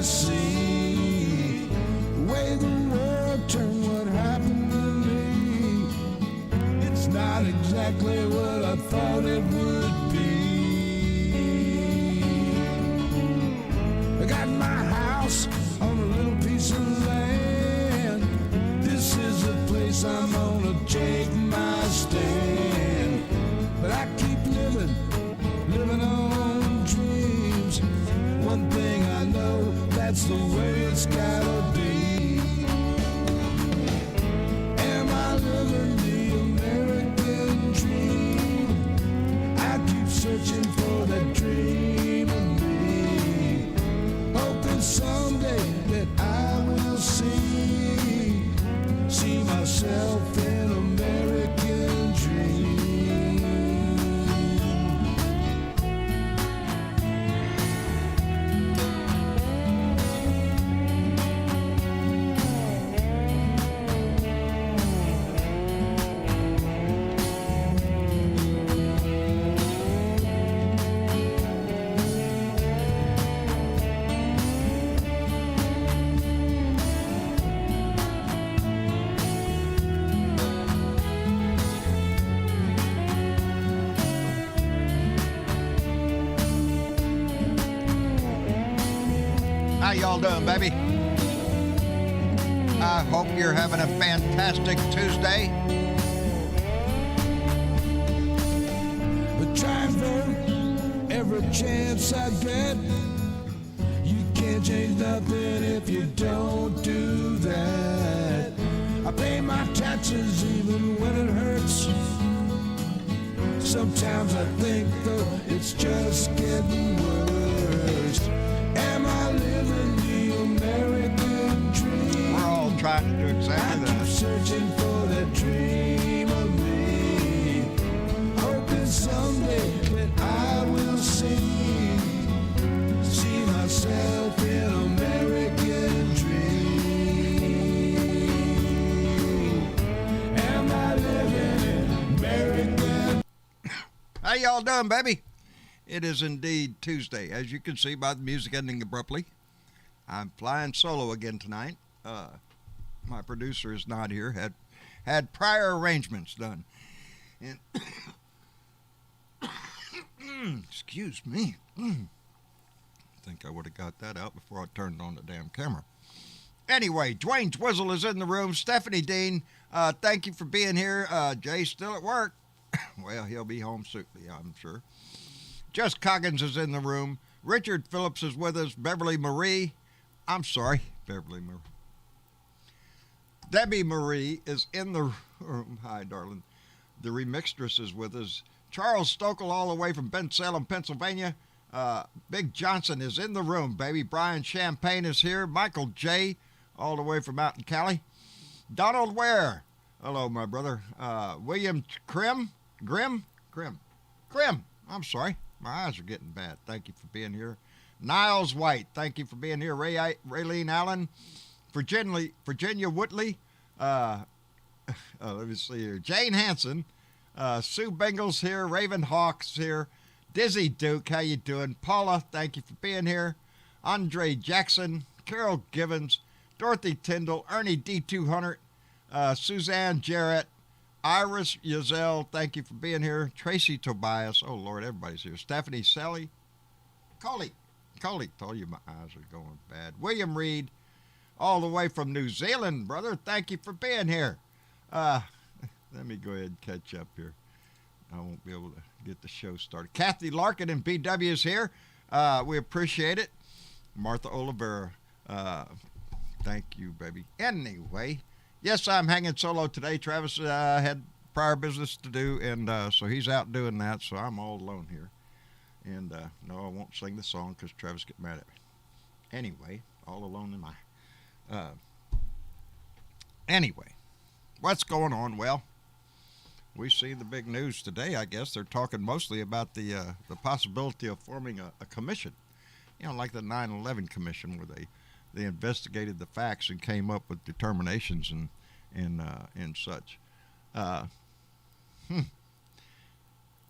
see the way the world turned what happened to me. It's not exactly what I thought it would be. I got my house on a little piece of land. This is the place I'm gonna take my stand. But I keep living on dreams. One thing I know, that's the way it's gotta be. Am I living the American dream? I keep searching for that dream of me, hoping someday that I will see myself in American dream. How y'all doing, baby? I hope you're having a fantastic Tuesday. But try and vote every chance I get. You can't change nothing if you don't do that. I pay my taxes even when it hurts. Sometimes I think though it's just getting worse. Am I living the American dream? We're all trying to do exactly I keep that. searching for that dream of me, hoping someday that I will see myself in American dream. Am I living in American? How y'all doing, baby? It is indeed Tuesday. As you can see by the music ending abruptly, I'm flying solo again tonight. My producer is not here. Had prior arrangements done. And excuse me. I think I would have got that out before I turned on the damn camera. Anyway, Dwayne Twizzle is in the room. Stephanie Dean, thank you for being here. Jay's still at work. Well, he'll be home soon, I'm sure. Just Coggins is in the room. Richard Phillips is with us. Beverly Marie. Debbie Marie is in the room. Hi, darling. The remixtress is with us. Charles Stokel all the way from Bensalem, Pennsylvania. Big Johnson is in the room, baby. Brian Champagne is here. Michael J. all the way from out in Cali. Donald Ware. Hello, my brother. William Krim. I'm sorry. My eyes are getting bad. Thank you for being here. Niles White, thank you for being here. Raylene Allen. Virginia Woodley. Let me see here. Jane Hanson. Sue Bengals here. Raven Hawks here. Dizzy Duke, how you doing? Paula, thank you for being here. Andre Jackson. Carol Givens. Dorothy Tyndall. Ernie D200. Suzanne Jarrett. Iris Yazelle, thank you for being here. Tracy Tobias, oh Lord, everybody's here. Stephanie Sally. Coley, told you my eyes are going bad. William Reed, all the way from New Zealand, brother, thank you for being here. Let me go ahead and catch up here. I won't be able to get the show started. Kathy Larkin and BW is here. We appreciate it. Martha Oliveira, thank you, baby. Anyway. Yes, I'm hanging solo today. Travis had prior business to do, and so he's out doing that, so I'm all alone here. And no, I won't sing the song because Travis get mad at me. Anyway, all alone in my... Anyway, what's going on? Well, we see the big news today, I guess. They're talking mostly about the possibility of forming a commission. You know, like the 9/11 commission where they investigated the facts and came up with determinations and such.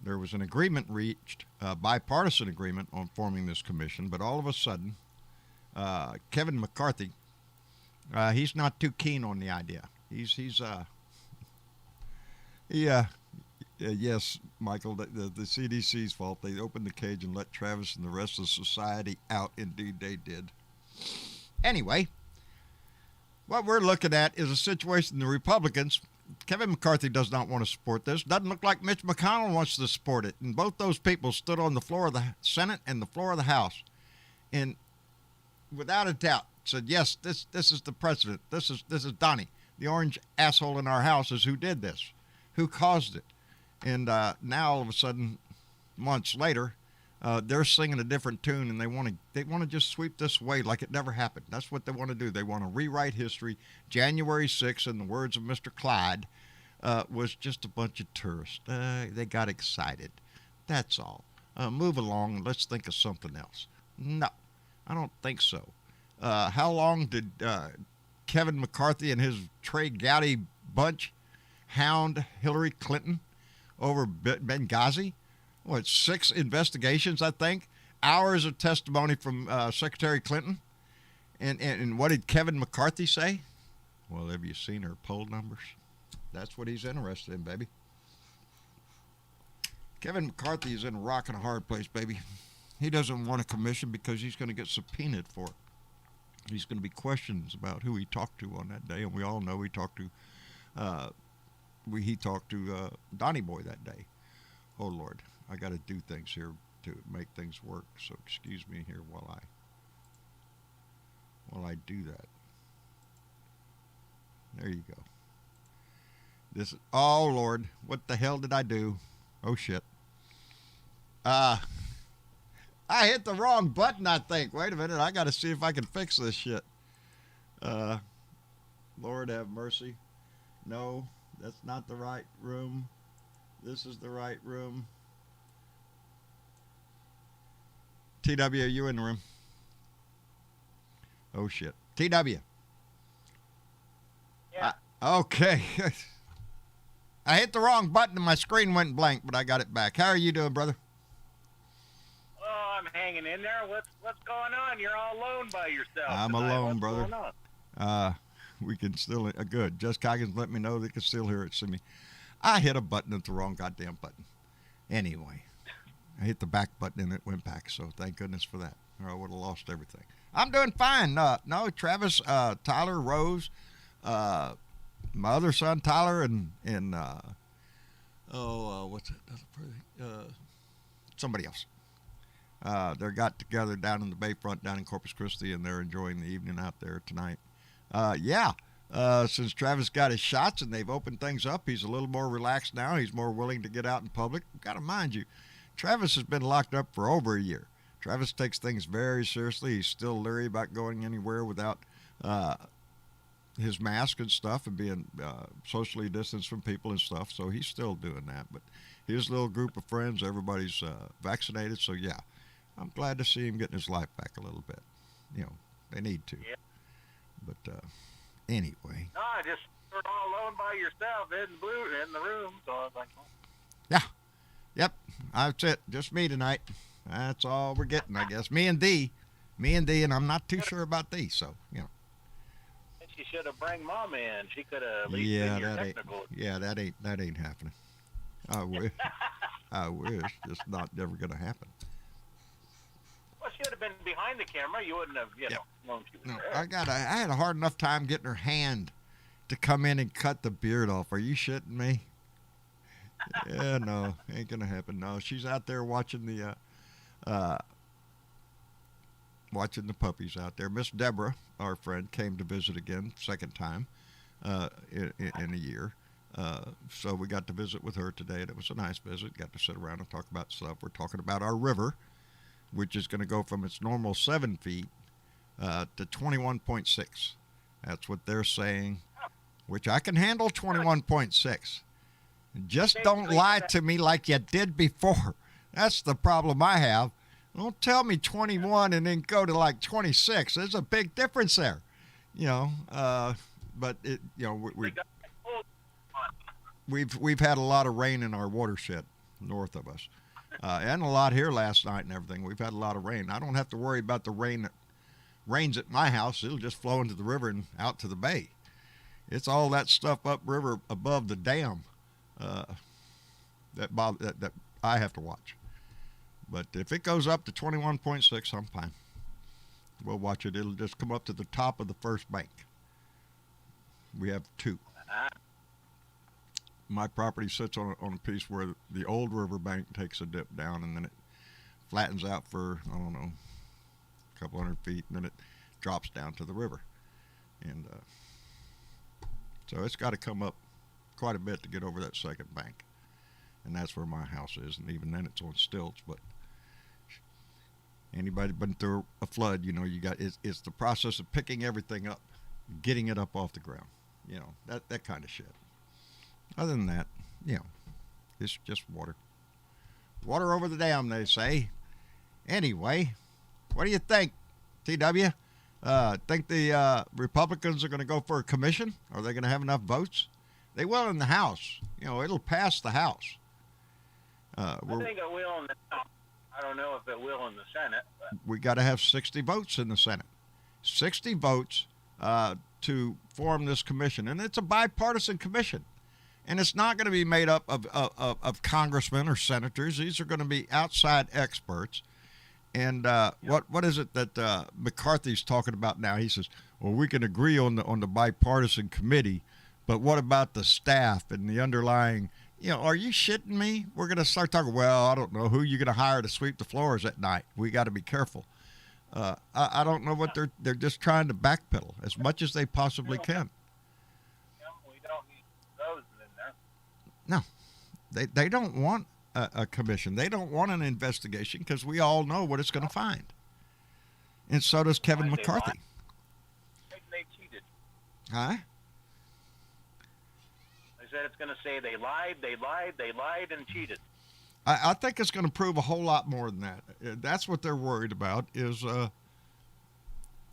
There was an agreement reached, a bipartisan agreement on forming this commission, but all of a sudden, Kevin McCarthy, he's not too keen on the idea. Yes, Michael, the CDC's fault. They opened the cage and let Travis and the rest of society out. Indeed, they did. Anyway, what we're looking at is a situation the Republicans, Kevin McCarthy does not want to support this. Doesn't look like Mitch McConnell wants to support it. And both those people stood on the floor of the Senate and the floor of the House and without a doubt said, yes, this is the president. This is Donnie. The orange asshole in our house is who did this, who caused it. And now all of a sudden, months later, they're singing a different tune, and they want to just sweep this away like it never happened. That's what they want to do. They want to rewrite history. January 6th, in the words of Mr. Clyde, was just a bunch of tourists. They got excited. That's all. Move along and let's think of something else. No, I don't think so. How long did Kevin McCarthy and his Trey Gowdy bunch hound Hillary Clinton over Benghazi? What, 6 investigations, I think? Hours of testimony from Secretary Clinton? And what did Kevin McCarthy say? Well, have you seen her poll numbers? That's what he's interested in, baby. Kevin McCarthy is in a rock and a hard place, baby. He doesn't want a commission because he's going to get subpoenaed for it. He's going to be questions about who he talked to on that day, and we all know he talked to Donnie Boy that day. Oh Lord, I got to do things here to make things work. So excuse me here while I do that. There you go. Oh Lord, what the hell did I do? Oh shit. I hit the wrong button, I think. Wait a minute, I got to see if I can fix this shit. Lord have mercy. No, that's not the right room. This is the right room. TW, are you in the room? Oh shit. TW. Yeah. Okay. I hit the wrong button and my screen went blank, but I got it back. How are you doing, brother? I'm hanging in there. What's going on? You're all alone by yourself. I'm tonight. alone, What's brother. Going on? We can still good. Just Coggins let me know they can still hear it. See me. I hit a button at the wrong goddamn button. Anyway, I hit the back button and it went back. So thank goodness for that, or I would have lost everything. I'm doing fine. No, Travis, Tyler, Rose, my other son Tyler, and what's that? Somebody else. They're got together down in the Bayfront, down in Corpus Christi, and they're enjoying the evening out there tonight. Since Travis got his shots and they've opened things up, he's a little more relaxed now. He's more willing to get out in public. Got to mind you, Travis has been locked up for over a year. Travis takes things very seriously. He's still leery about going anywhere without his mask and stuff and being socially distanced from people and stuff. So he's still doing that. But his little group of friends, everybody's vaccinated. So, yeah. I'm glad to see him getting his life back a little bit. You know, they need to. Yeah. But anyway. No, I just you're all alone by yourself in the room. So I was like, oh. Yeah. Yep. That's it. Just me tonight. That's all we're getting, I guess. Me and D, and I'm not too sure about D. So, you know. She should have bring Mom in. She could have at least been your technical. That ain't happening. I wish. I wish. It's never gonna happen. Well, she would have been behind the camera. You wouldn't have, known she was there. I had a hard enough time getting her hand to come in and cut the beard off. Are you shitting me? Yeah, no, ain't gonna happen. No, she's out there watching the puppies out there. Miss Deborah, our friend, came to visit again, second time in a year. So we got to visit with her today, and it was a nice visit. Got to sit around and talk about stuff. We're talking about our river, which is going to go from its normal 7 feet to 21.6. That's what they're saying, which I can handle 21.6. Just don't lie to me like you did before. That's the problem I have. Don't tell me 21 and then go to like 26. There's a big difference there, but we've had a lot of rain in our watershed north of us. And a lot here last night and everything. We've had a lot of rain. I don't have to worry about the rain that rains at my house, it'll just flow into the river and out to the bay. It's all that stuff upriver above the dam that I have to watch. But if it goes up to 21.6, I'm fine. We'll watch it. It'll just come up to the top of the first bank. We have two. My property sits on a piece where the old river bank takes a dip down, and then it flattens out for, I don't know, a couple hundred feet, and then it drops down to the river. And so it's got to come up quite a bit to get over that second bank. And that's where my house is, and even then it's on stilts. But anybody been through a flood, you know, it's the process of picking everything up, getting it up off the ground, you know, that kind of shit. Other than that, you know, it's just water. Water over the dam, they say. Anyway, what do you think, TW? Think the Republicans are going to go for a commission? Are they going to have enough votes? They will in the House. You know, it'll pass the House. I think it will in the House. I don't know if it will in the Senate. But we got to have 60 votes in the Senate. 60 votes to form this commission. And it's a bipartisan commission. And it's not going to be made up of congressmen or senators. These are going to be outside experts. And what is it that McCarthy's talking about now? He says, well, we can agree on the bipartisan committee, but what about the staff and the underlying, you know, are you shitting me? We're going to start talking, well, I don't know who you're going to hire to sweep the floors at night. We got to be careful. I don't know what they're just trying to backpedal as much as they possibly can. we don't need those in there. No, they don't want a commission. They don't want an investigation because we all know what it's going to find. And so does Kevin McCarthy. They cheated. Huh? They said it's going to say they lied, and cheated. I think it's going to prove a whole lot more than that. That's what they're worried about is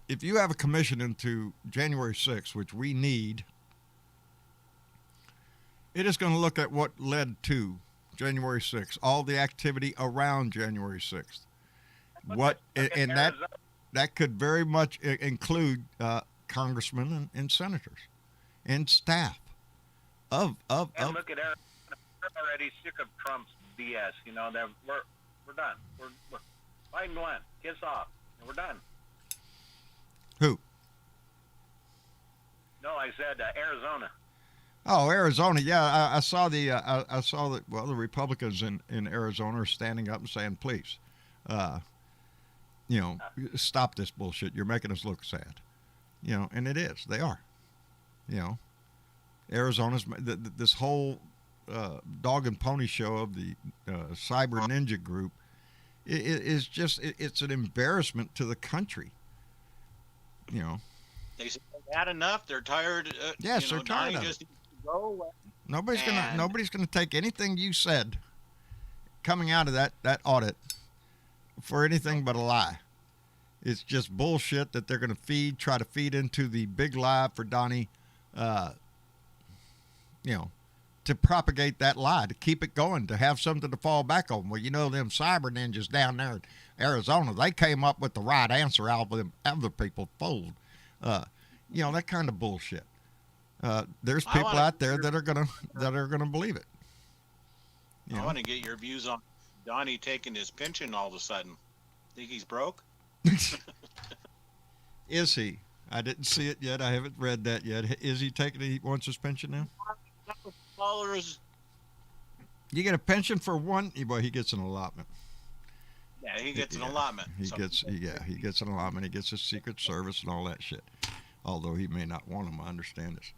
if you have a commission into January 6th, which we need, it is going to look at what led to January 6th, all the activity around January 6th. That could very much include congressmen and senators and staff of look at Arizona. We're already sick of Trump's BS. You know, we're done. We're Biden won. Kiss off. We're done. Who? No, I said Arizona. Oh, Arizona. Yeah, I saw the the Republicans in Arizona are standing up and saying, please, you know, stop this bullshit. You're making us look sad. You know, and it is. They are. You know, Arizona's this whole dog and pony show of the cyber ninja group is just it's an embarrassment to the country. You know, they said they had enough. They're tired. Yes, they're tired of it. Nobody's gonna take anything you said coming out of that audit for anything but a lie. It's just bullshit that they're gonna try to feed into the big lie for Donnie. You know, to propagate that lie, to keep it going, to have something to fall back on. Well, you know, them cyber ninjas down there in Arizona, they came up with the right answer out of them other people fold. You know, that kind of bullshit. There's people out there that are gonna believe it. I want to get your views on Donnie taking his pension all of a sudden. Think he's broke? Is he? I didn't see it yet. I haven't read that yet. Is he taking it? He wants his pension now? Followers. You get a pension for one? Well, he gets an allotment. Yeah, he gets an allotment. He gets an allotment. He gets his Secret Service and all that shit. Although he may not want them, I understand this.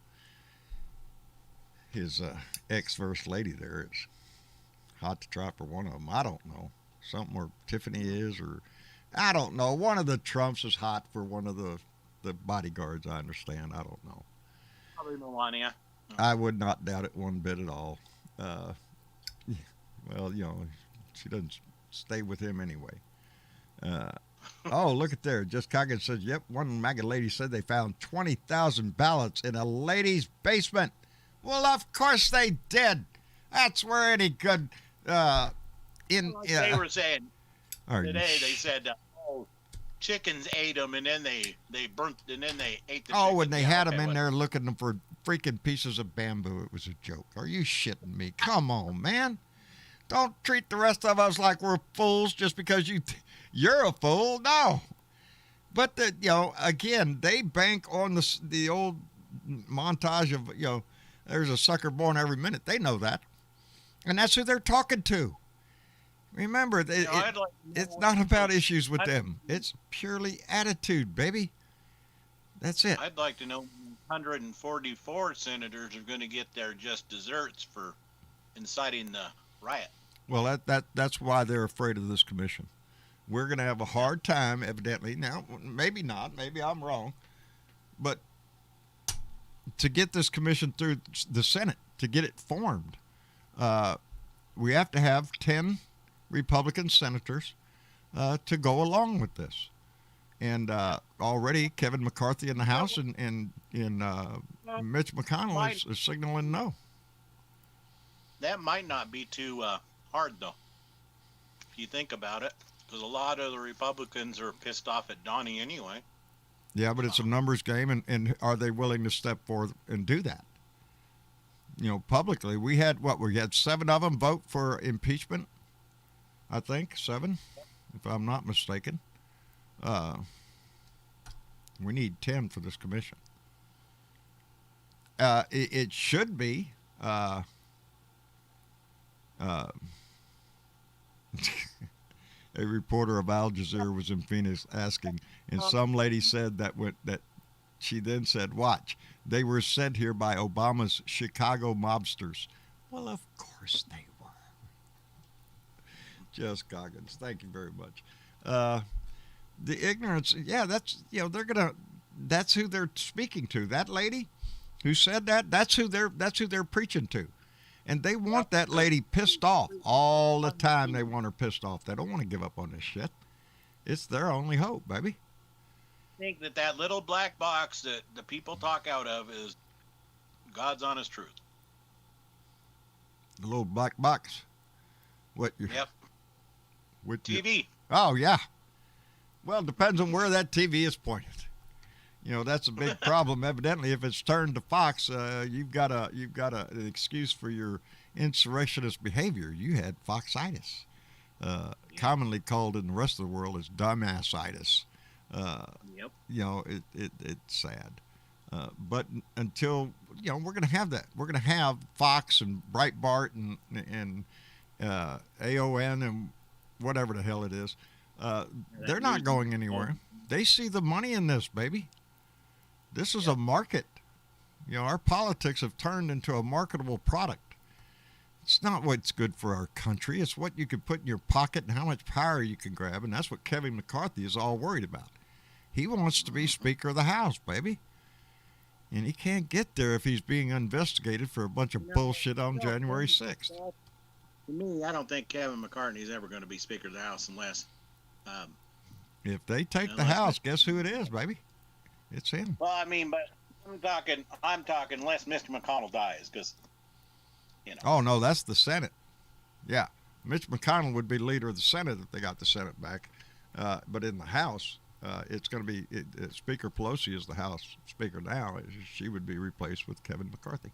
His ex-first lady there is hot to try for one of them. I don't know. Something where Tiffany is, or I don't know. One of the Trumps is hot for one of the bodyguards, I understand. I don't know. Probably Melania. I would not doubt it one bit at all. Well, you know, she doesn't stay with him anyway. Oh, look at there. Just Coggin says, yep, one MAGA lady said they found 20,000 ballots in a lady's basement. Well, of course they did. That's where any good... they were saying today, they said, chickens ate them, and then they burnt, and then they ate the. Oh, chickens. and they Yeah, had okay, them in what- there looking for freaking pieces of bamboo. It was a joke. Are you shitting me? Come on, man. Don't treat the rest of us like we're fools just because you're a fool. No. But again, they bank on the old montage of there's a sucker born every minute. They know that, and that's who they're talking to. Remember, I'd like to know it's not about issues with I'd- them. It's purely attitude, baby. That's it. I'd like to know 144 senators are going to get their just desserts for inciting the riot. Well, that's why they're afraid of this commission. We're going to have a hard time, evidently. Now, maybe not. Maybe I'm wrong. But to get this commission through the Senate, to get it formed, we have to have 10 Republican senators to go along with this. And already Kevin McCarthy in the House and Mitch McConnell is signaling no. That might not be too hard, though, if you think about it, because a lot of the Republicans are pissed off at Donnie anyway. Yeah, but it's a numbers game, and are they willing to step forward and do that? Publicly, we had 7 of them vote for impeachment. I think 7, if I'm not mistaken. We need 10 for this commission. It should be. A reporter of Al Jazeera was in Phoenix asking, and some lady said that she then said, "Watch, they were sent here by Obama's Chicago mobsters." Well, of course they were. Jess Goggins, thank you very much. The ignorance, yeah, that's that's who they're speaking to. That lady who said that's who they're preaching to. And they want that lady pissed off all the time. They want her pissed off. They don't want to give up on this shit. It's their only hope, baby. I think that little black box that the people talk out of is God's honest truth. The little black box. What? Yep. With TV. Oh yeah. Well, it depends on where that TV is pointed. That's a big problem. Evidently, if it's turned to Fox, you've got an excuse for your insurrectionist behavior. You had Foxitis, commonly called in the rest of the world as dumbassitis. Yep. It's sad. But until we're going to have that. We're going to have Fox and Breitbart and AON and whatever the hell it is. They're not going anywhere. They see the money in this, baby. This is a market. Our politics have turned into a marketable product. It's not what's good for our country. It's what you can put in your pocket and how much power you can grab. And that's what Kevin McCarthy is all worried about. He wants to be Speaker of the House, baby. And he can't get there if he's being investigated for a bunch of bullshit on January 6th. To me, I don't think Kevin McCarthy is ever going to be Speaker of the House unless... If they take the House, guess who it is, baby? It's him. Well, I mean, but I'm talking unless Mr. McConnell dies, because, Oh, no, that's the Senate. Yeah. Mitch McConnell would be leader of the Senate if they got the Senate back. But in the House, it's going to be Speaker Pelosi is the House Speaker now. She would be replaced with Kevin McCarthy.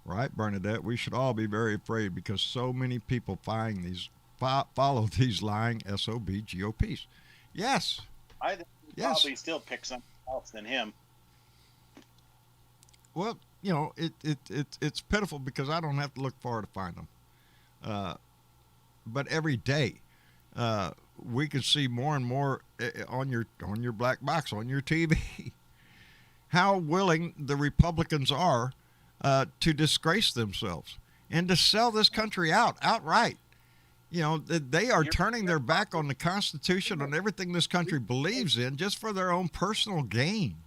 Right, Bernadette? We should all be very afraid because so many people follow these lying SOB GOPs. Yes. I think he'd probably still pick something else than him. Well, it's pitiful because I don't have to look far to find them. But every day, we can see more and more on your black box, on your TV, how willing the Republicans are to disgrace themselves and to sell this country outright. They are turning their back on the Constitution, on everything this country believes in, just for their own personal gain.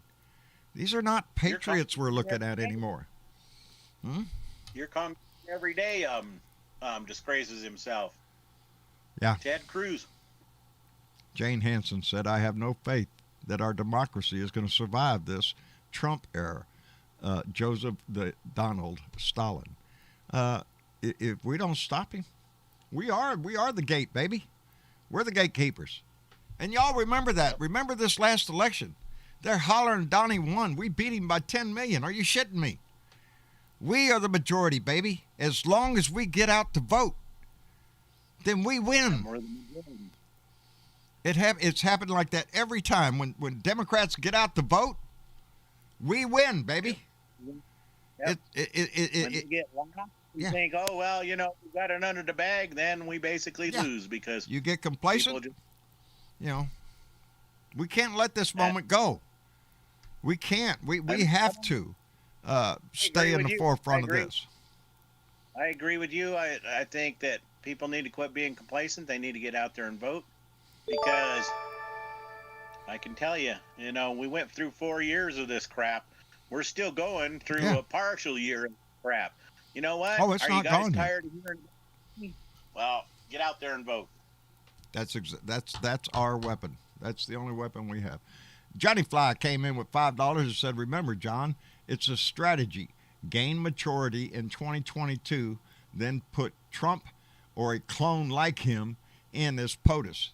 These are not patriots we're looking at anymore. Your Congress every day disgraces himself. Yeah. Ted Cruz. Jane Hansen said, "I have no faith that our democracy is going to survive this Trump era." Joseph Donald Stalin. If we don't stop him, we are the gate, baby. We're the gatekeepers. And y'all remember that. Remember this last election. They're hollering Donnie won. We beat him by 10 million. Are you shitting me? We are the majority, baby. As long as we get out to vote, then we win. It's happened like that every time. When Democrats get out to vote, we win, baby. Yep. When we get lost, we think, oh, well, we got it under the bag, then we basically lose because you get complacent. We can't let this moment go. We can't. We have to stay in the forefront of this. I agree with you. I think that people need to quit being complacent. They need to get out there and vote because I can tell you, we went through 4 years of this crap. We're still going through a partial year of crap. You know what? Oh, it's Are not you guys gone tired of hearing? Well, get out there and vote. That's our weapon. That's the only weapon we have. Johnny Fly came in with $5 and said, remember, John, it's a strategy. Gain maturity in 2022, then put Trump or a clone like him in as POTUS.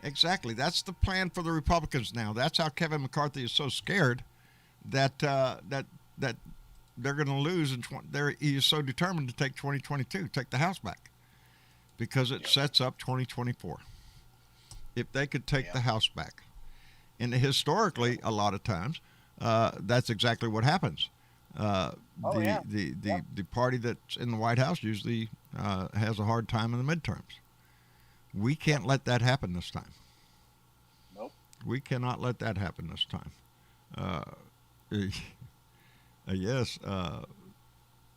Exactly. That's the plan for the Republicans now. That's how Kevin McCarthy is so scared that that they're going to lose. He is so determined to take 2022, take the House back, because it sets up 2024. If they could take the House back. And historically, a lot of times, that's exactly what happens. The party that's in the White House usually has a hard time in the midterms. We can't let that happen this time. Nope. We cannot let that happen this time. Yes.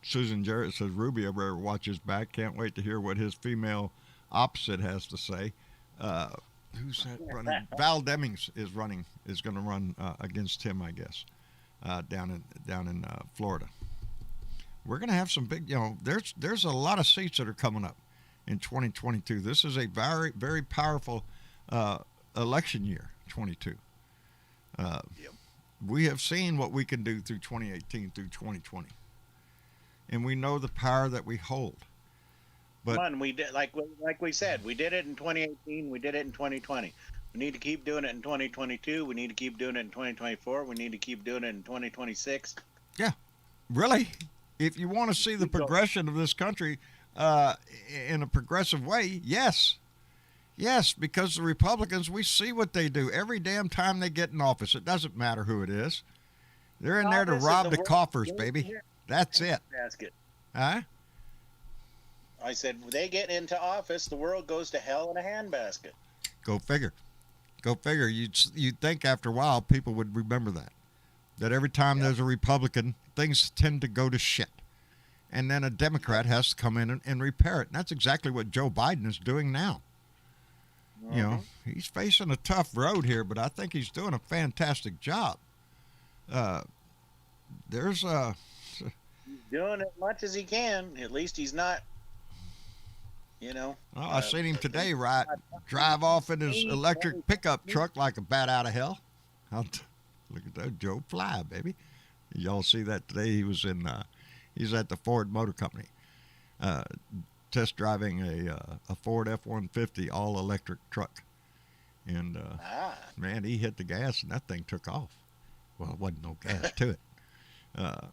Susan Jarrett says, Rubio better watch his back. Can't wait to hear what his female opposite has to say. Who's that running? Val Demings is going to run against him, I guess, down in Florida. We're going to have some big, there's a lot of seats that are coming up in 2022. This is a very, very powerful election year, 22. We have seen what we can do through 2018 through 2020. And we know the power that we hold. But we did, like we said, we did it in 2018. We did it in 2020. We need to keep doing it in 2022. We need to keep doing it in 2024. We need to keep doing it in 2026. Yeah, really. If you want to see the progression of this country in a progressive way, yes, because the Republicans, we see what they do every damn time they get in office. It doesn't matter who it is. They're in there to rob the coffers, baby. That's it. Huh? I said, they get into office, the world goes to hell in a handbasket. Go figure. You'd think after a while people would remember that every time there's a Republican, things tend to go to shit. And then a Democrat has to come in and repair it. And that's exactly what Joe Biden is doing now. Mm-hmm. He's facing a tough road here, but I think he's doing a fantastic job. He's doing as much as he can. At least he's not, Well, I seen him today drive off in his electric pickup truck like a bat out of hell. Look at that, Joe Fly, baby. Y'all see that today? He was he's at the Ford Motor Company, test driving a Ford F-150 all-electric truck. And, man, he hit the gas and that thing took off. Well, it wasn't no gas to it.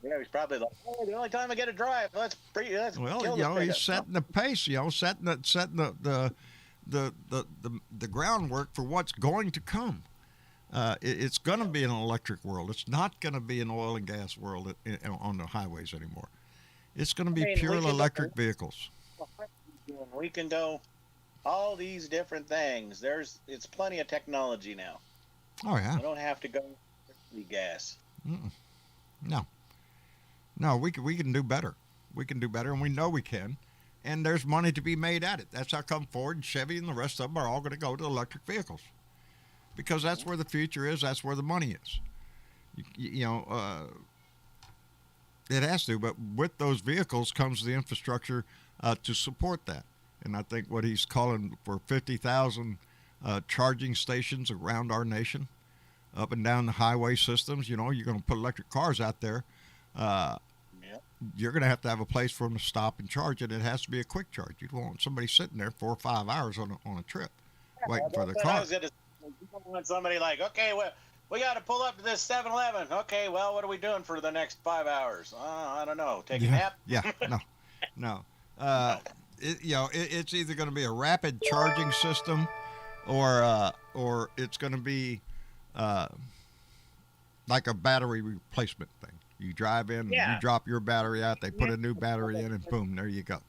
He's probably like, oh, the only time I get to drive, let's he's setting the pace, setting the groundwork for what's going to come. It's going to be an electric world. It's not going to be an oil and gas world on the highways anymore. It's going to be pure electric vehicles. We can go all these different things. It's plenty of technology now. Oh yeah. I don't have to go gas. No, we can do better. We can do better, and we know we can. And there's money to be made at it. That's how come Ford and Chevy and the rest of them are all going to go to electric vehicles, because that's where the future is. That's where the money is. It has to, but with those vehicles comes the infrastructure to support that. And I think what he's calling for 50,000 charging stations around our nation, up and down the highway systems. You're going to put electric cars out there. you're going to have a place for them to stop and charge it. It has to be a quick charge. You don't want somebody sitting there 4 or 5 hours on a trip waiting for the car. You don't want somebody like, okay, well, we got to pull up to this 7-Eleven. Okay, well, what are we doing for the next 5 hours? I don't know. Take a nap? Yeah, no. It's either going to be a rapid charging system, or it's going to be like a battery replacement thing. You drive in, you drop your battery out, they put a new battery in, and boom, there you go.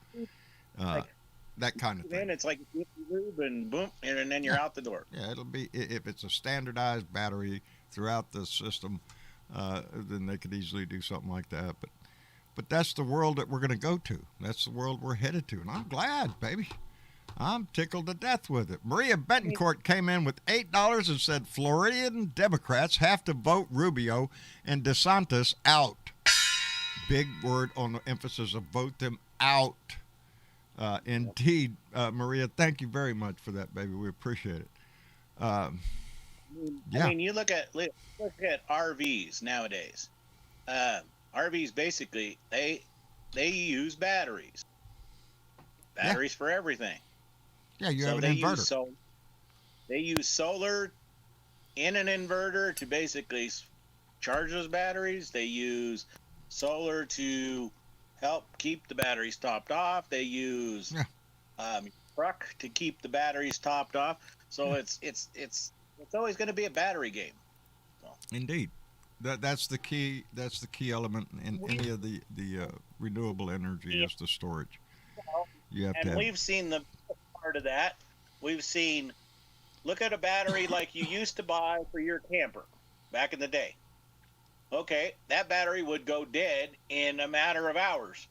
That kind of thing. Then it's like lube and boom, and then you're out the door. Yeah, it'll be, if it's a standardized battery throughout the system, then they could easily do something like that. But that's the world that we're going to go to. That's the world we're headed to, and I'm glad, baby. I'm tickled to death with it. Maria Betancourt came in with $8 and said Floridian Democrats have to vote Rubio and DeSantis out. Big word on the emphasis of vote them out. Indeed, Maria, thank you very much for that, baby. We appreciate it. I mean, you look at RVs nowadays. RVs basically they use batteries. Batteries for everything. Yeah, you have an inverter. They use solar in an inverter to basically charge those batteries. They use solar to help keep the batteries topped off. They use truck to keep the batteries topped off. So it's always going to be a battery game. So. Indeed, that's the key. That's the key element in any of the renewable energy is the storage. You have to have. We've seen the part of that. We've seen. Look at a battery like you used to buy for your camper back in the day. Okay, that battery would go dead in a matter of hours.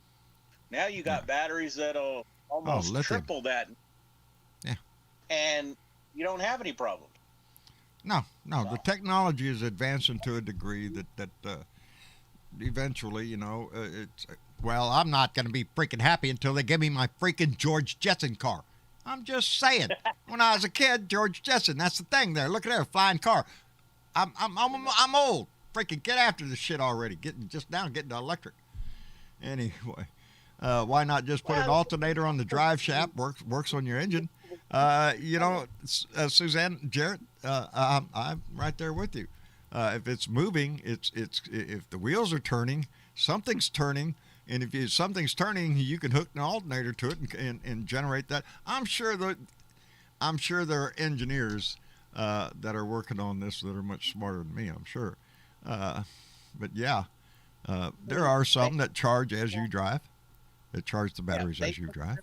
Now you got batteries that'll almost triple that. Yeah. And you don't have any problems. No. The technology is advancing to a degree that eventually, it's. Well, I'm not going to be freaking happy until they give me my freaking George Jetson car. I'm just saying. When I was a kid, George Jetson, that's the thing there. Look at there, flying car. I'm old. Freaking get after this shit already. Getting to electric. Anyway, why not just put an alternator on the drive shaft? Works on your engine. Suzanne, Jarrett, I'm right there with you. If it's moving, it's if the wheels are turning, something's turning. And if something's turning, you can hook an alternator to it and generate that. I'm sure there are engineers that are working on this that are much smarter than me. I'm sure. But yeah, there are some that charge as you drive. That charge the batteries as you drive.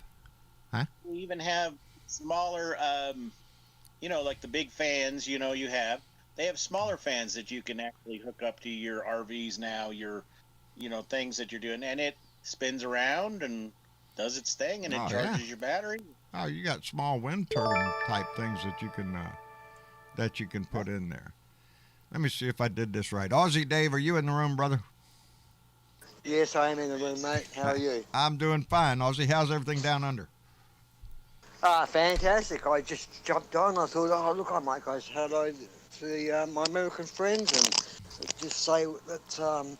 Huh? We even have smaller, like the big fans. You have. They have smaller fans that you can actually hook up to your RVs now. Things that you're doing, and it spins around and does its thing, and it charges your battery. Oh, you got small wind turbine type things that you can put in there. Let me see if I did this right. Aussie Dave, are you in the room, brother? Yes, I am in the room, mate. How are you? I'm doing fine, Aussie. How's everything down under? Fantastic. I just jumped on. I thought, look, I might go say hello to my American friends and just say that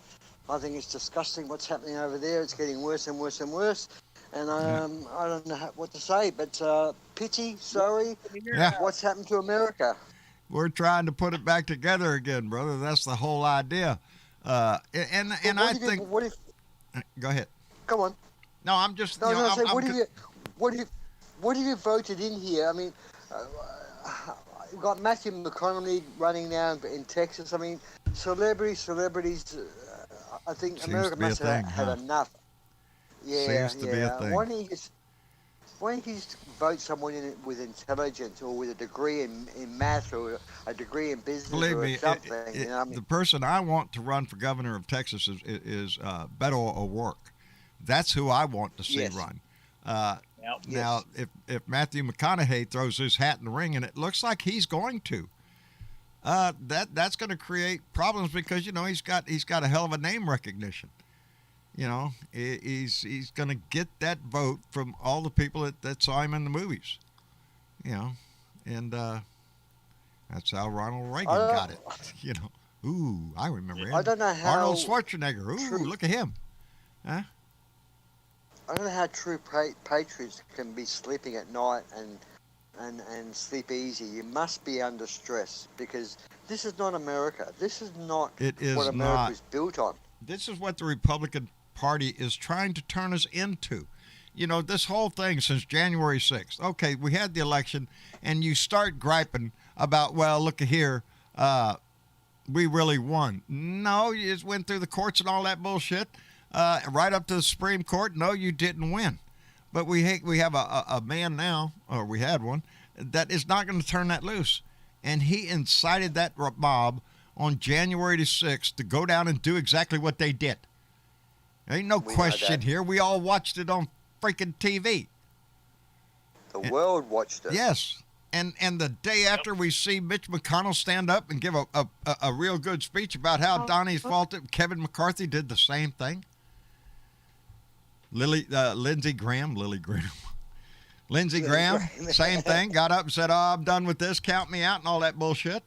I think it's disgusting what's happening over there. It's getting worse and worse and worse. And I don't know what to say, but pity, sorry, what's happened to America? We're trying to put it back together again, brother. That's the whole idea. I think. Go ahead. Come on. No, I'm just. What have you voted in here? I mean, you've got Matthew McConaughey running now in Texas. I mean, celebrities. I think Seems America must have had enough. Yeah, Seems to be a thing. Why don't you just vote someone with intelligence or with a degree in math or a degree in business? Believe or me, something? The person I want to run for governor of Texas is Beto O'Rourke. That's who I want to see run. Now, if Matthew McConaughey throws his hat in the ring, and it looks like he's going to, that's going to create problems because he's got a hell of a name recognition. He's going to get that vote from all the people that saw him in the movies. And that's how Ronald Reagan got it. Ooh, I remember him. I don't know how. Arnold Schwarzenegger. Ooh, look at him. Huh? I don't know how true patriots can be sleeping at night and sleep easy. You must be under stress because this is not America. This is not It is what America not. is built on. This is what the Republican Party is trying to turn us into. You know, this whole thing since January 6th. Okay, we had the election, and you start griping about, well, look here, we really won. No, you just went through the courts and all that bullshit, right up to the Supreme Court. No, you didn't win. But we have a man now, or we had one, that is not going to turn that loose. And he incited that mob on January the 6th to go down and do exactly what they did. There ain't no We know question that. here. We all watched it on freaking TV. The world watched it. Yes. And the day after we see Mitch McConnell stand up and give a real good speech about how Donnie's faulted, Kevin McCarthy did the same thing. Lindsey Graham, same thing, got up and said, oh, I'm done with this, count me out and all that bullshit.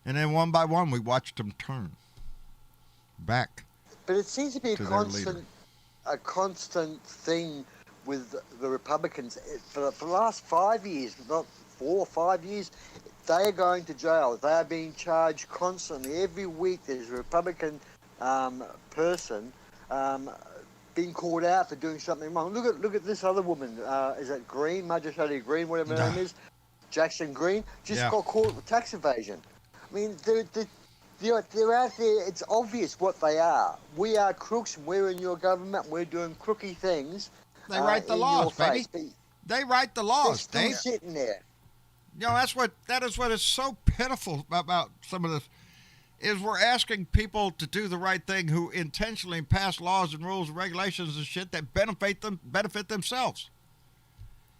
And then one by one, we watched them turn back. But it seems to be to their leader. a constant thing with the Republicans. For the last 5 years, not 4 or 5 years, they are going to jail. They are being charged constantly. Every week there's a Republican person being called out for doing something wrong. Look at this other woman. Is it Green? Marjorie Green, whatever her name is. Jackson Green. Just got caught with tax evasion. I mean, they're out there. It's obvious what they are. We are crooks. We're in your government. We're doing crooky things. They write the laws, baby. They write the laws. They're still sitting there. You know, that is what is so pitiful about some of this, is we're asking people to do the right thing who intentionally pass laws and rules and regulations and shit that benefit themselves.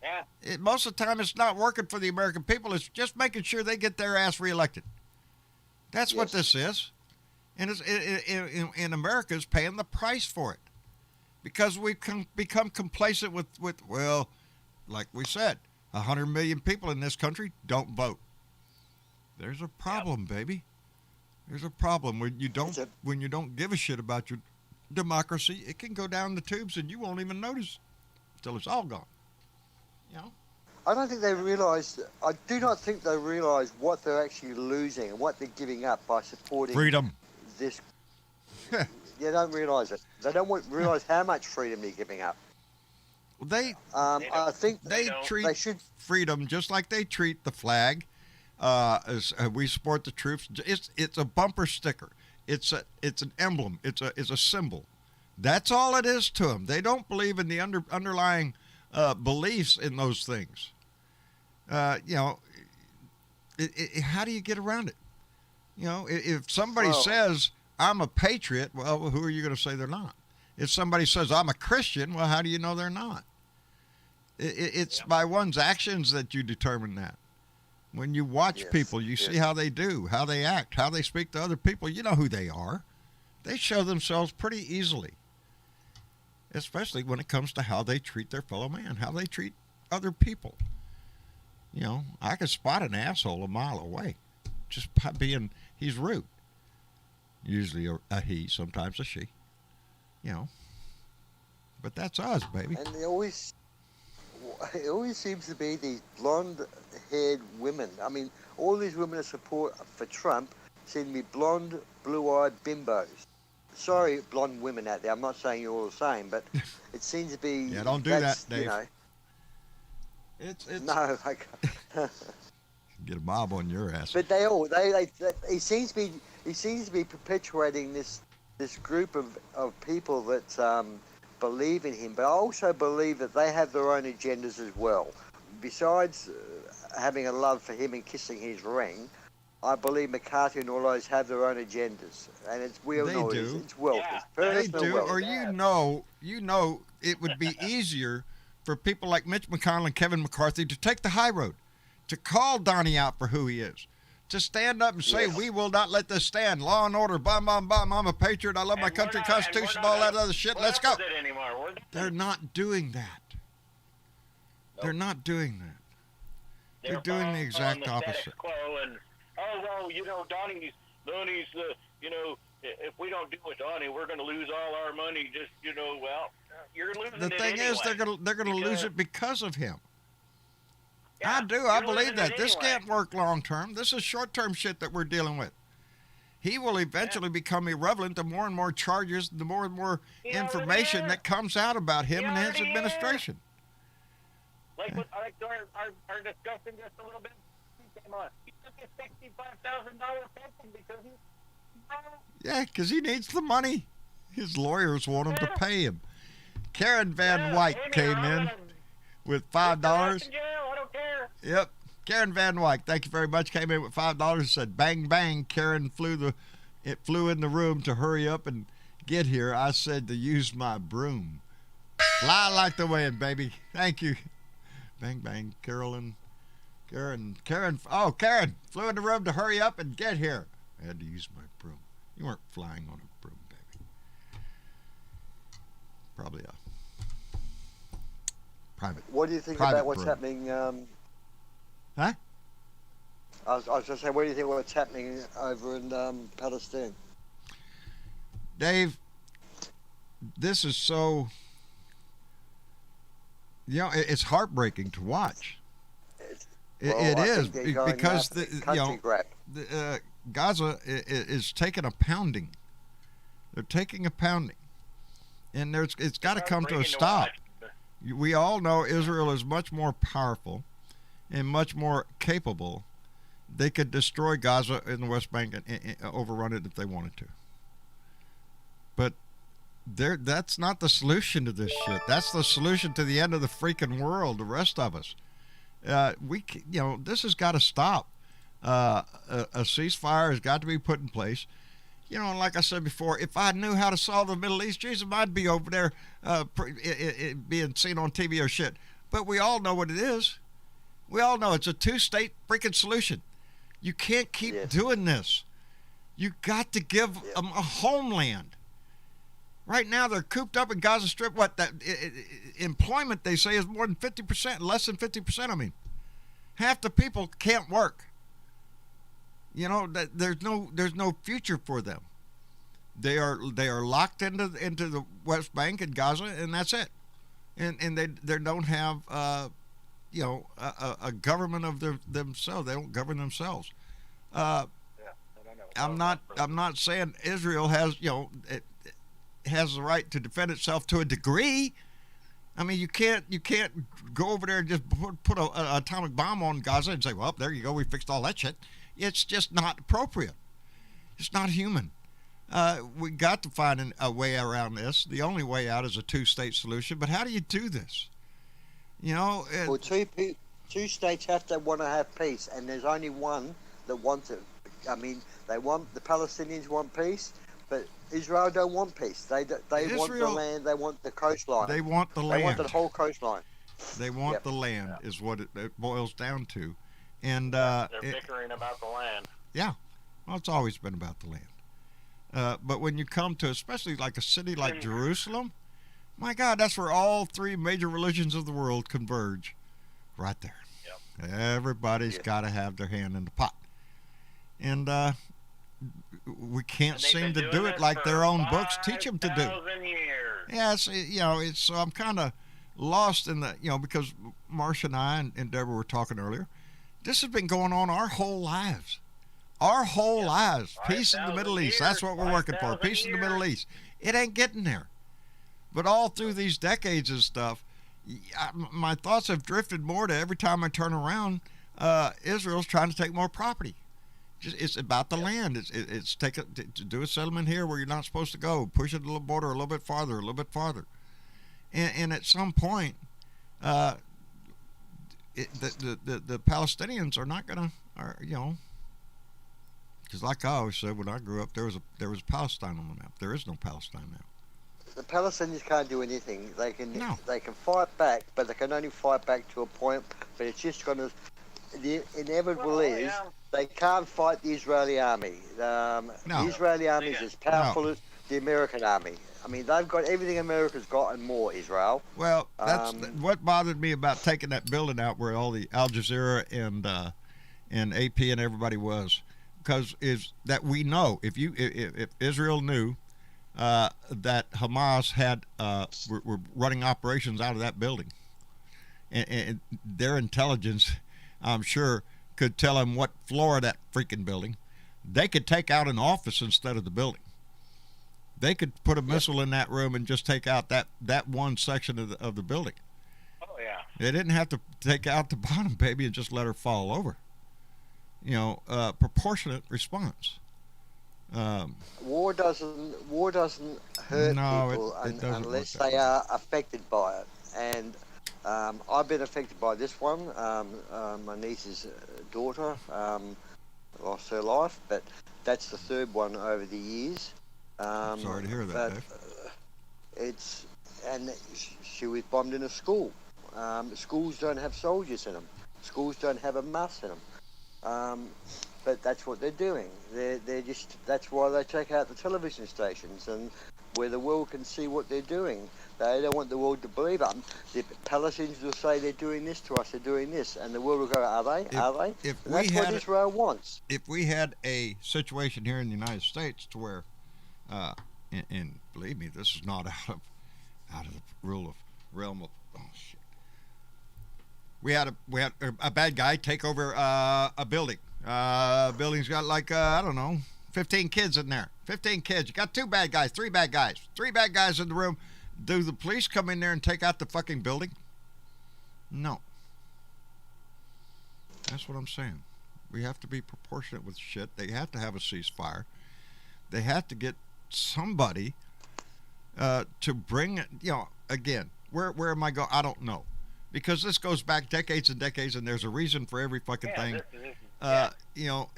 Yeah. Most of the time, it's not working for the American people. It's just making sure they get their ass reelected. That's what this is. And in America, is paying the price for it. Because we've become complacent with, well, like we said, 100 million people in this country don't vote. There's a problem, baby. There's a problem. When you don't give a shit about your democracy, it can go down the tubes and you won't even notice until it's all gone. You know? I don't think they realise. I do not think they realise what they're actually losing and what they're giving up by supporting Freedom. This. They don't realise it. They don't realise how much freedom they're giving up. I think they treat they should freedom just like they treat the flag. As we support the troops. It's a bumper sticker. It's an emblem. It's a symbol. That's all it is to them. They don't believe in the underlying beliefs in those things. You know, how do you get around it? You know, if somebody says I'm a patriot, well, who are you going to say they're not? If somebody says I'm a Christian, well, how do you know they're not? It's by one's actions that you determine that. When you watch people, you see how they do, how they act, how they speak to other people. You know who they are. They show themselves pretty easily, especially when it comes to how they treat their fellow man, how they treat other people. You know, I could spot an asshole a mile away just by being, he's rude. Usually a he, sometimes a she. You know, but that's us, baby. And it always seems to be these blonde-haired women. I mean, all these women that support for Trump seem to be blonde, blue-eyed bimbos. Sorry, blonde women out there. I'm not saying you're all the same, but it seems to be. Yeah, don't do that, Dave. You know, it's no, get a mob on your ass. But he seems to be perpetuating this group of people that believe in him, but I also believe that they have their own agendas as well. Besides having a love for him and kissing his ring, I believe McCarthy and all those have their own agendas, and it's wealth. It's wealth. They do, wealth. or you know, it would be easier for people like Mitch McConnell and Kevin McCarthy to take the high road, to call Donnie out for who he is, to stand up and say, we will not let this stand. Law and order, bum, bum, bum. I'm a patriot. I love my country, Constitution, all that other shit. Let's go. They're not doing that. Nope. They're not doing that. They're doing the exact opposite. And, oh, well, you know, Donnie's if we don't do it, Donnie, we're going to lose all our money. Just, well, you're losing The it thing anyway. is, they're gonna lose because- it because of him. Yeah, I do. I you're believe losing that. it This anyway. can't work long term. This is short term shit that we're dealing with. He will eventually become irrelevant the more and more charges, the more and more He already information is. that comes out about him He and his already is. administration. Like our discussion just a little bit. He came on. He took his $65,000 pension because he. Yeah, because he needs the money. His lawyers want him to Yeah. pay him. Karen Van Yeah, White Amy, came I'm in gonna with put your ass $5. in jail, I don't care. Yep. Karen Van White, thank you very much. Came in with $5 and said, bang, bang. Karen flew in the room to hurry up and get here. I said to use my broom. Fly like the wind, baby. Thank you. Bang, bang. Karen flew in the room to hurry up and get here. I had to use my broom. You weren't flying on a broom, baby. Probably a private. What do you think Private about what's broom. happening? Huh? I was going to say, what do you think what's happening over in Palestine? Dave, this is so, it's heartbreaking to watch. Well, It I is, think they're going because after country grab. Gaza is taking a pounding. They're taking a pounding, and it's got to come to a Heartbreaking stop. watch. We all know Israel is much more powerful and much more capable. They could destroy Gaza in the West Bank and overrun it if they wanted to. But that's not the solution to this shit. That's the solution to the end of the freaking world, the rest of us. This has got to stop. A ceasefire has got to be put in place. Like I said before, if I knew how to solve the Middle East, Jesus, I'd be over there being seen on TV or shit. But we all know what it is. We all know it's a two-state freaking solution. You can't keep doing this. You got to give them a homeland. Right now, they're cooped up in Gaza Strip. Employment, they say, is more than 50%, less than 50%. I mean, half the people can't work. There's no future for them. They are locked into the West Bank and Gaza, and that's it. And they don't have a government of themselves. They don't govern themselves. I'm not saying Israel has it has the right to defend itself to a degree. I mean, you can't go over there and just put an atomic bomb on Gaza and say, well, there you go, we fixed all that shit. It's just not appropriate. It's not human. We got to find a way around this. The only way out is a two-state solution. But how do you do this? Well, two states have to want to have peace, and there's only one that wants it. I mean, the Palestinians want peace, but Israel don't want peace. They want the land. They want the coastline. They want the land. They want the whole coastline. They want the land is what it boils down to. And They're bickering about the land. Yeah, well, it's always been about the land. But when you come to, especially like a city like Jerusalem, my God, that's where all three major religions of the world converge, right there. Yep. Everybody's got to have their hand in the pot, and we can't seem to do it like their own books teach them to do. Years. Yeah, it's so I'm kind of lost in the because Marcia and I and Deborah were talking earlier. This has been going on our whole lives. Our whole lives. Peace in the Middle East. That's what we're working for. Peace in the Middle East. It ain't getting there. But all through these decades and stuff, my thoughts have drifted more to every time I turn around, Israel's trying to take more property. It's about the land. It's to do a settlement here where you're not supposed to go. Push it a little border a little bit farther, a little bit farther. And at some point, the Palestinians are not going to, because like I always said when I grew up, there was Palestine on the map. There is no Palestine now. The Palestinians can't do anything. They can fight back, but they can only fight back to a point. But it's just going to. The inevitable is they can't fight the Israeli army. The Israeli army is as powerful as the American army. I mean, they've got everything America's got and more, Israel. Well, that's what bothered me about taking that building out where all the Al Jazeera and AP and everybody was. because is that we know if Israel knew that Hamas had were running operations out of that building, and their intelligence, I'm sure, could tell them what floor of that freaking building, they could take out an office instead of the building. They could put a missile in that room and just take out that one section of the building. Oh yeah. They didn't have to take out the bottom, baby, and just let her fall over. Proportionate response. War doesn't hurt people it doesn't unless work that they way. are affected by it. And I've been affected by this one. My niece's daughter lost her life, but that's the third one over the years. Sorry to hear that, Dave. She was bombed in a school. Schools don't have soldiers in them. Schools don't have a mass in them. But that's what they're doing. That's why they check out the television stations and where the world can see what they're doing. They don't want the world to believe them. The Palestinians will say they're doing this to us, they're doing this, and the world will go, are they? Are they? If And that's what Israel wants. If we had a situation here in the United States to where, and believe me, this is not out of the realm of shit. We had a bad guy take over a building. Building's got like I don't know, 15 kids in there. 15 kids. You got 2 bad guys, 3 bad guys, 3 bad guys in the room. Do the police come in there and take out the fucking building? No. That's what I'm saying. We have to be proportionate with shit. They have to have a ceasefire. They have to get somebody to bring it. Again, where am I going? I don't know, because this goes back decades and decades, and there's a reason for every fucking thing. You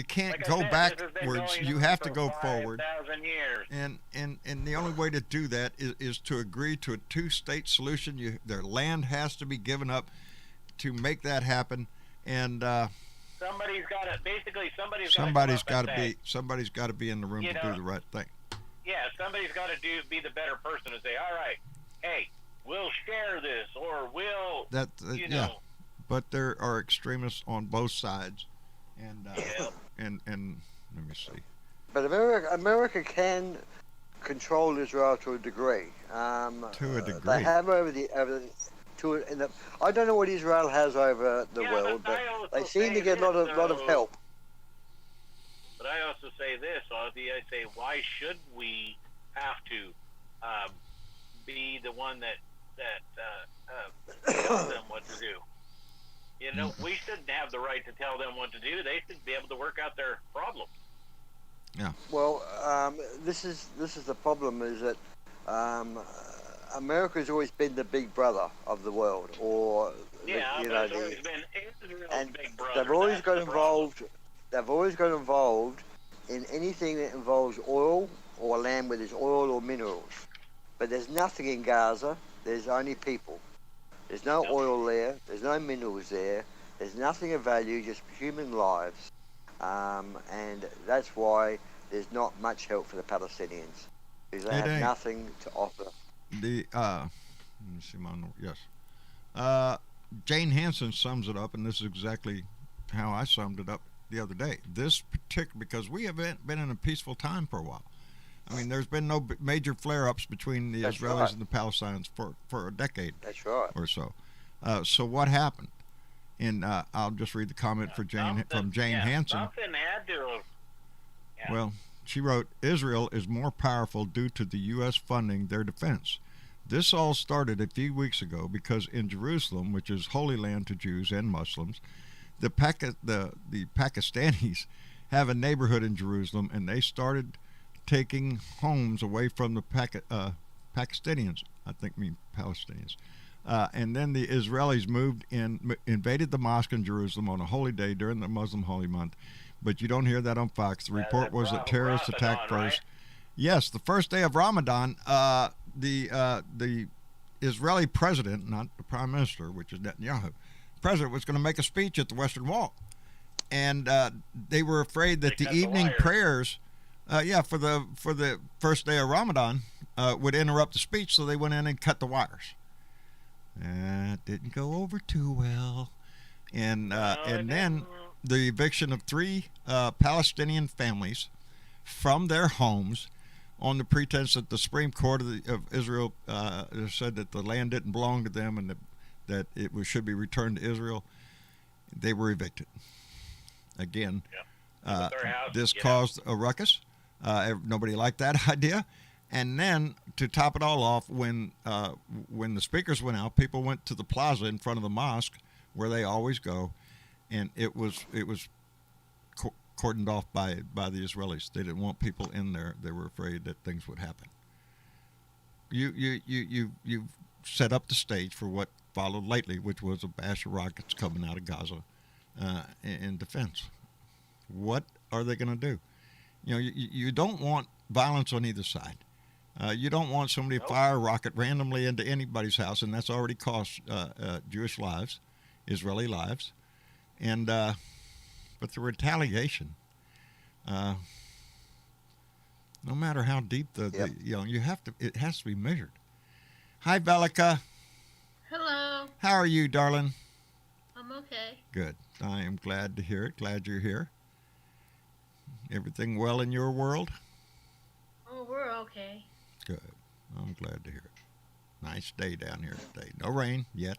can't go backwards. You have to go forward. 5,000 years. And the only way to do that is to agree to a 2-state solution. Their land has to be given up to make that happen. And somebody's got to somebody's got to be in the room to do the right thing. Yeah, somebody's got to be the better person and say, all right, hey, we'll share this, or we'll yeah. But there are extremists on both sides, and let me see. But America can control Israel to a degree. To a degree. They have I don't know what Israel has over the world, but they seem to get a lot of help. But I also say this, Ozzy. I say, why should we have to be the one that tells them what to do? We shouldn't have the right to tell them what to do. They should be able to work out their problems. Yeah. Well, this is the problem, is that America's always been the big brother of the world, or always been Israel's big brother. They've always got involved. They've always got involved in anything that involves oil or land where there's oil or minerals. But there's nothing in Gaza. There's only people. There's no oil there. There's no minerals there. There's nothing of value, just human lives. And that's why there's not much help for the Palestinians, because they have nothing to offer. Let me see my note. Yes. Jane Hansen sums it up, and this is exactly how I summed it up the other day. This particular, because we have been in a peaceful time for a while. I mean, there's been no major flare-ups between the Israelis and the Palestinians for a decade. That's right. Or so. So what happened? And I'll just read the comment from Jane Hansen. Something had to. Yeah. Well, she wrote, Israel is more powerful due to the U.S. funding their defense. This all started a few weeks ago because in Jerusalem, which is holy land to Jews and Muslims, the Pakistanis have a neighborhood in Jerusalem, and they started taking homes away from the Pakistanians. I think mean Palestinians. And then the Israelis moved in, invaded the mosque in Jerusalem on a holy day during the Muslim holy month. But you don't hear that on Fox. The report was that terrorists attacked first. Right? Yes, the first day of Ramadan, the Israeli president, not the prime minister, which is Netanyahu, president was going to make a speech at the Western Wall. And they were afraid that the evening prayers, for the first day of Ramadan, would interrupt the speech, so they went in and cut the wires. It didn't go over too well. And then the eviction of 3 Palestinian families from their homes on the pretense that the Supreme Court of Israel said that the land didn't belong to them and that it should be returned to Israel. They were evicted. Again, this caused a ruckus. Nobody liked that idea. And then, to top it all off, when the speakers went out, people went to the plaza in front of the mosque, where they always go, and it was cordoned off by the Israelis. They didn't want people in there. They were afraid that things would happen. You set up the stage for what followed lately, which was a bash of rockets coming out of Gaza in defense. What are they going to do? You don't want violence on either side. You don't want somebody to fire a rocket randomly into anybody's house, and that's already cost Jewish lives, Israeli lives, and but the retaliation, no matter how deep you have to, it has to be measured. Hi, Velika. Hello. How are you, darling? I'm okay. Good. I am glad to hear it. Glad you're here. Everything well in your world? Oh, we're okay. Good. I'm glad to hear it. Nice day down here today. No rain yet.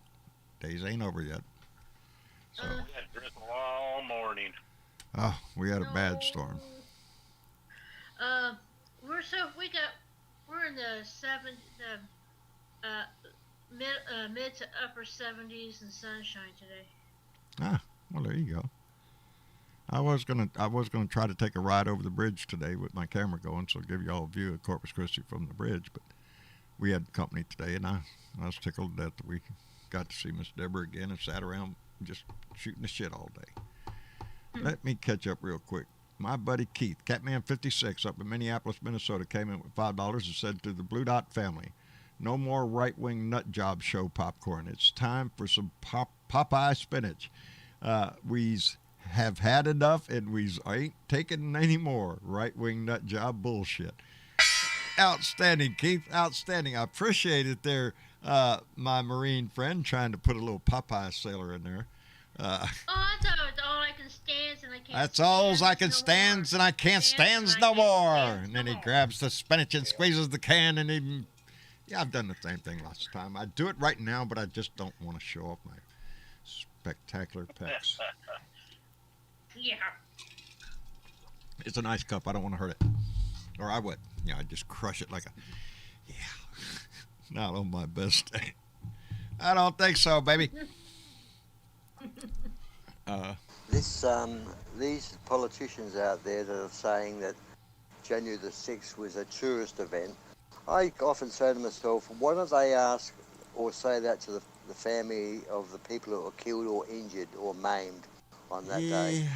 Days ain't over yet. So. We had drizzle all morning. Oh, we had a bad storm. We're in the mid to upper 70s and sunshine today. Ah, well, there you go. I was gonna try to take a ride over the bridge today with my camera going, so give you all a view of Corpus Christi from the bridge. But we had company today, and I was tickled to death that we got to see Miss Deborah again and sat around just shooting the shit all day. Let me catch up real quick. My buddy Keith, Catman56 up in Minneapolis, Minnesota, came in with $5 and said to the Blue Dot family, "No more right-wing nut job show popcorn. It's time for some Popeye spinach. We's have had enough, and we ain't taking any more right-wing nut job bullshit." Outstanding, Keith. Outstanding. I appreciate it there, my Marine friend, trying to put a little Popeye sailor in there. I thought it was all I can stand and I can't. That's all I can stand and I can't stand no more. And then he grabs the spinach and squeezes the can and even. Yeah, I've done the same thing last time. I do it right now, but I just don't want to show off my spectacular pecs. Yeah. It's a nice cup. I don't want to hurt it. Or I would. Yeah, I'd just crush it like a. Yeah. Not on my best day. I don't think so, baby. These politicians out there that are saying that January the 6th was a tourist event, I often say to myself, why don't they ask or say that to the family of the people who were killed or injured or maimed on that day?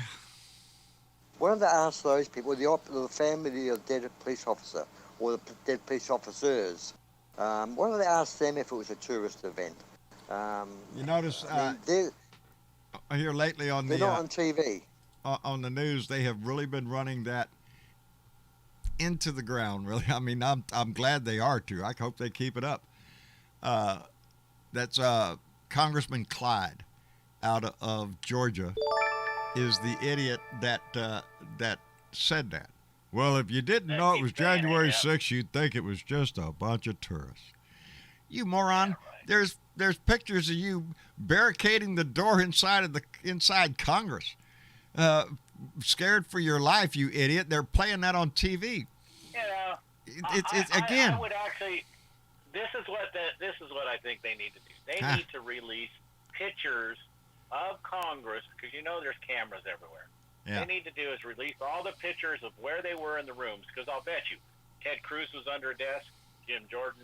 Why don't they ask those people, the family of the dead police officer or the dead police officers, why don't they ask them if it was a tourist event? You notice here lately on they're not on TV. On the news, they have really been running that into the ground. Really, I mean, I'm glad they are too. I hope they keep it up. That's Congressman Clyde out of Georgia is the idiot that said that. Well, if you didn't know it was January 6th, you'd think it was just a bunch of tourists. You moron! There's pictures of you barricading the door inside Congress, scared for your life, you idiot. They're playing that on TV. It's again. I would actually. This is what I think they need to do. They need to release pictures of Congress, because there's cameras everywhere. Yeah. They need to do is release all the pictures of where they were in the rooms, because I'll bet you Ted Cruz was under a desk, Jim Jordan,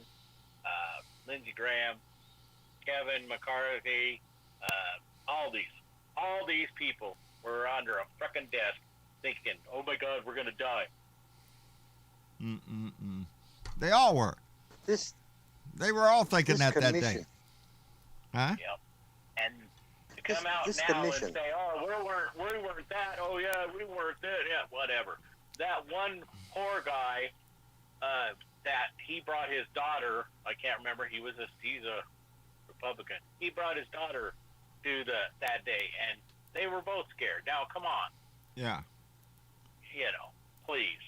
Lindsey Graham, Kevin McCarthy, all these people were under a frickin' desk thinking, oh my God, we're going to die. They all were. They were all thinking that day. Huh? Yep. And to come out now and say, oh, we weren't that. Oh, yeah, we weren't that. Yeah, whatever. That one poor guy that he brought his daughter, I can't remember, he's a Republican. He brought his daughter to that day, and They were both scared. Now, come on. Yeah. Please.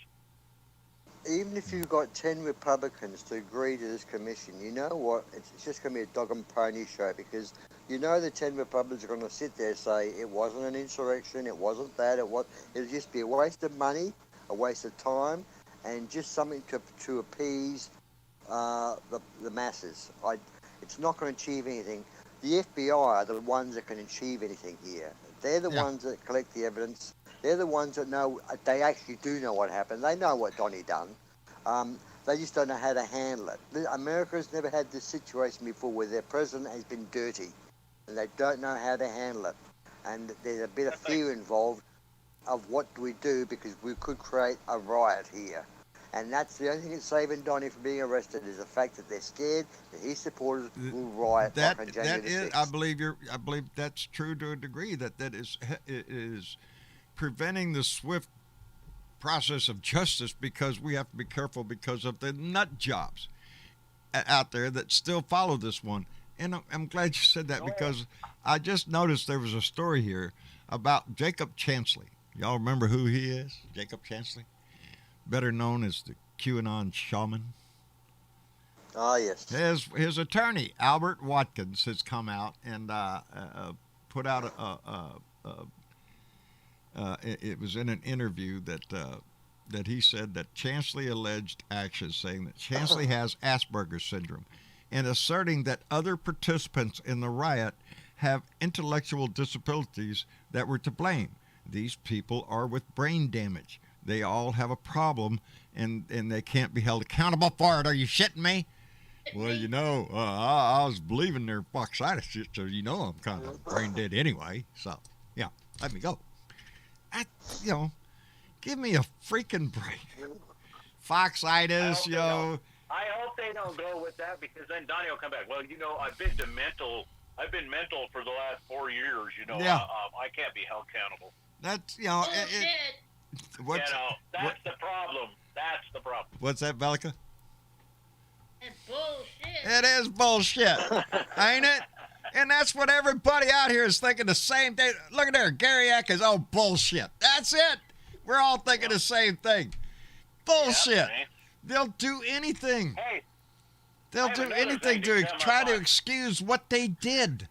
Even if you've got 10 Republicans to agree to this commission, you know what? It's just going to be a dog and pony show, because you know the 10 Republicans are going to sit there and say it wasn't an insurrection, it wasn't that, it'll just be a waste of money, a waste of time, and just something to appease the masses. It's not going to achieve anything. The FBI are the ones that can achieve anything here. They're the ones that collect the evidence. They're the ones that know, they actually do know what happened. They know what Donnie done. They just don't know how to handle it. America's never had this situation before where their president has been dirty, and they don't know how to handle it. And there's a bit of fear involved of what do we do, because we could create a riot here. And that's the only thing that's saving Donnie from being arrested, is the fact that they're scared that his supporters will riot like on January the 6th. I believe that's true to a degree. That is preventing the swift process of justice, because we have to be careful because of the nut jobs out there that still follow this one. And I'm glad you said that, because I just noticed there was a story here about Jacob Chansley. Y'all remember who he is? Jacob Chansley, better known as the QAnon shaman. Ah, yes. His attorney, Albert Watkins, has come out and put out it was in an interview that he said that Chansley alleged actions, saying that Chansley has Asperger's syndrome, and asserting that other participants in the riot have intellectual disabilities that were to blame. These people are with brain damage. They all have a problem, and they can't be held accountable for it. Are you shitting me? Well, I was believing their Fox-itis shit, so I'm kind of brain dead anyway. So, yeah, let me go. Give me a freaking break. Fox-itis, I hope they don't go with that, because then Donnie will come back. Well, I've been mental for the last 4 years. I can't be held accountable. That's Bullshit. That's the problem. That's the problem. What's that, Velica? And bullshit. It is bullshit, ain't it? And that's what everybody out here is thinking the same thing. Look at there, Gary Eck is, bullshit. That's it. We're all thinking the same thing. Bullshit. Yeah, they'll do anything. hey, They'll do anything to try to excuse what they did.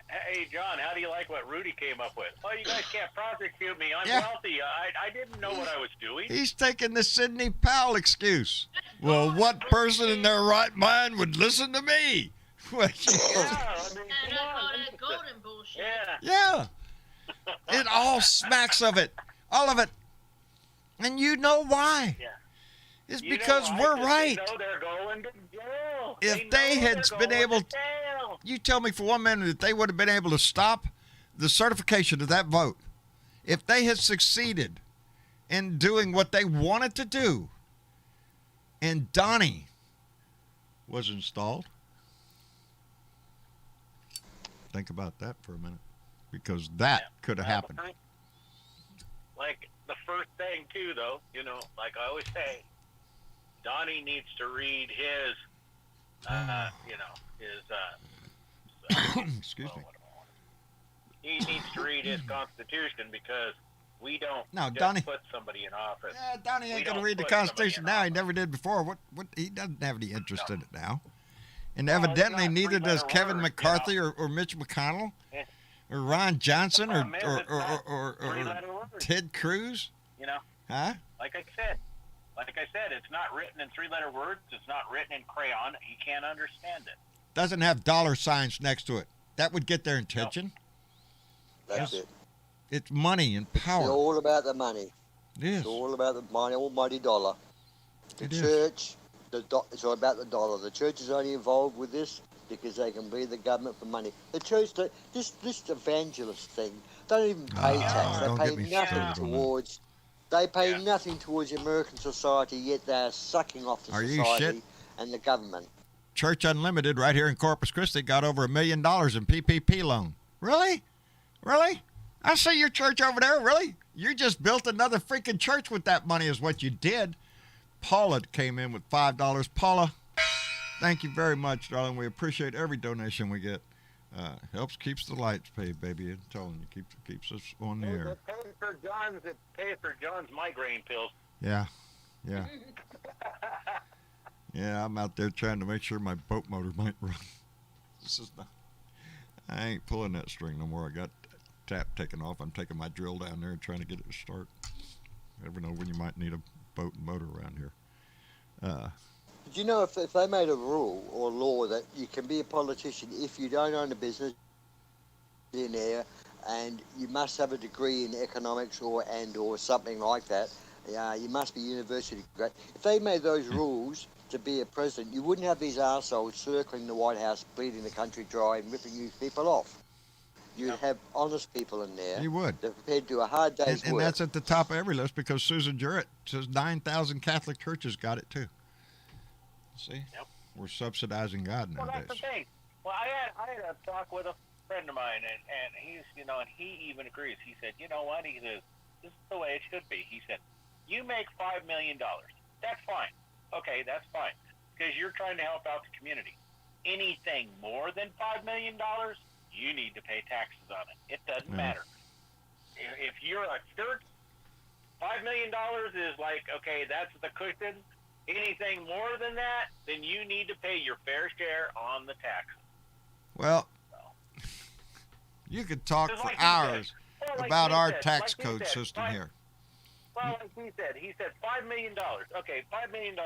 Hey, John, how do you like what Rudy came up with? Oh, you guys can't prosecute me. I'm Yeah. wealthy. I didn't know what I was doing. He's taking the Sidney Powell excuse. Well, what person in their right mind would listen to me? Yeah, And I call that golden bullshit. Yeah. Yeah. It all smacks of it. All of it. And you know why. Yeah. It's You know because why? we're 'Cause right. They know they're going to jail. If they know had they're been going able to jail. You tell me for 1 minute that they would have been able to stop the certification of that vote. If they had succeeded in doing what they wanted to do, and Donnie was installed. Think about that for a minute, because that could have happened. Like the first thing too, though, like I always say, Donnie needs to read his, Excuse me. He needs to read his Constitution, because we don't No, just Donnie. put somebody in office. Yeah, Donnie We ain't going to don't read the put somebody Constitution in now. He office. never did before. What? He doesn't have any interest in it now. And Well, it's evidently not neither does three-letter Kevin words, McCarthy or Mitch McConnell Yeah. or Ron Johnson or Problem is, it's not three-letter words. Ted Cruz. Huh? Like I said, it's not written in three-letter words. It's not written in crayon. He can't understand it. Doesn't have dollar signs next to it. That would get their attention. That's it. It's money and It's power. all about the money. It is. It's all about the money, almighty dollar. The It is. church, it's all about the dollar. The church is only involved with this because they can be the government for money. The church, this evangelist thing, don't even pay tax. don't They get me pay nothing started on that. towards. They pay nothing towards the American society, yet they are sucking off the Are you society shit? and the government. Church Unlimited right here in Corpus Christi got over $1 million in PPP loan. Really? Really? I see your church over there. Really? You just built another freaking church with that money is what you did. Paula came in with $5. Paula, thank you very much, darling. We appreciate every donation we get. Helps keeps the lights paid, baby. I'm telling you, keeps us on the air. It pays for John's migraine pills. Yeah. Yeah, I'm out there trying to make sure my boat motor might run. I ain't pulling that string no more. I got tap taken off. I'm taking my drill down there and trying to get it to start. You never know when you might need a boat and motor around here. Did you know if they made a rule or law that you can be a politician if you don't own a business in there and you must have a degree in economics or something like that, you must be university grad. If they made those rules to be a president, you wouldn't have these arseholes circling the White House, bleeding the country dry and ripping you people off. You'd have honest people in there. You would. They're prepared to do a hard day's and work. that's at the top of every list because Susan Jurett says 9,000 Catholic churches got it too. See? Yep. We're subsidizing God nowadays. Well, that's the thing. Well, I had a talk with a friend of mine, and he's, and he even agrees. He said, you know what? He says, this is the way it should be. He said, you make $5 million. That's fine. Okay, that's fine. Because you're trying to help out the community. Anything more than $5 million, you need to pay taxes on it. It doesn't matter. If you're a church, $5 million is like, okay, that's the cushion. Anything more than that, then you need to pay your fair share on the taxes. Well, you could talk for hours about our tax code system here. Well, like he said $5 million. Okay, $5 million.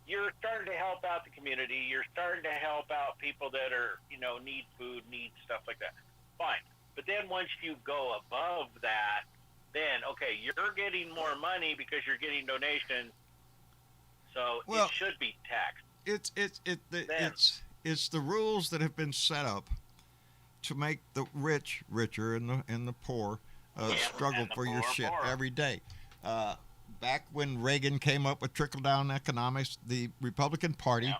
You're starting to help out the community. You're starting to help out people that are, need food, need stuff like that. Fine. But then once you go above that, then, okay, you're getting more money because you're getting donations. So it should be taxed. It's the rules that have been set up to make the rich richer and the poor struggle for your shit every day. Back when Reagan came up with trickle-down economics, the Republican Party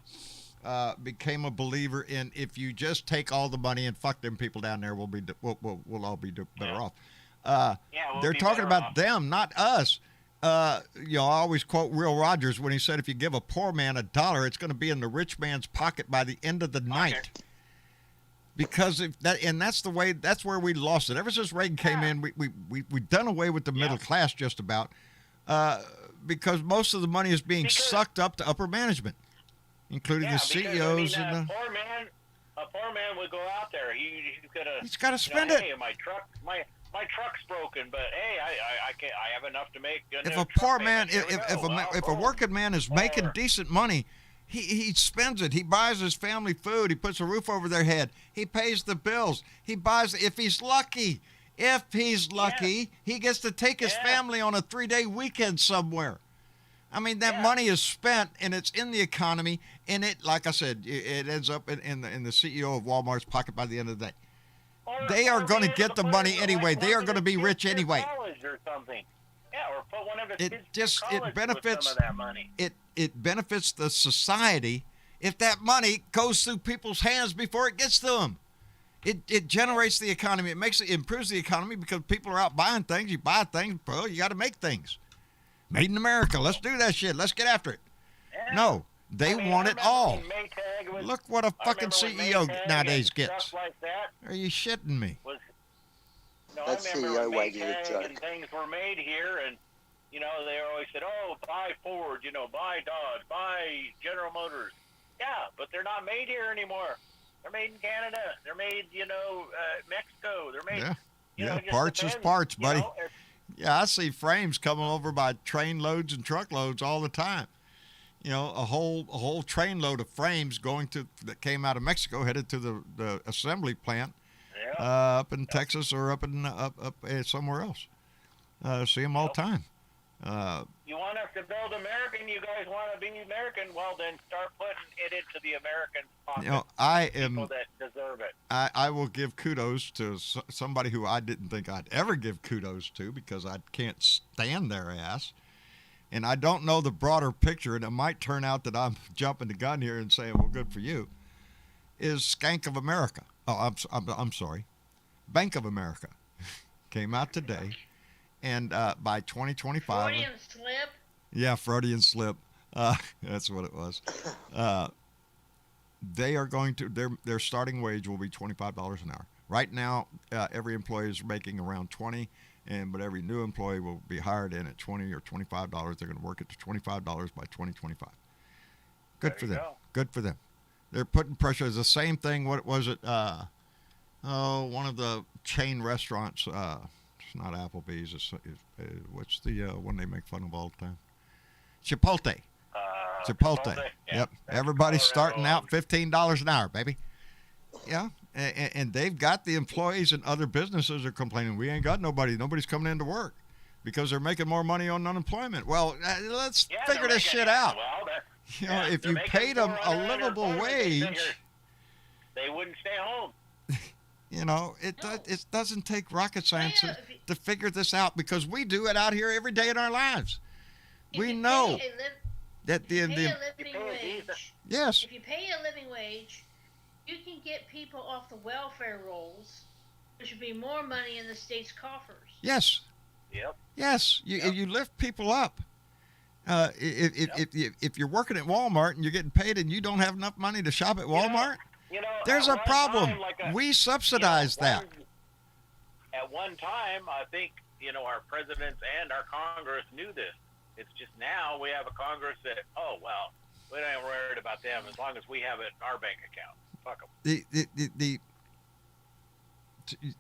became a believer in if you just take all the money and fuck them people down there, we'll all be better off. They're talking about them, not us. I always quote Will Rogers when he said, if you give a poor man $1, it's going to be in the rich man's pocket by the end of the night. Because that's where we lost it. Ever since Reagan came in, we've done away with the middle class just about, because most of the money is being sucked up to upper management, including the CEOs. A poor man would go out there. He's got to spend it. Hey, my truck's broken, but hey, I have enough to make. If a poor man, if a working man is making decent money, he spends it. He buys his family food. He puts a roof over their head. He pays the bills. He buys. If he's lucky, he gets to take his family on a 3-day weekend somewhere. I mean, that money is spent, and it's in the economy, and it, like I said, it ends up in the CEO of Walmart's pocket by the end of the day. They are going to get the money anyway. They are going to be rich anyway. Or something. Yeah, or put one of his It benefits some of that money. It benefits the society if that money goes through people's hands before it gets to them. It generates the economy. It improves the economy because people are out buying things. You buy things, bro. You got to make things. Made in America. Let's do that shit. Let's get after it. Yeah. No, they want it all. Look what a fucking CEO nowadays gets. Like that are you shitting me? That CEO waiting a joke. And things were made here, and they always said, "Oh, buy Ford, buy Dodge, buy General Motors." Yeah, but they're not made here anymore. They're made in Canada. They're made, Mexico. They're made. Parts is parts, buddy. I see frames coming over by train loads and truckloads all the time. A whole train load of frames that came out of Mexico headed to the assembly plant up in Texas or up somewhere else. See them all the time. You want us to build American? You guys want to be American? Well, then start putting it into the American pocket. People that deserve it. I will give kudos to somebody who I didn't think I'd ever give kudos to because I can't stand their ass. And I don't know the broader picture, and it might turn out that I'm jumping the gun here and saying, well, good for you, is Skank of America. Oh, I'm sorry. Bank of America came out today, and by 2025... Freudian slip? Yeah, Freudian slip. That's what it was. they are going to their starting wage will be $25 an hour. Right now, every employee is making around 20, but every new employee will be hired in at $20 or $25. They're going to work it to $25 by 2025. Good for them. Good for them. They're putting pressure. It's the same thing. What was it? One of the chain restaurants. It's not Applebee's. What's the one they make fun of all the time? Chipotle. Chipotle. Yep. Everybody's starting out $15 an hour, baby. Yeah. And they've got the employees, and other businesses are complaining, we ain't got nobody. Nobody's coming into work because they're making more money on unemployment. Well, let's figure this shit out. Well, if you paid them a livable wage, they wouldn't stay home. It doesn't take rocket science to figure this out, because we do it out here every day in our lives. We know that the living wage. Yes. If you pay a living wage, you can get people off the welfare rolls, which would be more money in the state's coffers. Yes. Yep. Yes. You lift people up. If you're working at Walmart and you're getting paid and you don't have enough money to shop at Walmart, there's a problem. We subsidize that. At one time, I think, our presidents and our Congress knew this. It's just now we have a Congress that, we ain't worried about them as long as we have it in our bank account. Fuck them.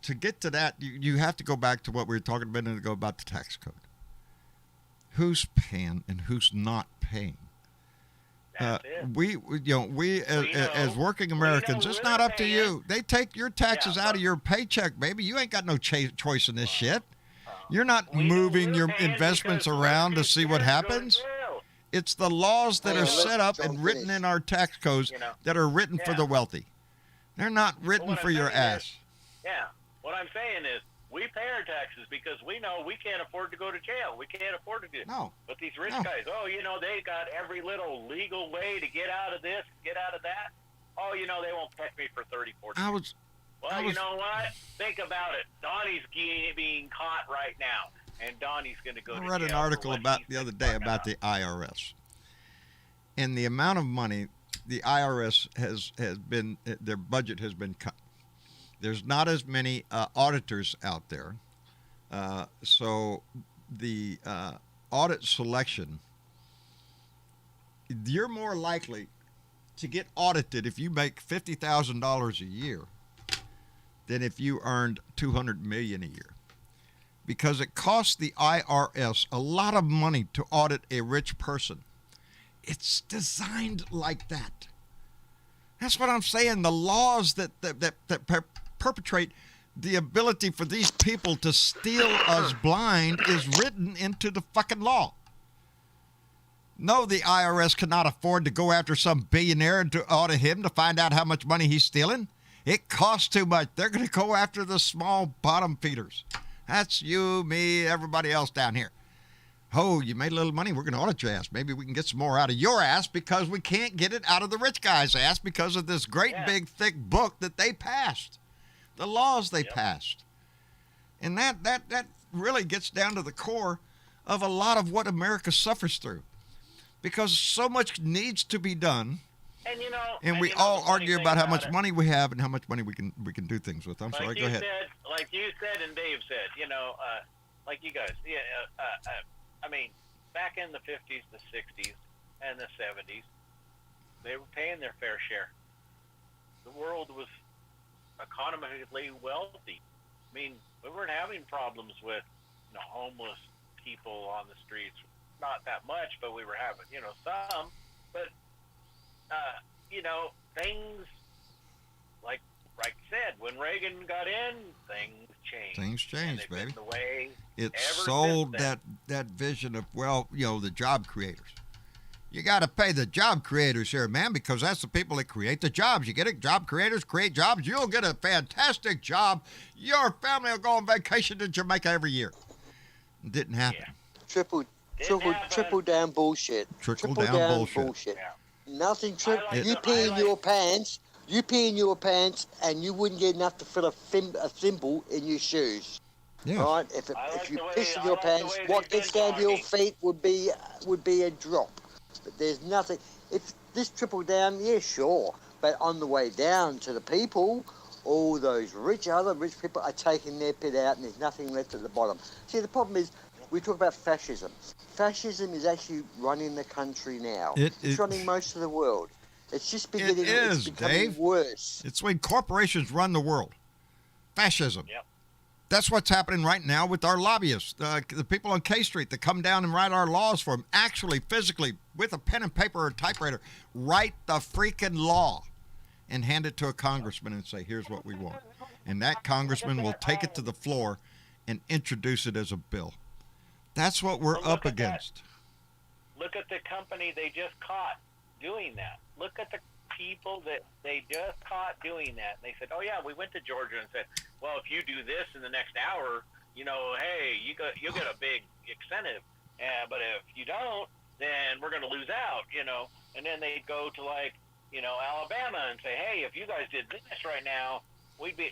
To get to that, you have to go back to what we were talking a minute ago about the tax code. Who's paying and who's not paying? We as working Americans, it's not up to you. They take your taxes out of your paycheck, baby. You ain't got no choice in this shit. You're not moving your investments around to see what happens. It's the laws that are set up and written in our tax codes that are written for the wealthy. They're not written for your ass. What I'm saying is, we pay our taxes because we know we can't afford to go to jail. We can't afford to do it. No. But these rich guys, they got every little legal way to get out of this, get out of that. They won't catch me for 30, 40 years. You know what? Think about it. Donnie's being caught right now, and Donnie's going to go to jail. I read an article the other day about the IRS. And the amount of money the IRS has been, their budget has been cut. There's not as many auditors out there. So the audit selection, you're more likely to get audited if you make $50,000 a year than if you earned $200 million a year. Because it costs the IRS a lot of money to audit a rich person. It's designed like that. That's what I'm saying. The laws that perpetrate the ability for these people to steal us blind is written into the fucking law. No, the IRS cannot afford to go after some billionaire and to audit him to find out how much money he's stealing. It costs too much. They're going to go after the small bottom feeders. That's you, me, everybody else down here. Oh, you made a little money. We're going to audit your ass. Maybe we can get some more out of your ass because we can't get it out of the rich guy's ass because of this great big thick book that they passed. The laws they passed. And that really gets down to the core of a lot of what America suffers through. Because so much needs to be done. And we all argue about how much money we have and how much money we can do things with. I'm sorry, go ahead. Like you said and Dave said, like you guys, back in the 50s, the 60s, and the 70s, they were paying their fair share. The world was economically wealthy. We weren't having problems with homeless people on the streets. Not that much, but we were having, some. But, things, like said, when Reagan got in, things changed. Things changed, baby. The way it sold that vision of, the job creators. You got to pay the job creators here, man, because that's the people that create the jobs. You get it? Job creators create jobs. You'll get a fantastic job. Your family will go on vacation to Jamaica every year. It didn't happen. Yeah. Triple down bullshit. Trickle down bullshit. Yeah. Nothing you pee in your pants. You pee in your pants, and you wouldn't get enough to fill a thimble in your shoes. Yeah. Right? If you piss in your pants, what gets down to your feet would be a drop. But there's nothing. If this triple down, yeah, sure. But on the way down to the people, all those other rich people are taking their bit out, and there's nothing left at the bottom. See, the problem is, we talk about fascism. Fascism is actually running the country now. It's running most of the world. It's just beginning. It's becoming Dave. worse. It's when corporations run the world. Fascism. Yep. That's what's happening right now with our lobbyists, the people on K Street that come down and write our laws for them. Actually, physically, with a pen and paper or a typewriter, write the freaking law and hand it to a congressman and say, here's what we want. And that congressman will take it to the floor and introduce it as a bill. That's what we're up against. Look at the company they just caught doing that. Look at the people that they just caught doing that. They said, oh, yeah, we went to Georgia and said, well, if you do this in the next hour, hey, you'll get a big incentive. But if you don't, then we're going to lose out, And then they go to, Alabama and say, hey, if you guys did this right now, we'd be,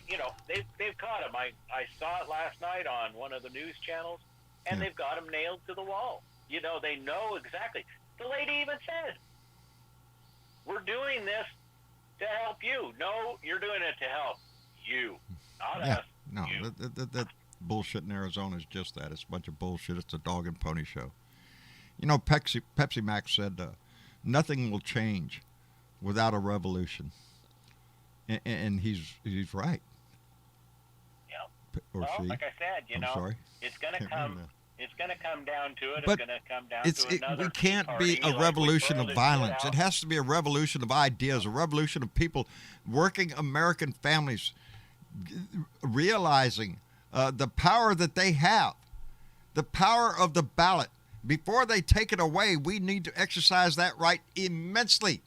they've caught them. I saw it last night on one of the news channels, and they've got them nailed to the wall. They know exactly. The lady even said, we're doing this to help you. No, you're doing it to help you, not us. No, that bullshit in Arizona is just that. It's a bunch of bullshit. It's a dog and pony show. Pepsi Max said, nothing will change without a revolution. And he's right. Yeah. Or she. Like I said, sorry. It's going to come. It's going to come down to it. But it's going to come down to another. We can't be a revolution of violence. It has to be a revolution of ideas, a revolution of people, working American families, realizing the power that they have, the power of the ballot. Before they take it away, we need to exercise that right immensely.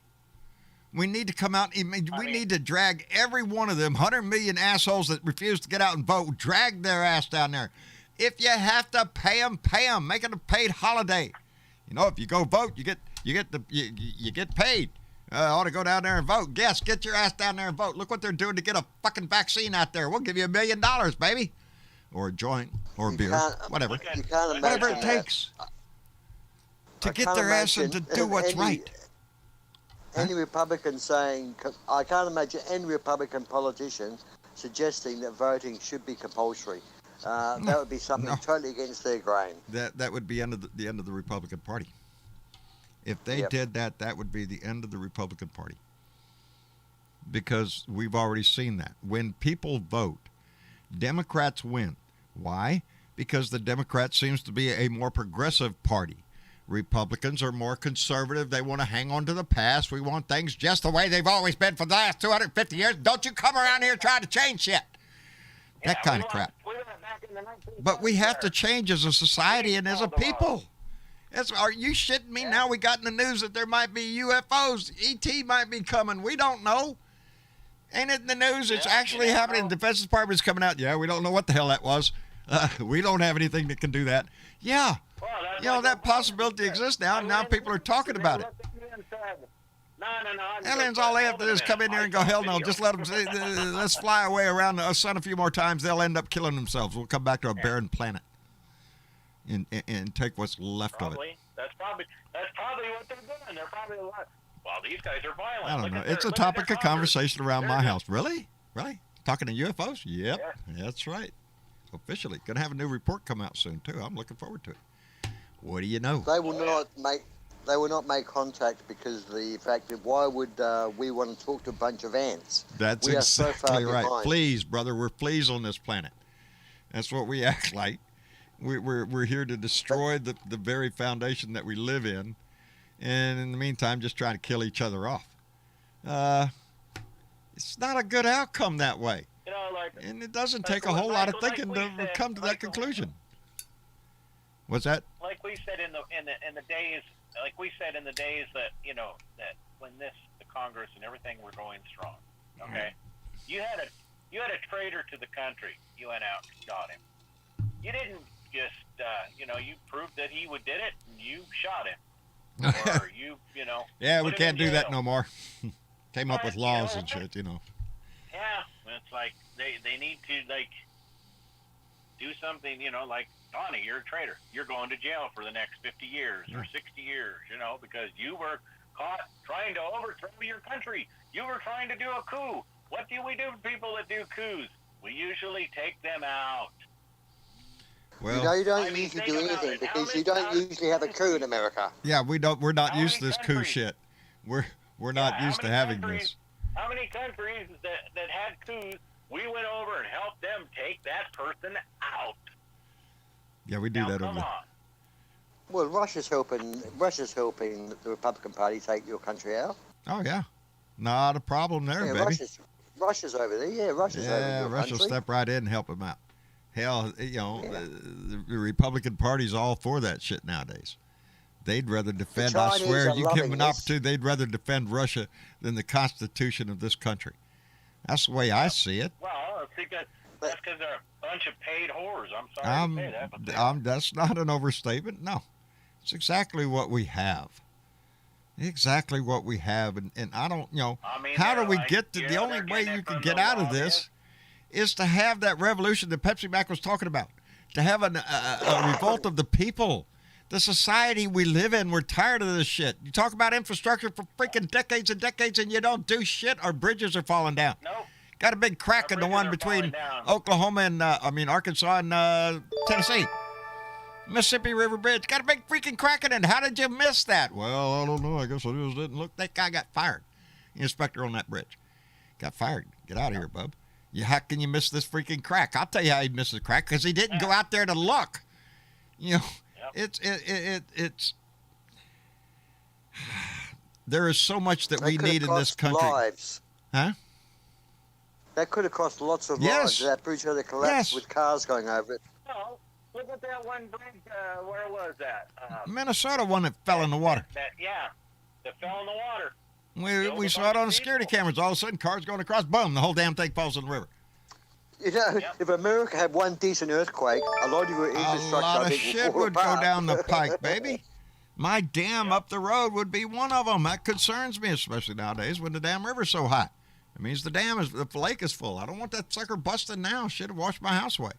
We need to come out. We need to drag every one of them 100 million assholes that refuse to get out and vote. Drag their ass down there. If you have to pay them, pay them. Make it a paid holiday. If you go vote, you get paid. Ought to go down there and vote. Yes, get your ass down there and vote. Look what they're doing to get a fucking vaccine out there. We'll give you $1 million, baby, or a joint, or a beer, whatever. You can't imagine Whatever it takes to get their ass and to do what's right. Any Republican saying, I can't imagine any Republican politician suggesting that voting should be compulsory. That would be something totally against their grain. That would be the end of the Republican Party. If they did that, that would be the end of the Republican Party. Because we've already seen that. When people vote, Democrats win. Why? Because the Democrat seems to be a more progressive party. Republicans are more conservative. They want to hang on to the past. We want things just the way they've always been for the last 250 years. Don't you come around here trying to change shit. That kind of crap. But we have to change as a society and as a people. Are you shitting me? Now we got in the news that there might be UFOs. ET might be coming. We don't know. Ain't it in the news? It's actually happening. The Defense Department's coming out. Yeah, we don't know what the hell that was. We don't have anything that can do that. Yeah. That possibility exists now, and now people are talking about it. No. Aliens, all they have to do is come in here and go, hell no, just let them, let's fly away around the sun a few more times. They'll end up killing themselves. We'll come back to a barren planet and take what's left of it. That's probably what they're doing. They're probably a lot. Well, these guys are violent. I don't know. It's a topic of conversation around my house. Really? Talking to UFOs? Yep, that's right. Officially. Going to have a new report come out soon, too. I'm looking forward to it. What do you know? They will not make contact because the fact that why would we want to talk to a bunch of ants? That's exactly right. Fleas, brother. We're fleas on this planet. That's what we act like. We're here to destroy the very foundation that we live in, and in the meantime, just trying to kill each other off. It's not a good outcome that way. And it doesn't take a whole lot of thinking to come to that conclusion. What's that? Like we said in the days that that when the Congress and everything were going strong. Okay, you had a traitor to the country. You went out and got him. You didn't just you proved that he did it and you shot him. Or Yeah, we can't do that no more. Came up with laws and shit. Yeah, it's like they need to do something. Like Donnie, you're a traitor. You're going to jail for the next 50 years or 60 years. Because you were caught trying to overthrow your country. You were trying to do a coup. What do we do with people that do coups? We usually take them out. Well, you don't I mean, usually think do about anything it. How because you many- don't usually have a coup in America. yeah, we don't. We're not How used to many this coup countries? shit. We're not how used to many having countries- this. How many countries that had coups, we went over and helped them take that person out? Yeah, we do Now, that come over there. on. Well, Russia's helping the Republican Party take your country out. Oh yeah, not a problem there, Yeah, baby. Russia's over there. Yeah, Russia's over Yeah, your Russia will country. step right in and help them out. Hell, Yeah. the Republican Party's all for that shit nowadays. They'd rather defend, I Chinese swear, are you give them loving an this. opportunity, they'd rather defend Russia than the Constitution of this country. That's the way I see it. Well, I think that's because they're a bunch of paid whores. I'm sorry to say that, but they are. That's not an overstatement. No, it's exactly what we have. Exactly what we have, and I don't, I mean, how do they're we like, get to yeah, the only they're way getting you it can from get the out of lobbyist. this is to have that revolution that Pepsi Mac was talking about, to have a revolt of the people. The society we live in, we're tired of this shit. You talk about infrastructure for freaking decades and decades, and you don't do shit. Our bridges are falling down. Nope. Got a big crack Our in the bridges one are between falling down. Oklahoma and Arkansas and Tennessee. Mississippi River Bridge got a big freaking crack in it. How did you miss that? Well, I don't know. I guess I just didn't look. That guy got fired. The inspector on that bridge got fired. Get out of here, bub. How can you miss this freaking crack? I'll tell you how he missed the crack, because he didn't go out there to look. Yep. It's there is so much that we That could need have in this cost country. lives. Huh? That could have cost lots of Yes. lives. That bridge had to collapse Yes. with cars going over it. No, look at that one bridge. Where was that? Minnesota one that fell in the water. That fell in the water. We saw it on the security cameras. All of a sudden, cars going across, boom, the whole damn thing falls in the river. You know, Yep. if America had one decent earthquake, a lot of your A infrastructure, lot I of think, shit fall would go apart. down the pike, baby. My dam up the road would be one of them. That concerns me, especially nowadays when the damn river's so high. It means the lake is full. I don't want that sucker busting now. Should have washed my house away.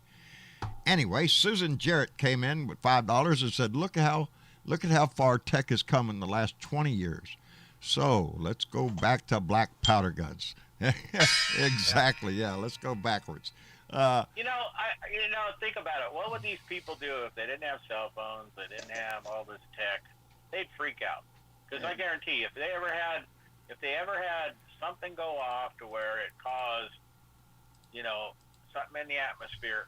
Anyway, Susan Jarrett came in with $5 and said, look at how far tech has come in the last 20 years. So let's go back to black powder guns. Exactly. Yeah, let's go backwards. Think about it. What would these people do if they didn't have cell phones? They didn't have all this tech. They'd freak out. Because I guarantee, if they ever had something go off to where it caused, something in the atmosphere,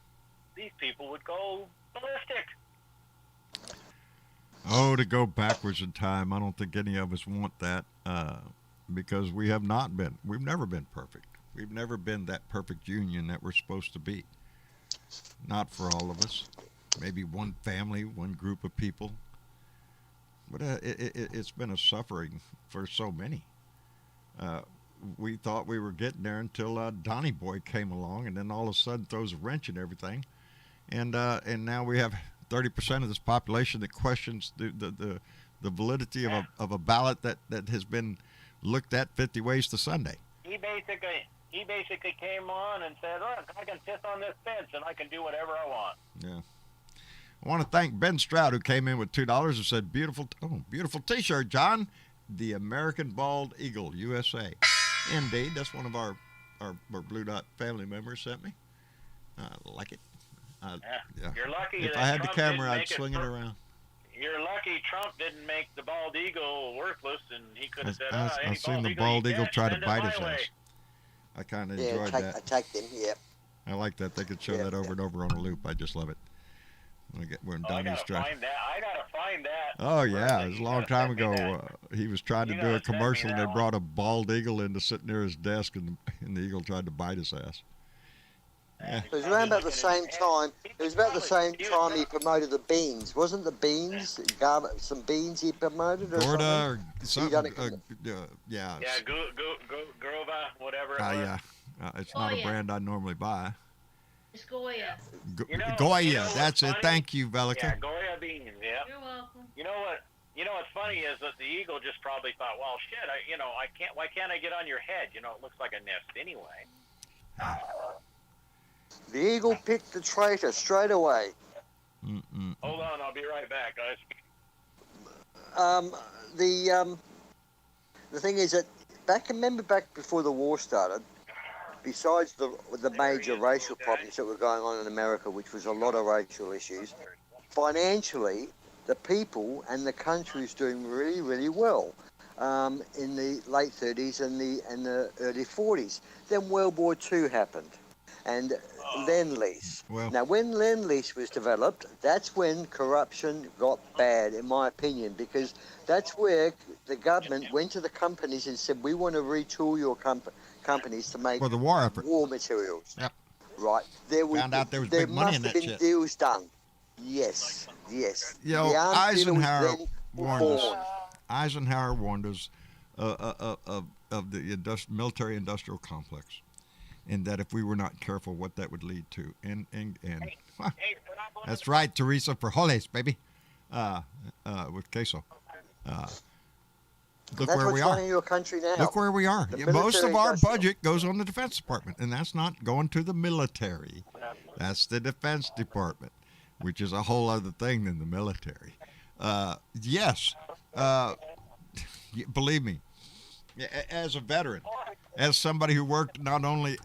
these people would go ballistic. Oh, to go backwards in time. I don't think any of us want that because we've never been perfect. We've never been that perfect union that we're supposed to be. Not for all of us. Maybe one family, one group of people. But it's been a suffering for so many. We thought we were getting there until Donnie Boy came along, and then all of a sudden throws a wrench in everything. And now we have 30% of this population that questions the validity of a ballot that has been looked at 50 ways to Sunday. He basically came on and said, look, I can piss on this fence and I can do whatever I want. Yeah. I want to thank Ben Stroud, who came in with $2 and said, beautiful T-shirt, John. The American Bald Eagle, USA. Indeed, that's one of our Blue Dot family members sent me. I like it. Yeah. You're lucky If that I had Trump the camera, didn't I'd make swing it around. You're lucky Trump didn't make the bald eagle worthless, and he could have said, I've seen the bald eagle try to bite his ass. I kind of enjoyed that. Attack them, yeah. I like that. They could show that over and over on a loop. I just love it. When I Donnie's gotta find that. I gotta find that. Oh yeah, Where it was a you long gotta time send me ago. He was trying to You do a gotta send me commercial, and they that one. brought a bald eagle in to sit near his desk, and the eagle tried to bite his ass. Yeah. It was around about the same time. It was about the same time he promoted the beans. Wasn't the beans? Some beans he promoted or Gorda something? or something. Yeah. Yeah, Grova, whatever. Yeah. It's not a Goya. brand I normally buy. It's Goya. Goya, that's it. funny? Thank you, Velica. Yeah, Goya beans. Yeah. You're welcome. You know what's funny is that the eagle just probably thought, well, shit, I can't. Why can't I get on your head? It looks like a nest anyway. The eagle picked the traitor straight away. Hold on, I'll be right back, guys. the thing is that remember back before the war started, besides the major racial problems that were going on in America, which was a lot of racial issues, financially, the people and the country was doing really, really well in the late 30s and the early 40s. Then World War II happened, and Lend-Lease. Well, Now, when Lend-Lease was developed, that's when corruption got bad, in my opinion, because that's where the government went to the companies and said, we want to retool your companies to make for the war effort. war materials. Yep. Right. Found out there was big money in must have that been shit. deals done. Yes. You know, The arms dealer was Eisenhower then warned us. born. Eisenhower warned us of the military-industrial complex, and that if we were not careful, what that would lead to. And that's right, Teresa, for Joles, baby, with queso. Look That's where what's we are. running your country now. Look where we are. The Most of our military-industrial. budget goes on the Defense Department, and that's not going to the military. That's the Defense Department, which is a whole other thing than the military. Yes, believe me, as a veteran, as somebody who worked not only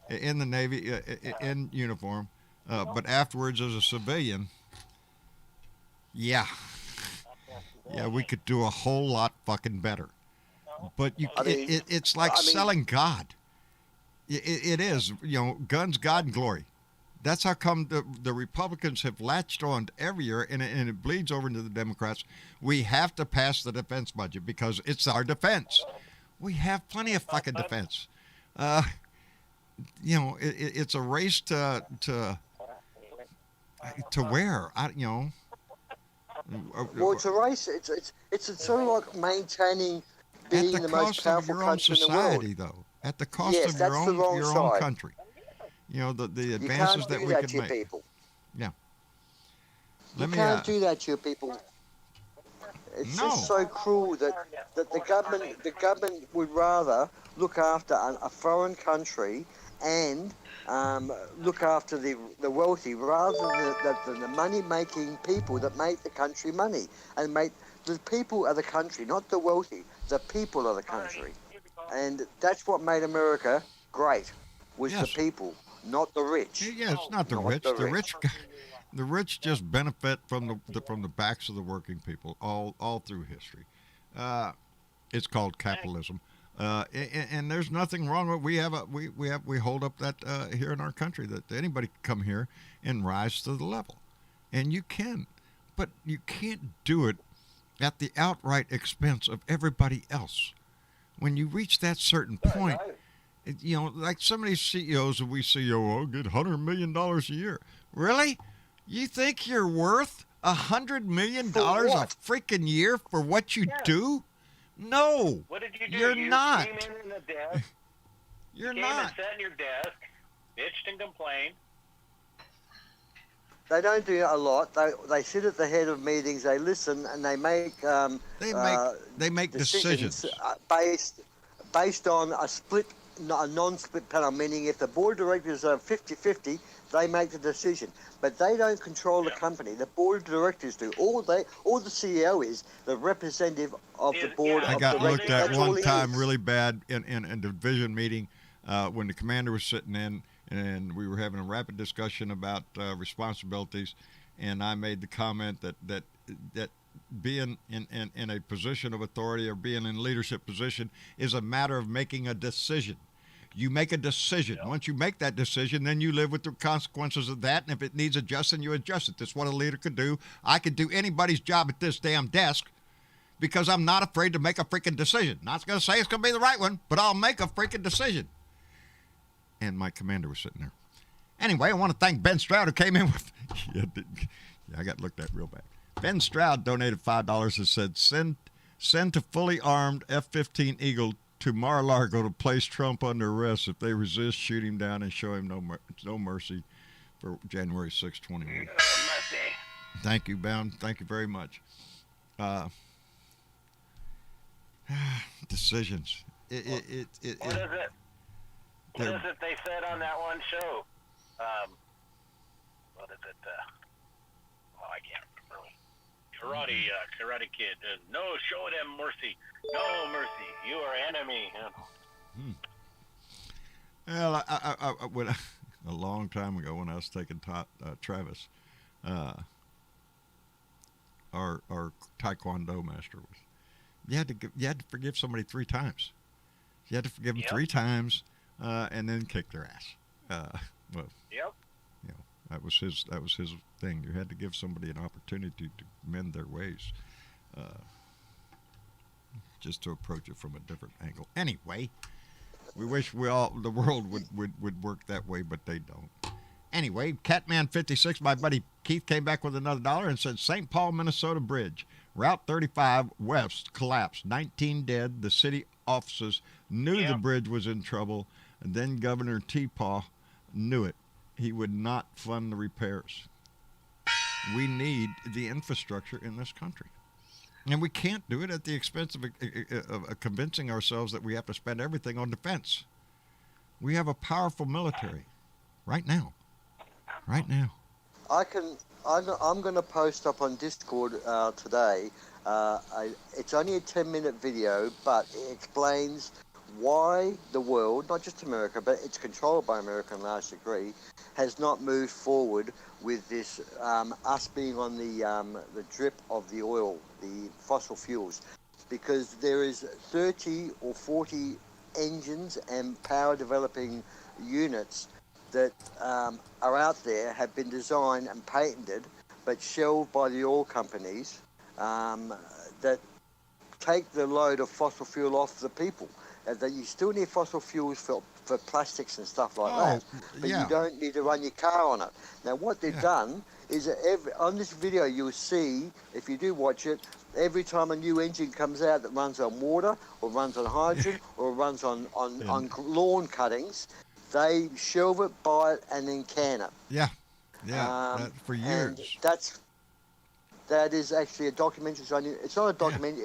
in the Navy in uniform, but afterwards as a civilian, yeah, we could do a whole lot fucking better. But it's like selling God. It is, guns, God, and glory. That's how come the Republicans have latched on to every year, and it bleeds over into the Democrats. We have to pass the defense budget because it's our defense. We have plenty of fucking defense. It's a race to where? Well, it's a race. It's sort of like maintaining being at the the most cost of powerful your own country in the world. society, though. At the cost Yes, of that's the wrong your own side. country. The You advances can't that do we that could to your make. people. Yeah. You can't do that to your people. It's just so cruel that the government would rather look after a foreign country and look after the wealthy rather than the money-making people that make the country money. And the people are the country, not the wealthy. The people are the country. And that's what made America great, was the people, not the rich. Yeah, it's not the rich. The rich just benefit from the backs of the working people all through history. It's called capitalism, and there's nothing wrong with we hold up that here in our country that anybody can come here and rise to the level, and you can, but you can't do it at the outright expense of everybody else. When you reach that certain point, like some of these CEOs that we see, get $100 million a year. Really? You think you're worth $100 million a freaking year for what you do? No. What did you do? You're not. Came in the desk. You're came not. and sat in your desk, bitched and complained. They don't do a lot. They sit at the head of meetings. They listen and they make they make decisions based on a non-split panel. Meaning, if the board of directors are 50-50, they make the decision. But they don't control the company. The board of directors do. All the CEO is the representative of the board. I of got directors. looked at That's all one he time is. really bad in a division meeting when the commander was sitting in, and we were having a rapid discussion about responsibilities, and I made the comment that being in a position of authority or being in a leadership position is a matter of making a decision. You make a decision. Once you make that decision, then you live with the consequences of that, and if it needs adjusting, you adjust it. That's what a leader could do. I could do anybody's job at this damn desk because I'm not afraid to make a freaking decision. Not going to say it's going to be the right one, but I'll make a freaking decision. And my commander was sitting there. Anyway, I want to thank Ben Stroud who came in with... I got looked at real bad. Ben Stroud donated $5 and said, send to fully armed F-15 Eagle to Mar-a-Lago to place Trump under arrest. If they resist, shoot him down and show him no mercy for January 6, 21. Thank you, Ben. Thank you very much. Decisions. What is it? What is it they said on that one show? What is it? I can't remember. Karate Kid. No, show them mercy. No mercy. You are enemy. Well, when a long time ago when I was taking Travis, our Taekwondo master was. You had to forgive somebody 3 times. You had to forgive them 3 times, and then kick their ass. Well, Yep. you know, that was his thing. You had to give somebody an opportunity to mend their ways, just to approach it from a different angle. Anyway, we wish the world would work that way, but they don't. Anyway, Catman56, my buddy Keith came back with another $1 and said St. Paul, Minnesota bridge, Route 35 West collapsed, 19 dead. The city offices knew the bridge was in trouble, and then Governor Teepaw knew it. He would not fund the repairs. We need the infrastructure in this country. And we can't do it at the expense of convincing ourselves that we have to spend everything on defense. We have a powerful military right now. Right now. I'm going to post up on Discord today. It's only a 10-minute video, but it explains why the world, not just America, but it's controlled by America in a large degree, has not moved forward with this, us being on the drip of the oil, the fossil fuels, because there is 30 or 40 engines and power developing units that are out there, have been designed and patented, but shelved by the oil companies that take the load of fossil fuel off the people. That you still need fossil fuels for plastics and stuff like that, but you don't need to run your car on it. Now, what they've done is that on this video you'll see, if you do watch it, every time a new engine comes out that runs on water or runs on hydrogen or runs on lawn cuttings, they shelve it, buy it, and then can it. Yeah, for years. And that is actually a documentary. It's not a documentary.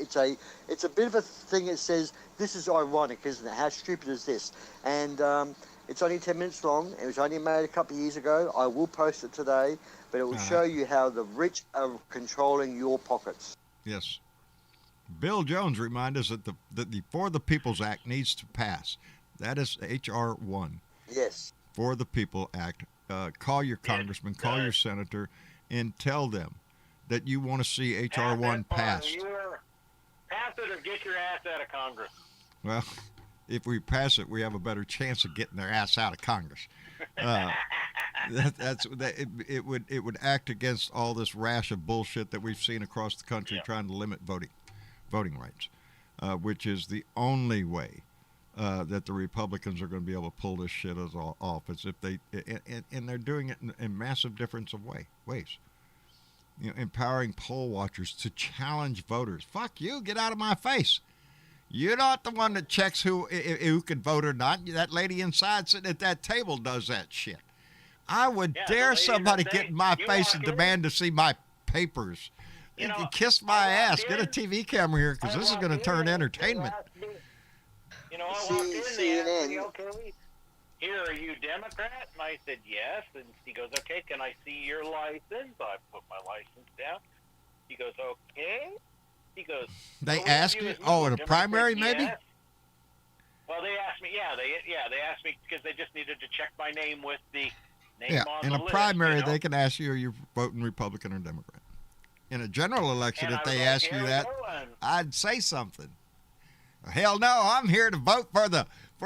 It's a bit of a thing that says, this is ironic, isn't it? How stupid is this? And it's only 10 minutes long. It was only made a couple of years ago. I will post it today, but it will show you how the rich are controlling your pockets. Yes. Bill Jones reminded us that the For the People's Act needs to pass. That is H.R. 1. Yes. For the People Act. Call your congressman, call your senator, and tell them that you want to see H.R. 1 passed. Pass it or get your ass out of Congress. Well, if we pass it, we have a better chance of getting their ass out of Congress. It would act against all this rash of bullshit that we've seen across the country trying to limit voting rights, which is the only way that the Republicans are going to be able to pull this shit off. It's if they and they're doing it in massive difference of ways. You know, empowering poll watchers to challenge voters. Fuck you! Get out of my face. You're not the one that checks who can vote or not. That lady inside sitting at that table does that shit. I would dare somebody get in my face and demand to see my papers. Kiss my ass. Get a TV camera here, because this is going to turn entertainment. I walked in there and okay, here, are you Democrat? And I said, yes. And he goes, okay, can I see your license? I put my license down. He goes, okay. He goes, they ask you? Oh, in a primary, maybe? Yes. Well, they asked me, they asked me because they just needed to check my name with the name on the list. In a primary, they can ask you, are you voting Republican or Democrat? In a general election, if they ask you that, I'd say something. Hell no, I'm here to vote for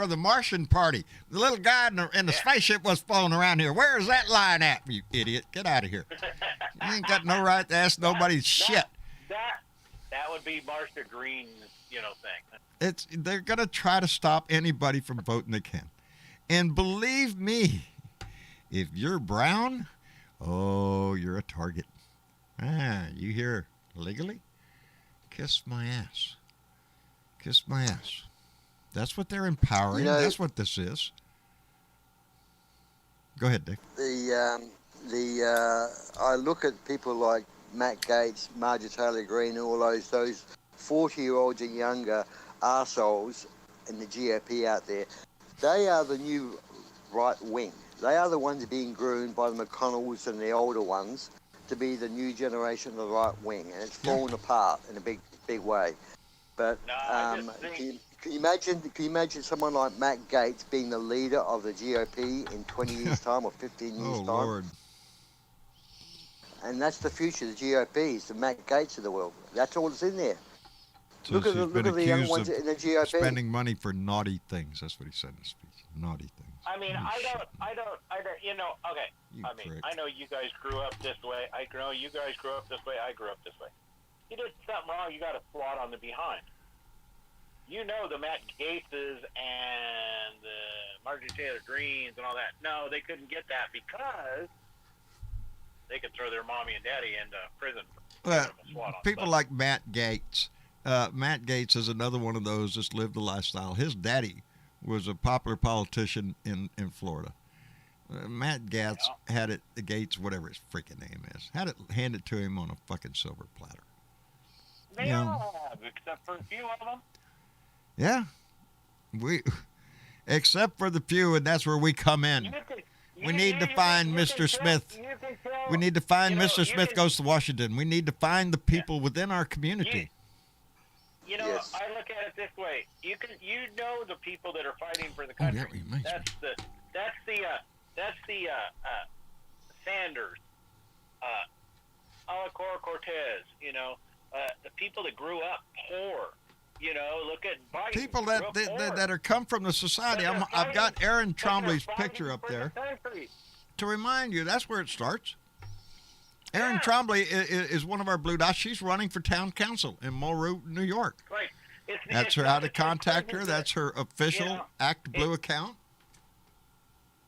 the Martian Party. The little guy in the spaceship was flown around here. Where is that line at, you idiot? Get out of here. You ain't got no right to ask nobody shit. That would be Martha Green, thing. They're going to try to stop anybody from voting they can. And believe me, if you're brown, you're a target. You here legally? Kiss my ass. Kiss my ass. That's what they're empowering. That's what this is. Go ahead, Dave. I look at people like Matt Gaetz, Marjorie Taylor Greene, all those 40-year-olds and younger arseholes in the GOP out there. They are the new right wing. They are the ones being groomed by the McConnells and the older ones to be the new generation of the right wing, and it's fallen apart in a big way. But No, I just think- can you imagine someone like Matt Gaetz being the leader of the GOP in 20 years' time or 15 years' Oh, time? Lord. And that's the future of the GOP, is the Matt Gaetz of the world. That's all that's in there. So Look at she's the been young accused ones of in the GOP. spending money for naughty things. That's what he said in his speech. Naughty things. I mean, Holy I shit, don't, you know, okay. You I mean, prick. I know you guys grew up this way. I know you guys grew up this way. I grew up this way. You did something wrong, you got a swat on the behind. You know the Matt Gaetzes and the Marjorie Taylor Greens and all that. No, they couldn't get that because they could throw their mommy and daddy into prison for Well, a swat on people stuff. like Matt Gaetz. Matt Gaetz is another one of those just lived the lifestyle. His daddy was a popular politician in Florida. Matt Gaetz had it, Gaetz, whatever his freaking name is, had it handed to him on a fucking silver platter. They you know. all have, except for a few of them. Yeah, except for the few, and that's where we come in. We need to find Mr. Smith. We need to find Mr. Smith goes to Washington. We need to find the people within our community. You know, Yes. I look at it this way. You know the people that are fighting for the country. that reminds me. That's the Sanders, Alacor Cortez. You know, the people that grew up poor. You know, look at Biden. People grew up poor. that are come from the society. But they're I've got fighting- Aaron but they're Trombley's fighting picture up for the there country. to remind you that's where it starts. Aaron Yeah. Trombley is one of our blue dots. She's running for town council in Monroe, New York. Right. That's her. How to contact her. That's her official Act Blue account.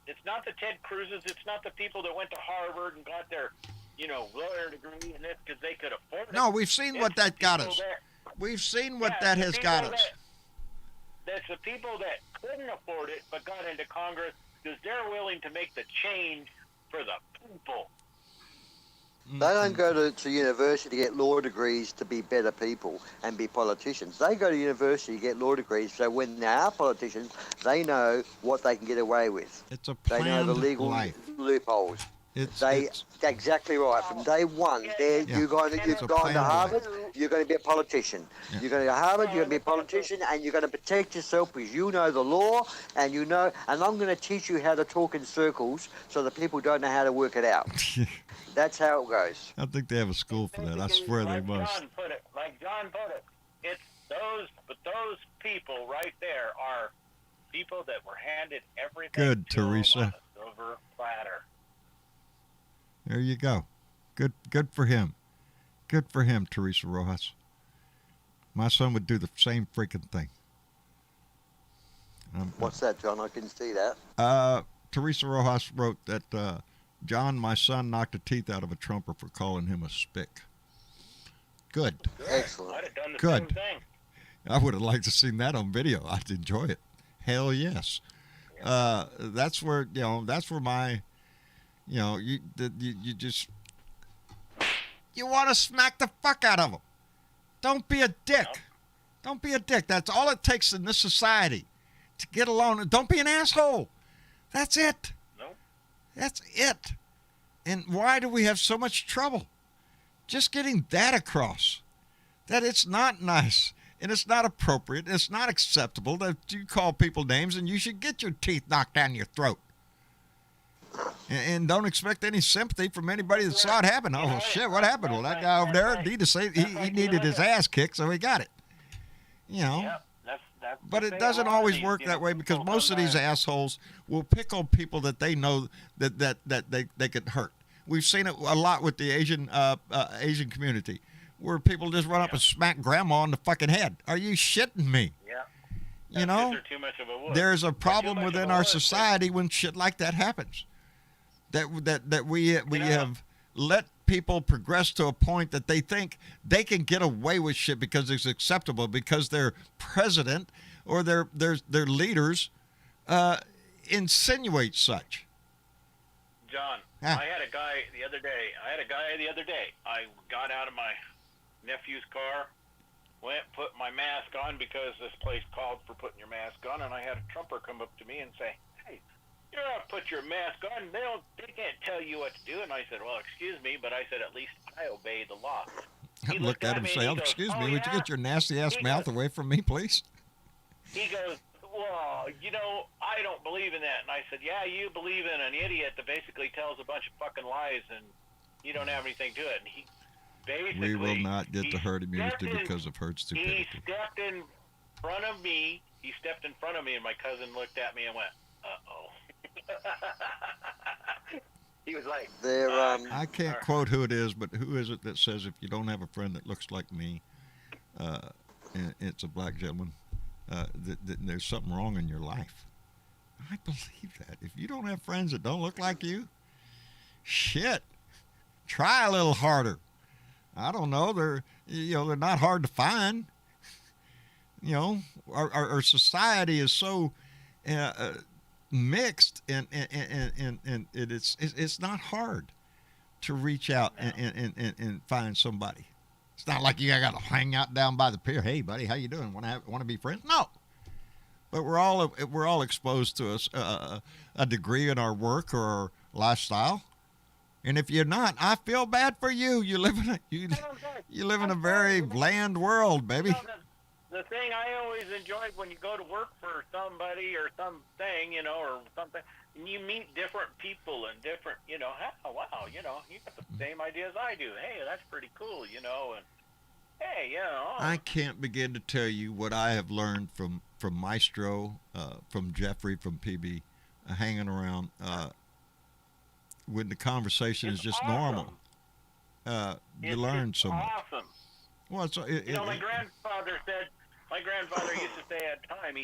It's not the Ted Cruzes. It's not the people that went to Harvard and got their, lawyer degree in this because they could afford it. No, we've seen what It's that the got people us. that- We've seen what yeah, that the has people got us. That's the people that couldn't afford it but got into Congress because they're willing to make the change for the people. They don't go to university to get law degrees to be better people and be politicians. They go to university to get law degrees so when they are politicians, they know what they can get away with. It's a They know the planned legal life. loopholes. It's Exactly right. From day one, Yeah. you've gone It's a to planned life. Harvard, you're going to be a politician. Yeah. You're going to go to Harvard, you're going to be a politician, and you're going to protect yourself because you know the law, and and I'm going to teach you how to talk in circles so that people don't know how to work it out. That's how it goes. I think they have a school for that. I swear they must. Like John put it, it's those people right there are people that were handed everything Good, to them Teresa. on a silver platter. There you go. Good for him. Good for him, Teresa Rojas. My son would do the same freaking thing. What's that, John? I couldn't see that. Teresa Rojas wrote that John, my son, knocked the teeth out of a Trumper for calling him a spick. Good. Excellent. I'd have done the Good. same thing. I would have liked to seen that on video. I'd enjoy it. Hell yes. That's where That's where my. You just. You want to smack the fuck out of them. Don't be a dick. No. Don't be a dick. That's all it takes in this society to get along. Don't be an asshole. That's it. No. That's it. And why do we have so much trouble? Just getting that across. That it's not nice and it's not appropriate. It's not acceptable that you call people names and you should get your teeth knocked down your throat. And don't expect any sympathy from anybody that saw it happen. Oh, well, shit, what happened? Well, that guy over there needed to say he needed his ass kicked, so he got it. Yeah, that's But the it thing doesn't a lot of always these, work that way because people most of these sometimes- assholes will pick on people that they know that they could hurt. We've seen it a lot with the Asian community, where people just run up and smack grandma on the fucking head. Are you shitting me? Yeah. You know, They're too much of a wood. there's a They're too problem much of within a our wood. society when shit like that happens. That we have let people progress to a point that they think they can get away with shit because it's acceptable because their president or their leaders insinuate such. John, Ah. I had a guy the other day. I got out of my nephew's car, went, put my mask on because this place called for putting your mask on, and I had a Trumper come up to me and say, "Hey, You don't have to put your mask on. They can't tell you what to do. And I said, well, excuse me, but I said, at least I obey the law. I looked at him and say, oh, excuse me, would you get your nasty ass mouth away from me, please? He goes, well, I don't believe in that. And I said, yeah, you believe in an idiot that basically tells a bunch of fucking lies and you don't have anything to it. And he basically... We will not get to herd immunity because of herd stupidity. He stepped in front of me. And my cousin looked at me and went, uh-oh. He was like... I can't quote who it is, but who is it that says if you don't have a friend that looks like me, and it's a black gentleman, that there's something wrong in your life. I believe that. If you don't have friends that don't look like you, shit, try a little harder. I don't know. They're not hard to find. Our society is so mixed, and it's not hard to reach out and find somebody. It's not like you got to hang out down by the pier. Hey, buddy, how you doing? Want to be friends? No. But we're all exposed to a degree in our work or our lifestyle. And if you're not, I feel bad for you. You live in a very bland world, baby. The thing I always enjoyed when you go to work for somebody or something, or something, and you meet different people and different, oh, wow, you got the same ideas I do. Hey, that's pretty cool, and hey, I can't begin to tell you what I have learned from Maestro, from Jeffrey, from PB, hanging around when the conversation is just awesome. Normal. You learn so much. Awesome. Well, my grandfather used to say at time, he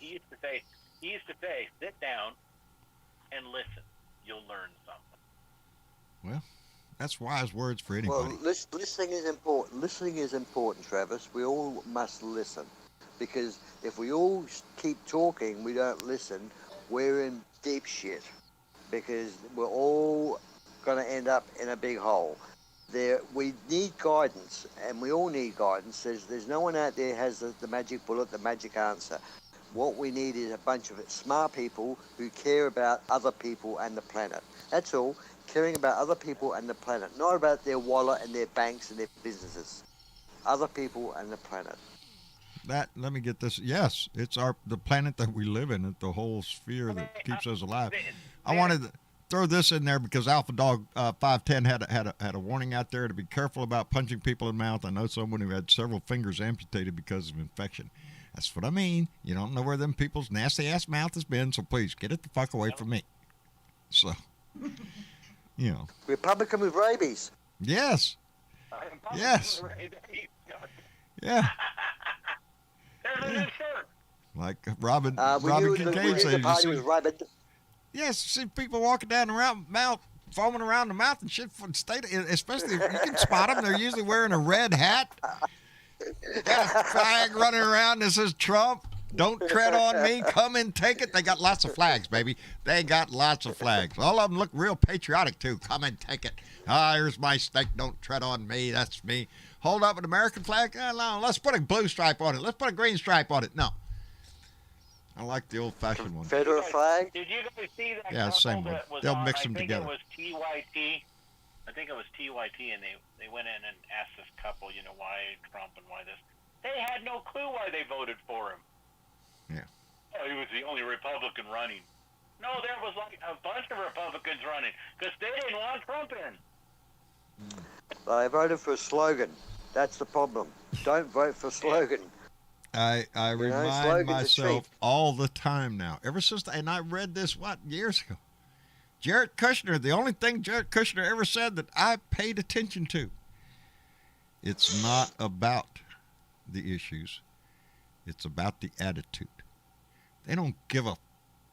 used to say, sit down and listen. You'll learn something. Well, that's wise words for anybody. Well, listening is important. Listening is important, Travis. We all must listen. Because if we all keep talking, we don't listen, we're in deep shit. Because we're all going to end up in a big hole. We need guidance, and we all need guidance. There's no one out there has the magic bullet, the magic answer. What we need is a bunch of smart people who care about other people and the planet. That's all. Caring about other people and the planet, not about their wallet and their banks and their businesses. Other people and the planet. Let me get this. Yes, it's the planet that we live in. It's the whole sphere that keeps us alive. I wanted to throw this in there because Alpha Dog 510 had a warning out there to be careful about punching people in the mouth. I know someone who had several fingers amputated because of infection. That's what I mean. You don't know where them people's nasty ass mouth has been, so please get it the fuck away from me. So, Republican with rabies. Yes. Yes. Yeah. Like Robin Kincaid said. Yes, see people walking down around mouth, foaming around the mouth and shit. Especially if you can spot them. They're usually wearing a red hat. Got a flag running around that says Trump. Don't tread on me. Come and take it. They got lots of flags, baby. They got lots of flags. All of them look real patriotic, too. Come and take it. Here's my stake. Don't tread on me. That's me. Hold up an American flag. No, let's put a blue stripe on it. Let's put a green stripe on it. No. I like the old-fashioned one. Federal flag? Did you guys see that? Yeah, same one. They'll mix them together. I think it was TYT, and they went in and asked this couple, why Trump and why this. They had no clue why they voted for him. Yeah. Oh, he was the only Republican running. No, there was like a bunch of Republicans running because they didn't want Trump in. They voted for a slogan. That's the problem. Don't vote for a slogan. I remind myself all the time now. Ever since, and I read this, years ago. Jared Kushner, the only thing Jared Kushner ever said that I paid attention to. It's not about the issues. It's about the attitude. They don't give a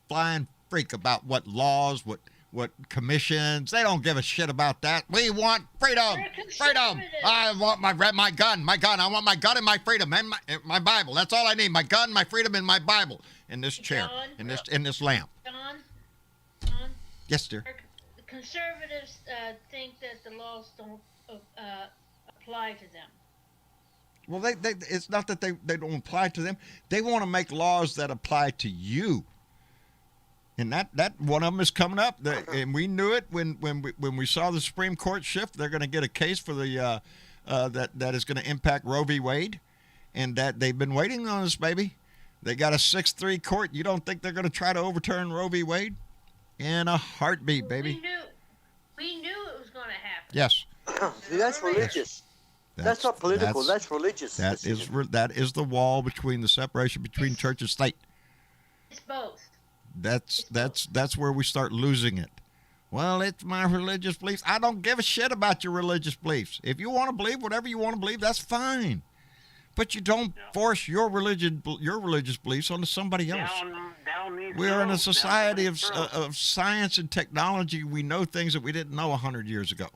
flying freak about what laws, what commissions. They don't give a shit about that. We want freedom. Freedom. I want my gun. I want my gun and my freedom and my Bible. That's all I need. My gun, my freedom, and my Bible in this chair, in this lamp. John? Yes, dear. Conservatives think that the laws don't apply to them. Well, it's not that they don't apply to them. They want to make laws that apply to you. And that one of them is coming up, and we knew it when we saw the Supreme Court shift. They're going to get a case for the that is going to impact Roe v. Wade, and that they've been waiting on us, baby. They got a 6-3 court. You don't think they're going to try to overturn Roe v. Wade? In a heartbeat, baby. We knew it was going to happen. Yes. See, that's religious. That's not political. That's religious. That is the wall between the separation between church and state. It's both. That's where we start losing it. Well, it's my religious beliefs. I don't give a shit about your religious beliefs. If you want to believe whatever you want to believe, that's fine. But you don't force your religious beliefs onto somebody else. We are in a society of science and technology. We know things that we didn't know 100 years ago.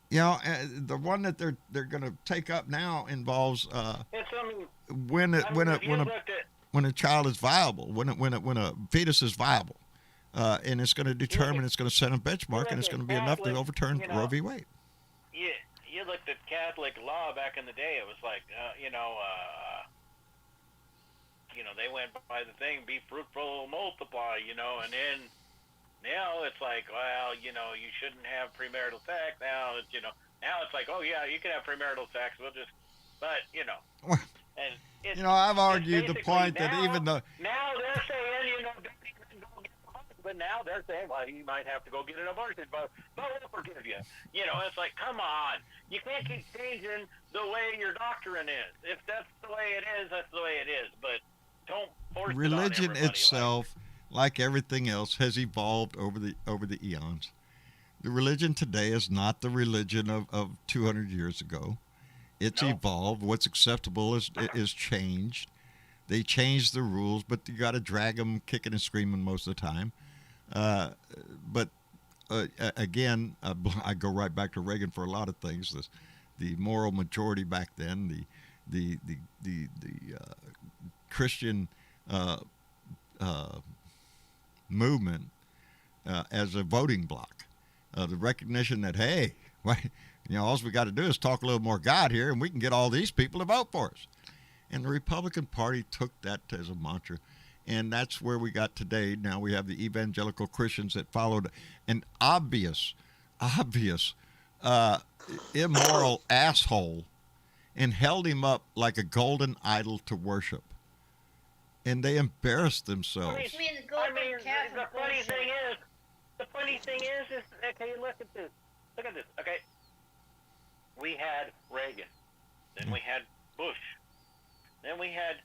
You know, the one that they're going to take up now involves when a child is viable, when a fetus is viable, and it's going to determine, it's going to set a benchmark, and it's going to be enough to overturn Roe v. Wade. You looked at Catholic law back in the day. It was like, they went by the thing, be fruitful, multiply, and then now it's like, well, you shouldn't have premarital sex. Now it's like, oh yeah, you can have premarital sex. Well, and I've argued the point that even the now they're saying, don't even go get an abortion, but now they're saying, well, you might have to go get an abortion, but we'll forgive you. It's like, come on, you can't keep changing the way your doctrine is. If that's the way it is, that's the way it is. But don't force religion it on everybody. itself, like everything else, has evolved over the eons. The religion today is not the religion of 200 years ago. It's evolved. What's acceptable is changed. They changed the rules, but you got to drag them kicking and screaming most of the time. But again, I go right back to Reagan for a lot of things. The moral majority back then, the Christian movement as a voting bloc, the recognition that, hey, all we got to do is talk a little more God here, and we can get all these people to vote for us. And the Republican Party took that as a mantra, and that's where we got today. Now we have the evangelical Christians that followed an obvious, immoral asshole and held him up like a golden idol to worship. And they embarrassed themselves. You mean the golden calf? The funny thing is, okay, look at this. Okay. We had Reagan. Then we had Bush. Then we had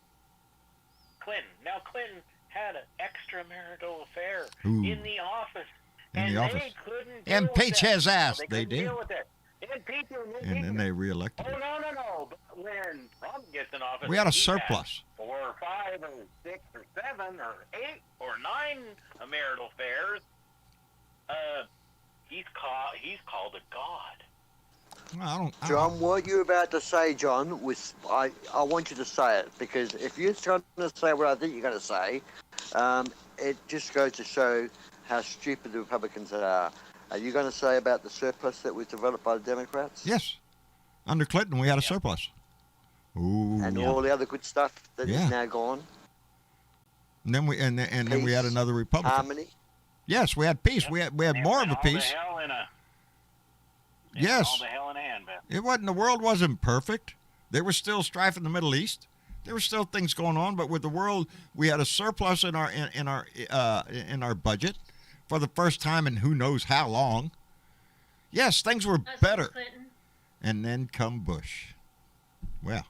Clinton. Now Clinton had an extramarital affair in the office. They couldn't deal impeach with that. his ass. They did. Deal with that. Impeach him. And then they reelected him. No. But when Trump gets in office, we had a surplus. 4 or 5 or 6 or 7 or 8 or 9 marital affairs. He's called a god. John, what you're about to say, John, I want you to say it, because if you're trying to say what I think you're going to say, it just goes to show how stupid the Republicans are. Are you going to say about the surplus that was developed by the Democrats? Yes. Under Clinton, we had a surplus. Ooh. And all the other good stuff that is now gone. And then we then we had another Republican. Harmony. Yes, we had peace. We had more of a peace. Yes. All the hell in a handbasket. It wasn't. The world wasn't perfect. There was still strife in the Middle East. There were still things going on, but with the world, we had a surplus in our budget for the first time in who knows how long. Yes, things were better. Clinton. And then come Bush. Well.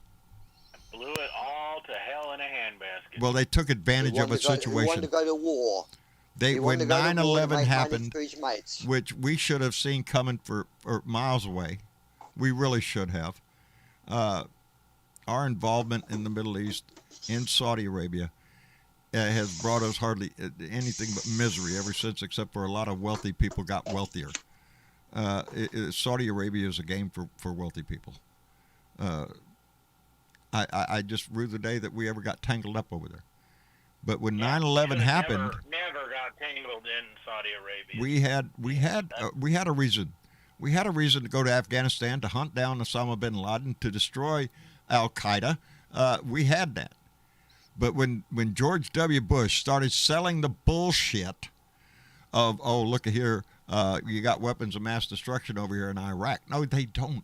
Blew it all to hell in a handbasket. Well, they took advantage of a situation. He wanted to go to war. When 9/11 happened, which we should have seen coming for miles away, we really should have. Our involvement in the Middle East, in Saudi Arabia, has brought us hardly anything but misery ever since, except for a lot of wealthy people got wealthier. Saudi Arabia is a game for wealthy people. I just rue the day that we ever got tangled up over there. But when 9/11 happened, never got tangled in Saudi Arabia. We had a reason. We had a reason to go to Afghanistan to hunt down Osama bin Laden, to destroy Al Qaeda. We had that. But when George W. Bush started selling the bullshit of, oh, look at here, you got weapons of mass destruction over here in Iraq. No, they don't.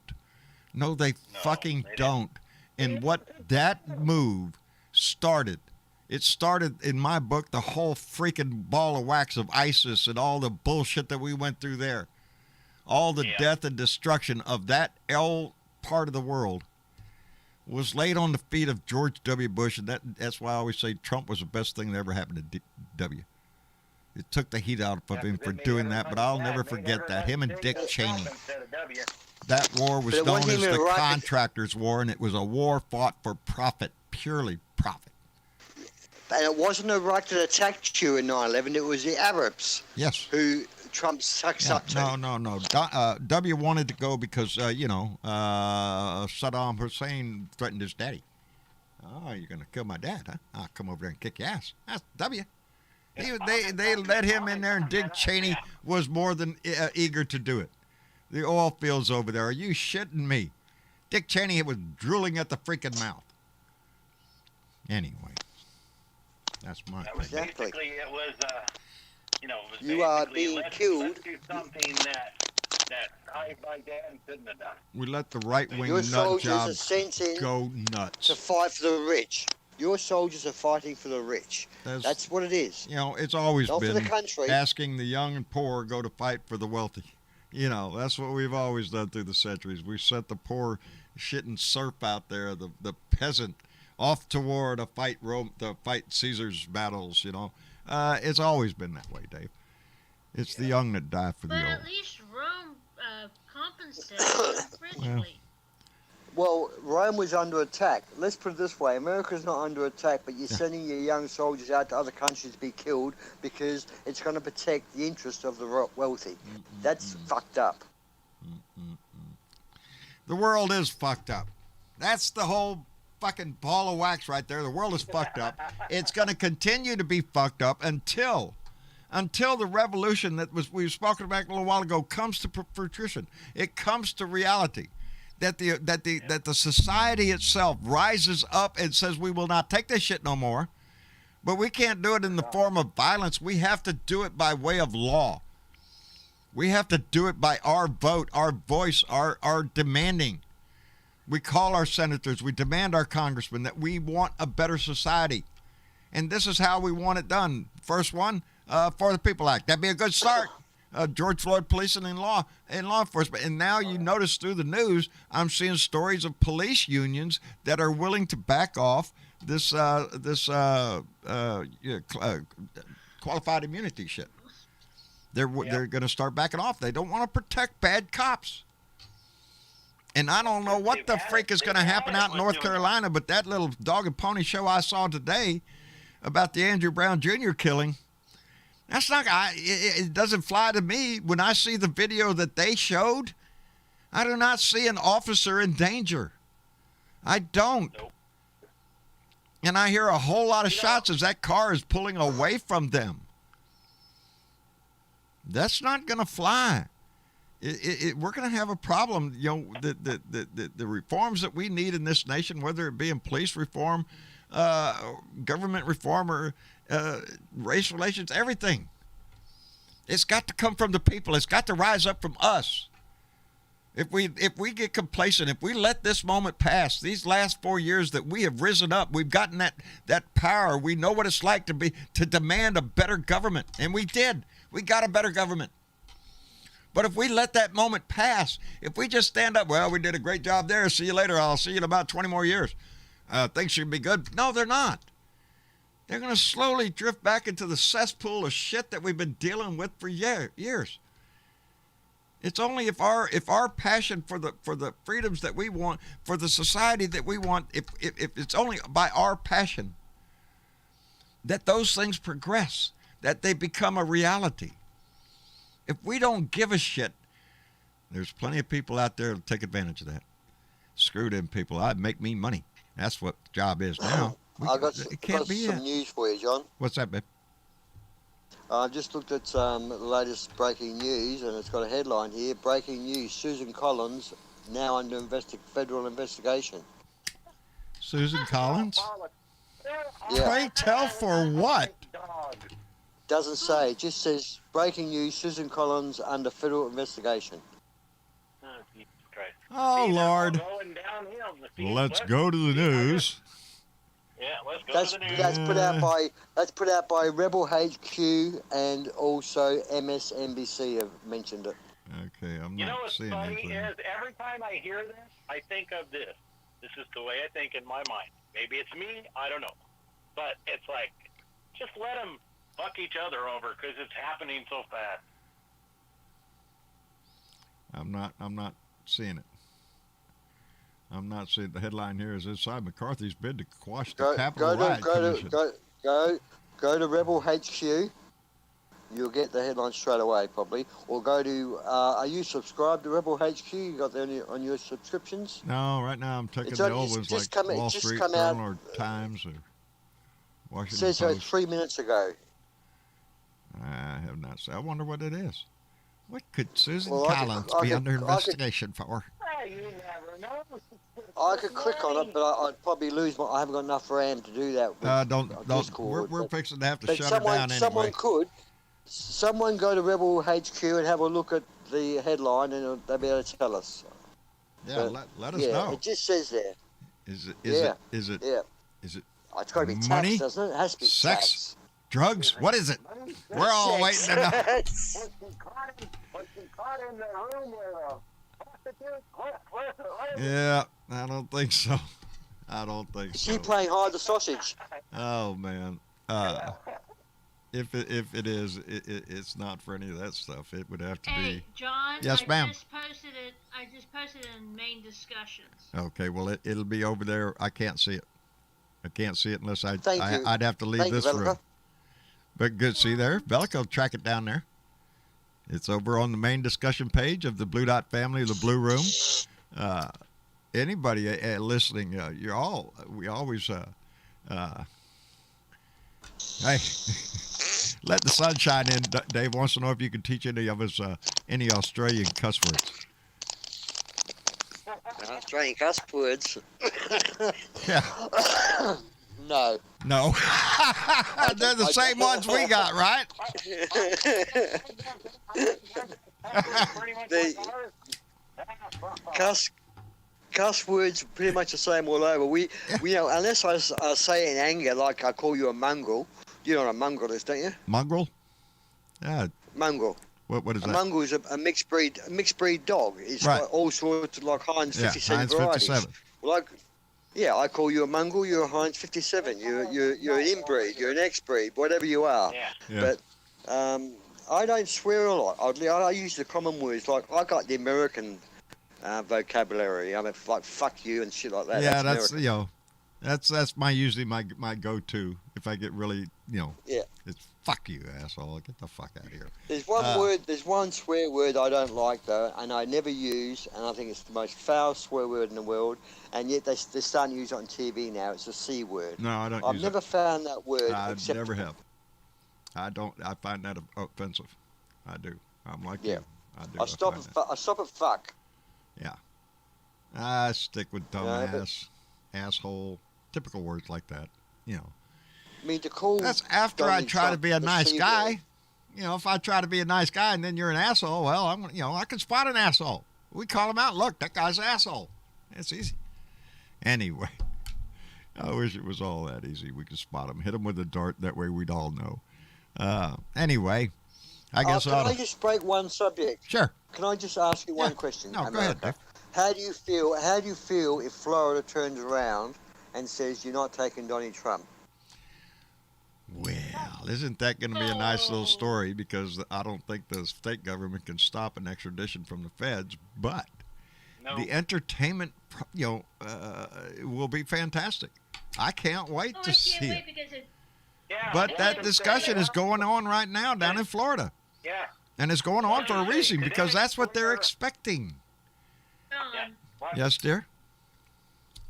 No, they fucking don't. And what that move started, it started, in my book, the whole freaking ball of wax of ISIS and all the bullshit that we went through there. All the death and destruction of that part of the world was laid on the feet of George W. Bush, and that's why I always say Trump was the best thing that ever happened to W. It took the heat out of him for doing that, but I'll never forget that. Him and Dick Cheney. That war was known as the Contractors' War, and it was a war fought for profit, purely profit. And it wasn't Iraq that attacked you in 9/11, it was the Arabs. Yes. Who Trump sucks up to. No. W wanted to go because, Saddam Hussein threatened his daddy. Oh, you're going to kill my dad, huh? I'll come over there and kick your ass. That's W. They let him in there, and Dick Cheney was more than eager to do it. The oil fields over there. Are you shitting me? Dick Cheney was drooling at the freaking mouth. Anyway, that's my Exactly. Basically, it was, you are being let's killed. do something that my dad couldn't have done. We let the right-wing Your nut soldiers are jobs sent in go to nuts. fight for the rich. Your soldiers are fighting for the rich. That's what it is. It's always Not been for the country. asking the young and poor go to fight for the wealthy. That's what we've always done through the centuries. We sent the poor shitting serf out there, the peasant, off to war to fight Caesar's battles. It's always been that way, Dave. It's the young that die for the old. But at least Rome compensated richly. Well, Rome was under attack. Let's put it this way. America's not under attack, but you're sending your young soldiers out to other countries to be killed because it's going to protect the interest of the wealthy. That's fucked up. The world is fucked up. That's the whole fucking ball of wax right there. The world is fucked up. It's going to continue to be fucked up until the revolution that we were spoken about a little while ago comes to fruition. It comes to reality. That the society itself rises up and says we will not take this shit no more, but we can't do it in the form of violence. We have to do it by way of law. We have to do it by our vote, our voice, our demanding. We call our senators, we demand our congressmen that we want a better society, and this is how we want it done. First one, For the People Act. That'd be a good start. George Floyd policing and law enforcement. And now you notice through the news, I'm seeing stories of police unions that are willing to back off this qualified immunity shit. They're going to start backing off. They don't want to protect bad cops. And I don't know what the freak is going to happen out in North Carolina, but that little dog and pony show I saw today about the Andrew Brown Jr. killing, that's not, it doesn't fly to me. When I see the video that they showed, I do not see an officer in danger. I don't. Nope. And I hear a whole lot of shots as that car is pulling away from them. That's not going to fly. We're going to have a problem. The reforms that we need in this nation, whether it be in police reform, government reform, or race relations, everything. It's got to come from the people. It's got to rise up from us. If we get complacent, if we let this moment pass, these last 4 years that we have risen up, we've gotten that power. We know what it's like to demand a better government, and we did. We got a better government. But if we let that moment pass, if we just stand up, well, we did a great job there. See you later. I'll see you in about 20 more years. Things should be good. No, they're not. They're going to slowly drift back into the cesspool of shit that we've been dealing with for years. It's only if our passion for the freedoms that we want, for the society that we want, if it's only by our passion that those things progress, that they become a reality. If we don't give a shit, there's plenty of people out there to take advantage of that. Screw them people. I'd make me money. That's what the job is now. I've got some news for you, John. What's that, babe? I've just looked at the latest breaking news, and it's got a headline here: breaking news, Susan Collins now under federal investigation. Susan Collins? Yeah. Pray tell for what? Doesn't say. It just says breaking news: Susan Collins under federal investigation. Oh, Jesus Christ. Oh, See, they're all Lord. going downhill. See, Let's go to the news. Yeah, let's go That's to the news. put out by Rebel HQ, and also MSNBC have mentioned it. Okay, I'm You know not what's seeing funny anything. is every time I hear this, I think of this. This is the way I think in my mind. Maybe it's me, I don't know. But it's like, just let them fuck each other over because it's happening so fast. I'm not seeing it. I'm not seeing the headline here is inside McCarthy's bid to quash the Capitol Riot Commission. Go to Rebel HQ. You'll get the headline straight away, probably. Or go to. Are you subscribed to Rebel HQ? You got that on your subscriptions? No, right now I'm taking It's the on- old it's ones just like come- Wall it's just Street come Journal out- or Times or It Washington says so Post. 3 minutes ago. I have not seen. I wonder what it is. What could Susan Well, Collins be under investigation for? You never know. I could click on it, but I'd probably lose my. I haven't got enough RAM to do that. With Don't. Discord, We're but- fixing to have to But shut her down someone anyway. could. Someone go to Rebel HQ and have a look at the headline, and they'll be able to tell us. Yeah, but- let us Yeah, know. it just says there. Is it? Yeah. Is it? Yeah. Is it Oh, it's got to be money? tax, doesn't it? It has to be Sex? tax. drugs? What is it? We're all waiting to know. Sex. Was she caught in the room with a prostitute? What is it? Yeah, I don't think so. I don't think She so. playing hide the sausage. Oh man. If it is, it's not for any of that stuff. It would have to Hey, be. John. Yes, ma'am. I just posted it in main discussions. Okay, well it'll be over there. I can't see it. I can't see it unless Thank you. I'd have to leave Thank you, this room. Velica. But good, see there, Velica will track it down there. It's over on the main discussion page of the Blue Dot family, the Blue Room. Anybody listening, we always, hey, let the sun shine in. Dave wants to know if you can teach any of us any Australian cuss words. Australian cuss words. Yeah. No. No. They're the same ones we got, right? Pretty much The- like ours. Cuss words pretty much the same all over. We unless I say it in anger, like I call you a mongrel. You know what a mongrel is, don't you? Mongrel? Yeah. Mongrel. What is A that? mongrel is a mixed breed dog. It's Right. got all sorts of like Heinz Yeah, 57 Heinz varieties. 57. I call you a mongrel. You're a Heinz 57. You're an inbreed. You're an ex-breed. Whatever you are. Yeah. Yeah. But I don't swear a lot. Oddly, I use the common words. Like I got the American vocabulary. I mean, like fuck you and shit like that. Yeah, that's that's American. that's usually my go-to if I get really Yeah. It's fuck you, asshole. Get the fuck out of here. There's one There's one swear word I don't like though, and I never use, and I think it's the most foul swear word in the world. And yet they're starting to use it on TV now. It's a C word. No, I don't. I've use never found that word. I acceptable. never have. I don't. I find that offensive. I do. I'm like Yeah. you. I do. I stop find at I stop at fuck. that. I stick with but- dumbass, asshole, typical words like that. I mean to call. That's after I Donald try to Trump be a the nice C guy. word. If I try to be a nice guy and then you're an asshole, well, I can spot an asshole. We call him out. Look, that guy's an asshole. It's easy. Anyway, I wish it was all that easy. We could spot him, hit him with a dart. That way we'd all know. Anyway, I guess Can I just break one subject? Sure. Can I just ask you one Yeah. question? No, go ahead, America? Dave. How do you feel if Florida turns around and says you're not taking Donald Trump? Well, isn't that going to be a nice little story? Because I don't think the state government can stop an extradition from the feds, but No. the entertainment, will be fantastic. I can't wait Oh, to I see can't it. wait because Yeah, But well, that it's discussion is there. going on right now down in Florida, Yeah. and it's going on for a reason Today, because that's what they're we're- expecting. Yeah. What? Yes, dear.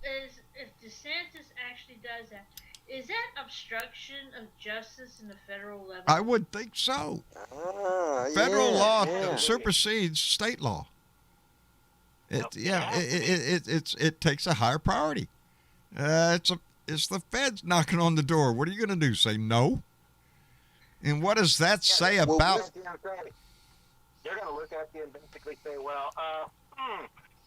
is if DeSantis actually does that, is that obstruction of justice in the federal level? I would think so. Ah, Federal yeah, law yeah. supersedes state law. It Yeah. it takes a higher priority. It's the feds knocking on the door. What are you going to do? Say no? And what does that say about? They're going to look at you and basically say, well,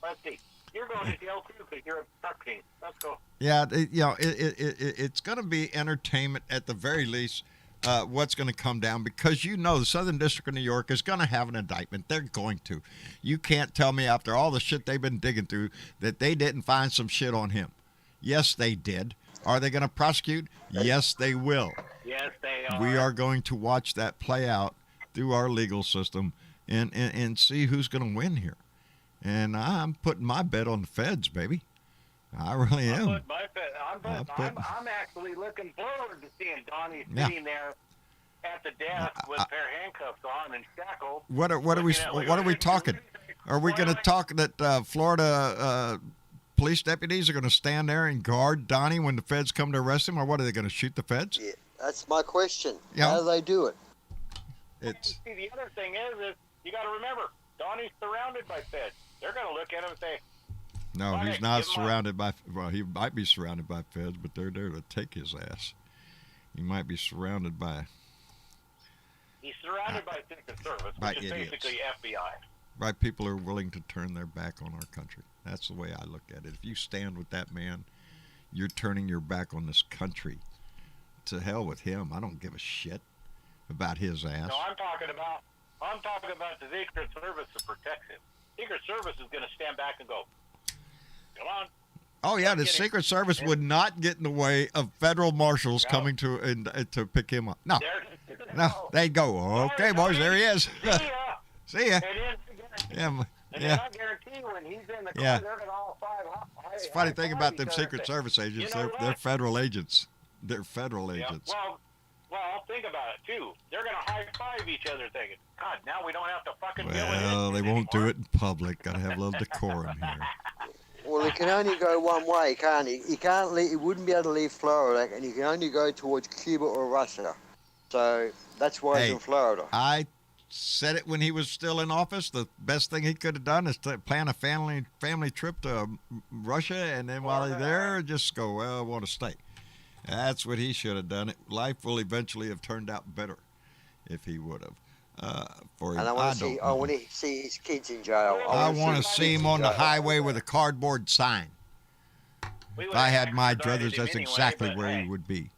let's see. You're going to jail too because you're obstructing. Let's go. Yeah, it's going to be entertainment at the very least. What's going to come down, because the Southern District of New York is going to have an indictment. They're going to. You can't tell me after all the shit they've been digging through that they didn't find some shit on him. Yes, they did. Are they going to prosecute? Yes, they will. Yes, they are. We are going to watch that play out through our legal system and see who's going to win here. And I'm putting my bet on the feds, baby. I really am. I'm actually looking forward to seeing Donnie sitting there at the desk with their handcuffs on and shackled. What are we talking? Are we going to talk that Florida police deputies are going to stand there and guard Donnie when the feds come to arrest him, or what, are they going to shoot the feds? Yeah, that's my question. Yeah. How do they do it? It's See, the other thing is you got to remember, Donnie's surrounded by feds. They're going to look at him and say, no, he's not surrounded by. Well, he might be surrounded by feds, but they're there to take his ass. He might be surrounded by. He's surrounded by Secret Service, which is basically FBI. By people who are willing to turn their back on our country. That's the way I look at it. If you stand with that man, you're turning your back on this country. To hell with him. I don't give a shit about his ass. No, I'm talking about the Secret Service to protect him. Secret Service is going to stand back and go, come on. Oh yeah, the Secret Service would not get in the way of federal marshals coming to pick him up. No, they'd go, okay, boys, there he is. See ya. And they're not guaranteed when he's in the car, they're going to all five. It's a funny thing about them Secret Service agents. They're federal agents. They're federal agents. Well, think about it too. They're going to high five each other, thinking, "God, now we don't have to fucking." Well, they won't do it in public. Got to have a little decorum here. Well, it can only go one way, can't he? He can't leave. He wouldn't be able to leave Florida, and he can only go towards Cuba or Russia. So that's why he's in Florida. I said it when he was still in office. The best thing he could have done is to plan a family trip to Russia, and then while he's there, just go, well, I want to stay. That's what he should have done. Life will eventually have turned out better if he would have. For him, and I want to see his kids in jail. I want to see him on the highway with a cardboard sign. If I had my druthers, that's exactly where he would be.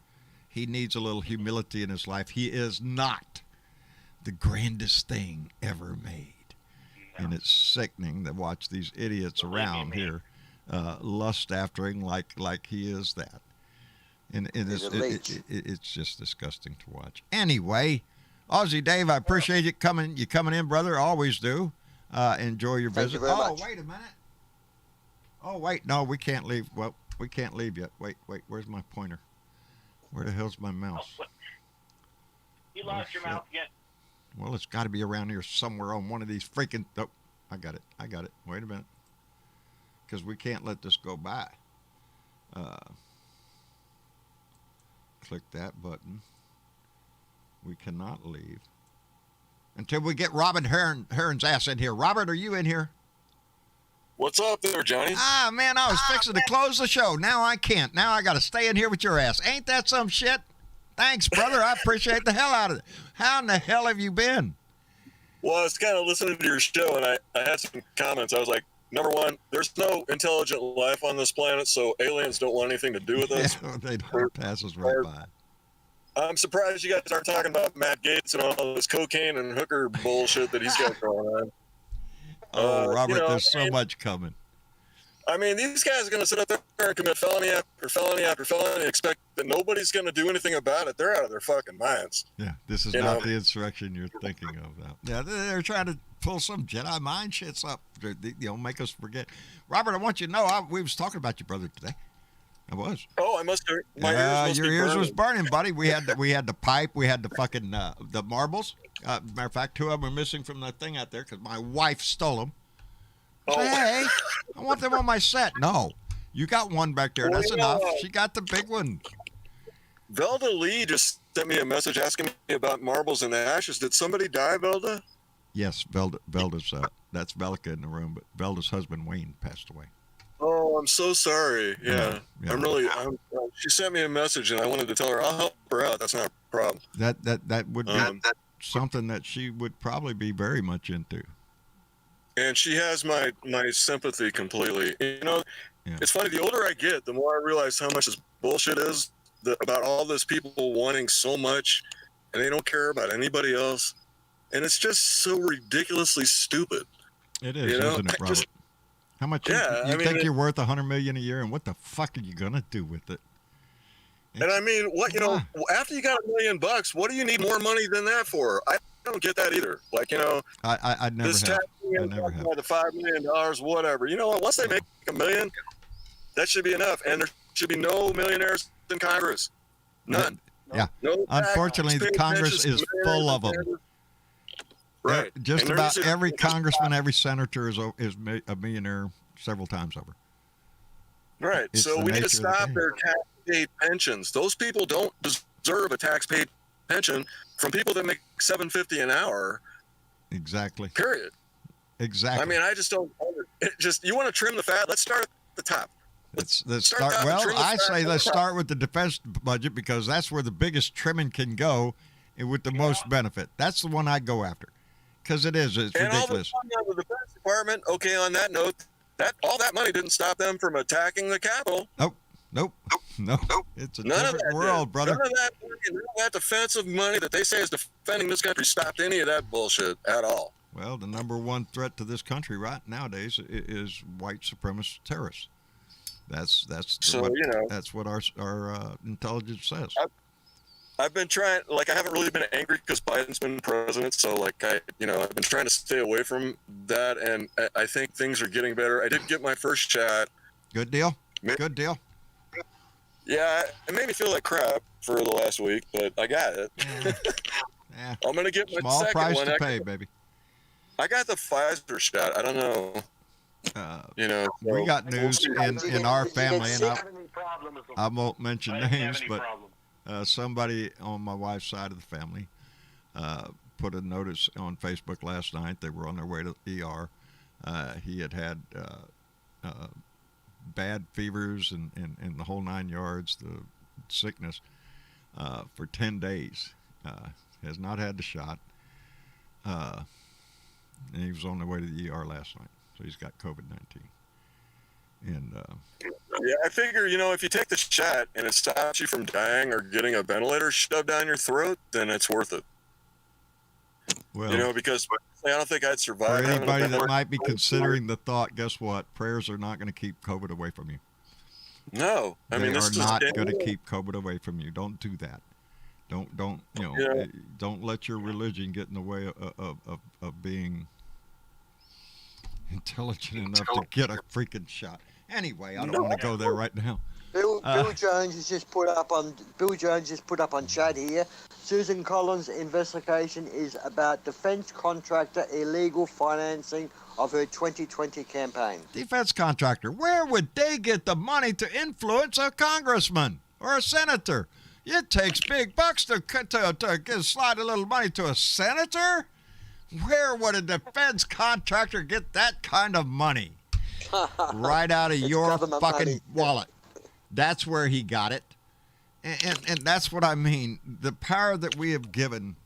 He needs a little humility in his life. He is not the grandest thing ever made. And it's sickening to watch these idiots around here lust after him like he is that. And it's just disgusting to watch. Anyway, Aussie Dave, I appreciate you coming in, brother. Always do. Enjoy your visit. Much. Wait a minute. Oh, wait. No, we can't leave. Well, we can't leave yet. Wait. Where's my pointer? Where the hell's my mouse? You lost your mouse again. Well, it's got to be around here somewhere on one of these freaking... Oh, I got it. Wait a minute. Because we can't let this go by. Click that button. We cannot leave until we get Robin Heron's ass in here. Robert, are you in here? What's up there, Johnny? Ah, man, I was fixing to close the show. Now I can't. Now I got to stay in here with your ass. Ain't that some shit? Thanks, brother. I appreciate the hell out of it. How in the hell have you been? Well, I was kind of listening to your show, and I had some comments. I was like, number one, there's no intelligent life on this planet, so aliens don't want anything to do with us. Yeah, they don't pass us right by. I'm surprised you guys aren't talking about Matt Gaetz and all this cocaine and hooker bullshit that he's got going on. Oh, Robert, there's so much coming. I mean, these guys are going to sit up there and commit felony after felony after felony and expect that nobody's going to do anything about it. They're out of their fucking minds. Yeah, this is not the insurrection you're thinking of now. Yeah, they're trying to pull some Jedi mind shits up, make us forget. Robert, I want you to know, we was talking about your brother today. I was. Oh, I must have. My your ears was burning, buddy. We had the pipe. We had the fucking the marbles. Matter of fact, 2 of them are missing from that thing out there because my wife stole them. Oh. Hey, I want them on my set. No, you got one back there. That's enough. She got the big one. Velda Lee just sent me a message asking me about marbles and ashes. Did somebody die, Velda? Yes, Velda's. That's Velka in the room, but Velda's husband Wayne passed away. Oh, I'm so sorry. Yeah. I'm she sent me a message, and I wanted to tell her I'll help her out. That's not a problem. That would be something that she would probably be very much into. And she has my sympathy completely. You know, Yeah. It's funny. The older I get, the more I realize how much this bullshit is about all this people wanting so much, and they don't care about anybody else. And it's just so ridiculously stupid. It is, isn't it, Robert? How much you think you're worth $100 million a year, and what the fuck are you gonna do with it? And I mean, after you got $1 million, what do you need more money than that for? I don't get that either. Like, I never this have. I never have. The $5 million, whatever. You know what? Once they make $1 million, that should be enough. And there should be no millionaires in Congress. None. Yeah. No Unfortunately, the Congress is full of them. Right. Just about every congressman, every senator is a millionaire several times over. Right. So we need to stop their tax-paid pensions. Those people don't deserve a tax-paid pension from people that make $7.50 an hour. Exactly. Period. Exactly. I mean, I just don't. You want to trim the fat? Let's start at the top. Let's start. Well, I say let's start with the defense budget because that's where the biggest trimming can go, and with the most benefit. That's the one I go after, because it's ridiculous. All the money on the Defense Department. Okay, on that note, all that money didn't stop them from attacking the Capitol. Nope. It's a different world, brother. None of that defensive money that they say is defending this country stopped any of that bullshit at all. Well, the number one threat to this country right nowadays is white supremacist terrorists. That's what our intelligence says. I've been trying, I haven't really been angry because Biden's been president, so I've been trying to stay away from that, and I think things are getting better. I did get my first shot. Good deal. Good deal. Yeah, it made me feel like crap for the last week, but I got it. Yeah. I'm gonna get my small second price one. to pay, baby. I got the Pfizer shot. I don't know. We got news in our family, and I won't mention names, but somebody on my wife's side of the family put a notice on Facebook last night. They were on their way to the ER. He had bad fevers and the whole 9 yards, the sickness, for 10 days. Has not had the shot. And he was on the way to the ER last night. So he's got COVID-19. And yeah, I figure, if you take the shot and it stops you from dying or getting a ventilator shoved down your throat, then it's worth it. Well, because I don't think I'd survive. For anybody that might be considering the thought, guess what? Prayers are not going to keep COVID away from you. No, they are not going to keep COVID away from you. Don't do that. Don't let your religion get in the way of being intelligent enough to get a freaking shot. Anyway, I don't want to go there right now. Bill Jones has just put up on chat here. Susan Collins' investigation is about defense contractor illegal financing of her 2020 campaign. Defense contractor, where would they get the money to influence a congressman or a senator? It takes big bucks to slide a little money to a senator. Where would a defense contractor get that kind of money? Right out of your fucking money. Wallet. That's where he got it. And that's what I mean. The power that we have given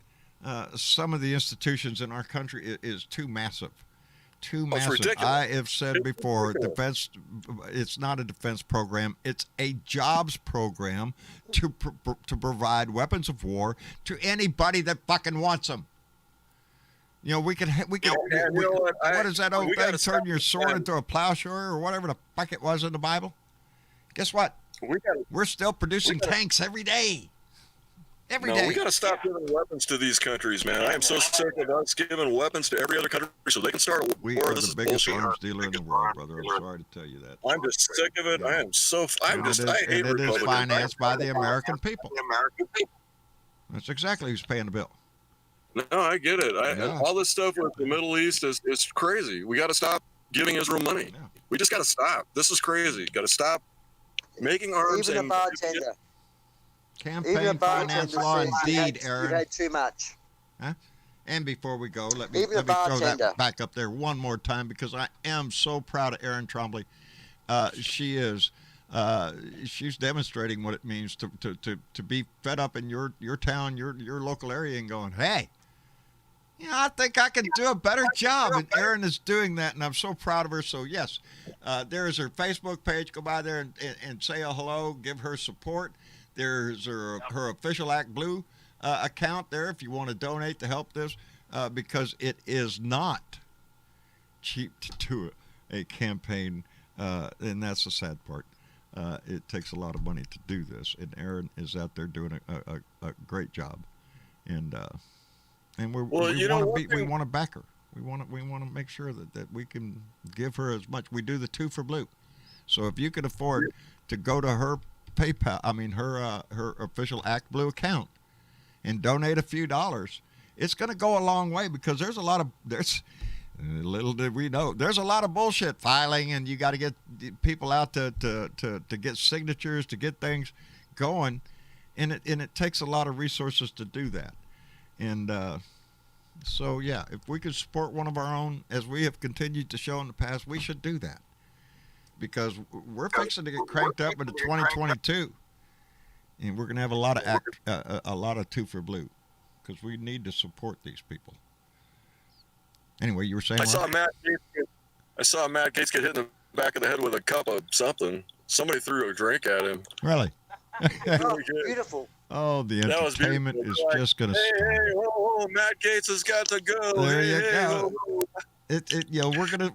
some of the institutions in our country is too massive. Too massive. Ridiculous. I have said before, defense. It's not a defense program. It's a jobs program to provide weapons of war to anybody that fucking wants them. We can. What is that old thing? Turn your sword into a plowshare or whatever the fuck it was in the Bible. Guess what? We're still producing tanks every day. Every day. We got to stop giving weapons to these countries, man. I am so sick of us giving weapons to every other country so they can start a war. We are the biggest arms dealer in the world, brother. I'm sorry to tell you that. I'm just sick of it. I am so. I hate it is Republicans. financed by the American people. That's exactly who's paying the bill. No, I get it. All this stuff with the Middle East is crazy. We got to stop giving Israel money. Yeah. We just got to stop. This is crazy. Got to stop making arms. Even a bartender. Campaign finance law, indeed, Aaron. You had too much. Huh? And before we go, let me throw that back up there one more time because I am so proud of Erin Trombley. She is she's demonstrating what it means to be fed up in your town, your local area, and going, hey, I think I can do a better job. And Erin is doing that, and I'm so proud of her. So, yes, there is her Facebook page. Go by there and say a hello. Give her support. There's her official Act Blue account there if you want to donate to help this, because it is not cheap to do a campaign, and that's the sad part. It takes a lot of money to do this, and Erin is out there doing a great job, and we want to back her. We want to make sure that we can give her as much. We do the 2 for Blue, so if you can afford to go to her PayPal, her official Act Blue account, and donate a few dollars, it's going to go a long way, because little did we know, there's a lot of bullshit filing, and you got to get people out to get signatures, to get things going, and it takes a lot of resources to do that. And so, yeah, if we could support one of our own, as we have continued to show in the past, we should do that, because we're fixing to get cranked up into 2022, and we're going to have a lot of 2 for Blue, because we need to support these people. Anyway, you were saying. I saw Matt Gaetz get hit in the back of the head with a cup of something. Somebody threw a drink at him. Really? Oh, beautiful. Oh, the entertainment is just going to start. Hey, Matt Gaetz has got to go. There you go.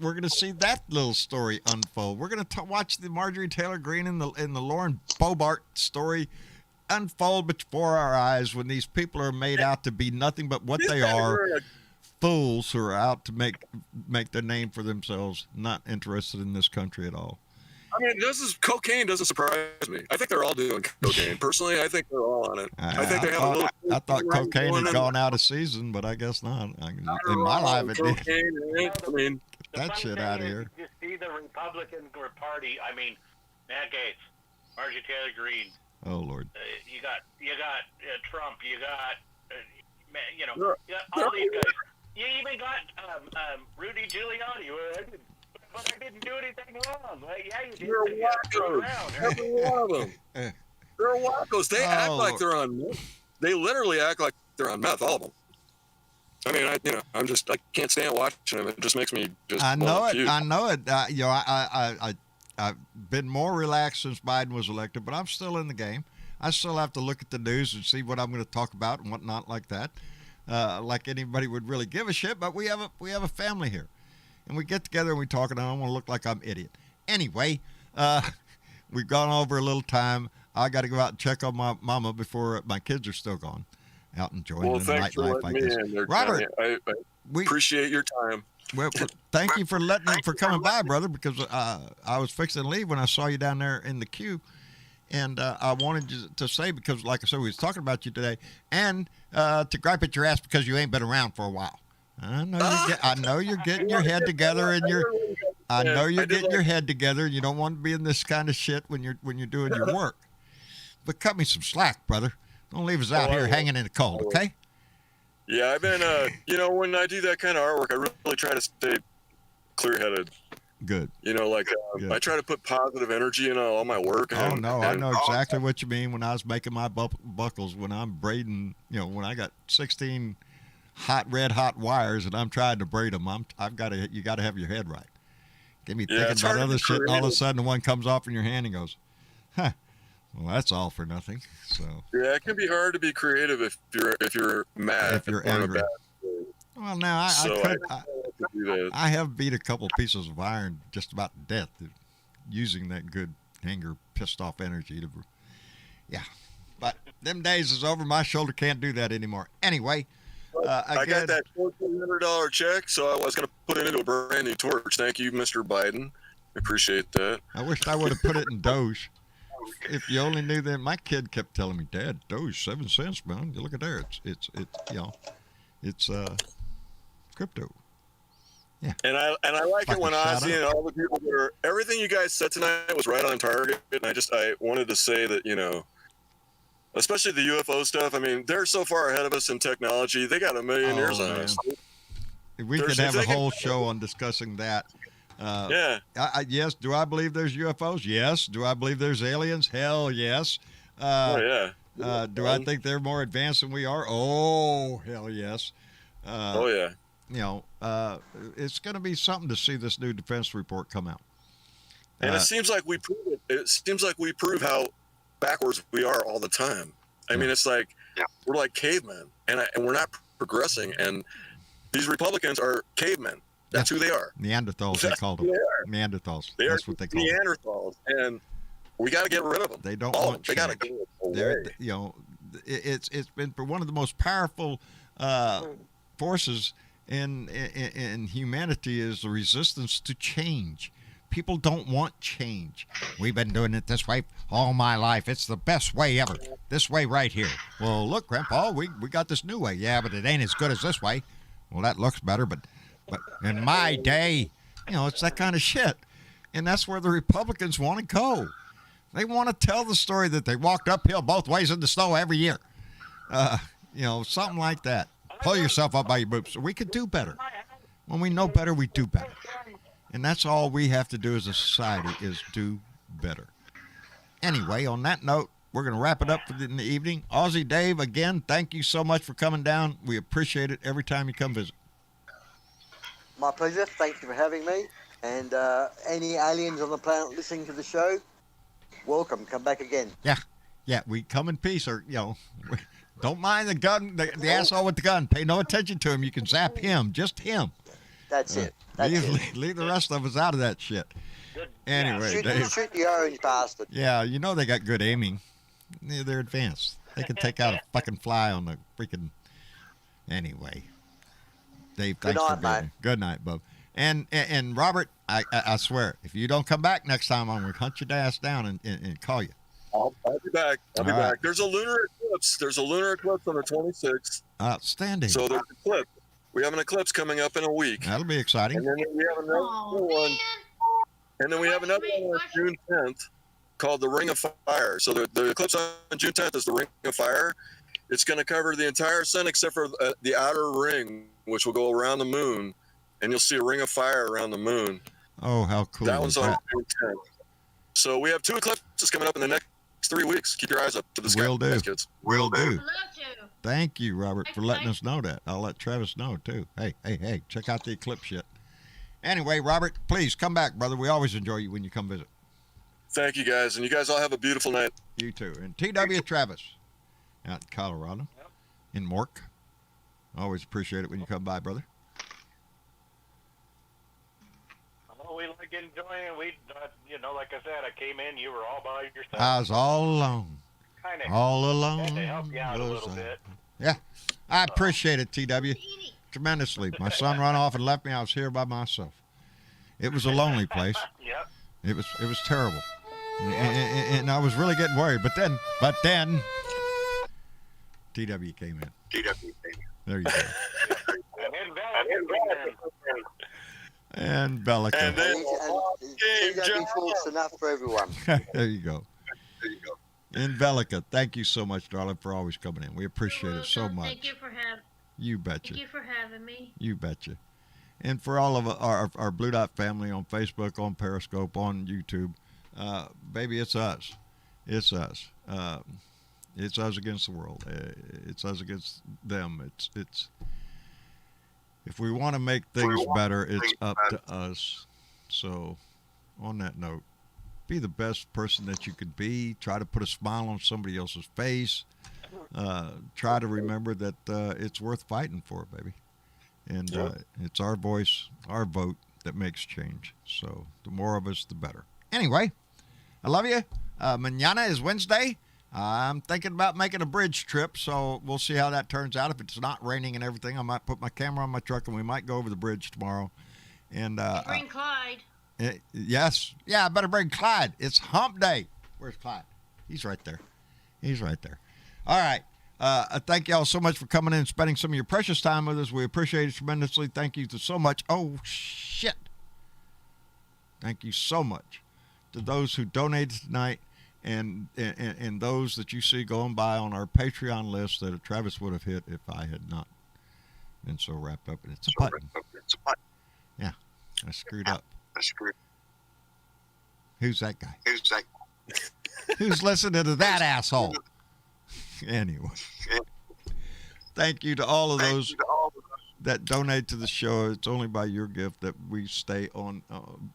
We're gonna see that little story unfold. We're gonna watch the Marjorie Taylor Greene and the Lauren Boebert story unfold before our eyes, when these people are made out to be nothing but what they are. Fools who are out to make their name for themselves, not interested in this country at all. I mean, cocaine doesn't surprise me. I think they're all doing cocaine. Personally, I think they're all on it. I thought cocaine had gone out of season, but I guess not. In my life, it did. I mean, get that shit out of here. You see the Republican Party. I mean, Matt Gaetz, Marjorie Taylor Greene. Oh Lord. You got Trump. You got all these guys. You even got Rudy Giuliani. But I didn't do anything wrong. Like, yeah, you did. They're wackos. Every one of them. They're wackos. They act like they're on meth. They literally act like they're on meth, all of them. I mean, I can't stand watching them. It just makes me just. I know it. I've been more relaxed since Biden was elected, but I'm still in the game. I still have to look at the news and see what I'm going to talk about and whatnot like that. Like anybody would really give a shit, but we have a family here, and we get together and we talk, and I don't want to look like I'm an idiot. Anyway, we've gone over a little time. I got to go out and check on my mama before my kids are still gone, out enjoying the nightlife like this. Robert, I appreciate your time. Well, thank you for coming by, brother, because I was fixing to leave when I saw you down there in the queue. And I wanted to say, because like I said, we was talking about you today, and to gripe at your ass because you ain't been around for a while. I know you're getting your head together, and getting your head together. You don't want to be in this kind of shit when you're doing your work. But cut me some slack, brother. Don't leave us out here hanging in the cold, okay? Yeah, I've been, when I do that kind of artwork, I really try to stay clear-headed. Good. I try to put positive energy in all my work. I know exactly what you mean. When I was making my buckles, when I'm braiding, when I got 16 red hot wires and I'm trying to braid them, you got to have your head right. Get me thinking about other shit, and all of a sudden the one comes off in your hand and goes, huh. Well, that's all for nothing. So yeah, it can be hard to be creative if you're mad. If you're angry. Well, now I have beat a couple pieces of iron just about to death using that good anger, pissed off energy. But them days is over. My shoulder can't do that anymore. Anyway, I got that $1,400 check, so I was going to put it into a brand new torch. Thank you, Mr. Biden. I appreciate that. I wished I would have put it in Doge. If you only knew that. My kid kept telling me, Dad, Doge 7 cents, man. You look at there. It's crypto. Yeah. And I like it when Ozzy and all the people everything you guys said tonight was right on target. And I wanted to say that, especially the UFO stuff. I mean, they're so far ahead of us in technology. They got a million years on us. We could have a whole show on discussing that. Yeah. Yes. Do I believe there's UFOs? Yes. Do I believe there's aliens? Hell yes. Oh yeah. Do I think they're more advanced than we are? Oh, hell yes. Oh yeah. You know, it's going to be something to see this new defense report come out. And it seems like we prove it. It seems like we prove how backwards we are all the time. I mean, it's like we're like cavemen, and we're not progressing. And these Republicans are cavemen. That's who they are. Neanderthals, they called them. Neanderthals. That's what they call them. Neanderthals, and we got to get rid of them. They don't want change. They got to go away. You know, it's been one of the most powerful forces in humanity is the resistance to change. People don't want change. We've been doing it this way all my life. It's the best way ever. This way right here. Well, look, Grandpa, we got this new way. Yeah, but it ain't as good as this way. Well, that looks better, but in my day, you know, it's that kind of shit. And that's where the Republicans want to go. They want to tell the story that they walked uphill both ways in the snow every year. You know, something like that. Pull yourself up by your boobs. We could do better. When we know better, we do better. And that's all we have to do as a society is do better. Anyway, on that note, we're going to wrap it up for in the evening. Aussie Dave, again, thank you so much for coming down. We appreciate it every time you come visit. My pleasure. Thank you for having me. And any aliens on the planet listening to the show, welcome. Come back again. Yeah, we come in peace, or, you know, don't mind the gun, the asshole with the gun. Pay no attention to him. You can zap him, just him. That's it. Leave the rest of us out of that shit. Anyway, Dave. Shoot the orange bastard. Yeah, you know they got good aiming. They're advanced. They can take out a fucking fly on the freaking... Anyway. Dave, thanks for being here. Good night, Bub. And Robert, I swear, if you don't come back next time, I'm going to hunt your ass down and call you. I'll be back. I'll be back. There's a lunar eclipse. There's a lunar eclipse on the 26th. Outstanding. So there's an eclipse. We have an eclipse coming up in a week. That'll be exciting. And then we have another one. And then we have another one on June 10th called the Ring of Fire. So the eclipse on June 10th is the Ring of Fire. It's going to cover the entire sun except for the outer ring, which will go around the moon. And you'll see a ring of fire around the moon. Oh, how cool. That one's on June 10th. So we have 2 eclipses coming up in the next 3 weeks. Keep your eyes up to the sky. Will do. Kids. Will do. I'd love to. Thank you, Robert, for letting us know that. I'll let Travis know, too. Hey, check out the eclipse shit. Anyway, Robert, please come back, brother. We always enjoy you when you come visit. Thank you, guys. And you guys all have a beautiful night. You too. And T.W. Travis out in Colorado, in Mork. Always appreciate it when you come by, brother. Oh, we like enjoying. We, you know, like I said, I came in. You were all by yourself. I was all alone. All alone. Had to help you out a little bit. Yeah, I appreciate it, TW, tremendously. My son ran off and left me. I was here by myself. It was a lonely place. Yep. It was terrible, and I was really getting worried. But then, TW came in. There you go. And Bellica. And TW Force enough for everyone. There you go. And Velica, thank you so much, darling, for always coming in. We appreciate it so much. Thank you for having. You betcha. Thank you for having me. You betcha. And for all of our Blue Dot family on Facebook, on Periscope, on YouTube, baby, it's us. It's us. It's us against the world. It's us against them. It's. If we want to make things better, it's up to us. So, on that note, be the best person that you could be. Try to put a smile on somebody else's face. Try to remember that it's worth fighting for, baby. And it's our voice, our vote that makes change. So the more of us, the better. Anyway, I love you. Mañana is Wednesday. I'm thinking about making a bridge trip, so we'll see how that turns out. If it's not raining and everything, I might put my camera on my truck and we might go over the bridge tomorrow. And bring Clyde. Yes. Yeah, I better bring Clyde. It's hump day. Where's Clyde? He's right there. All right. Thank y'all so much for coming in and spending some of your precious time with us. We appreciate it tremendously. Thank you so much. Oh, shit. Thank you so much to those who donated tonight and those that you see going by on our Patreon list that Travis would have hit if I had not been so wrapped up. And it's a button. Yeah, I screwed up. Who's that guy? Who's listening to that asshole? Anyway, thank you to all of those that donate to the show. It's only by your gift that we stay on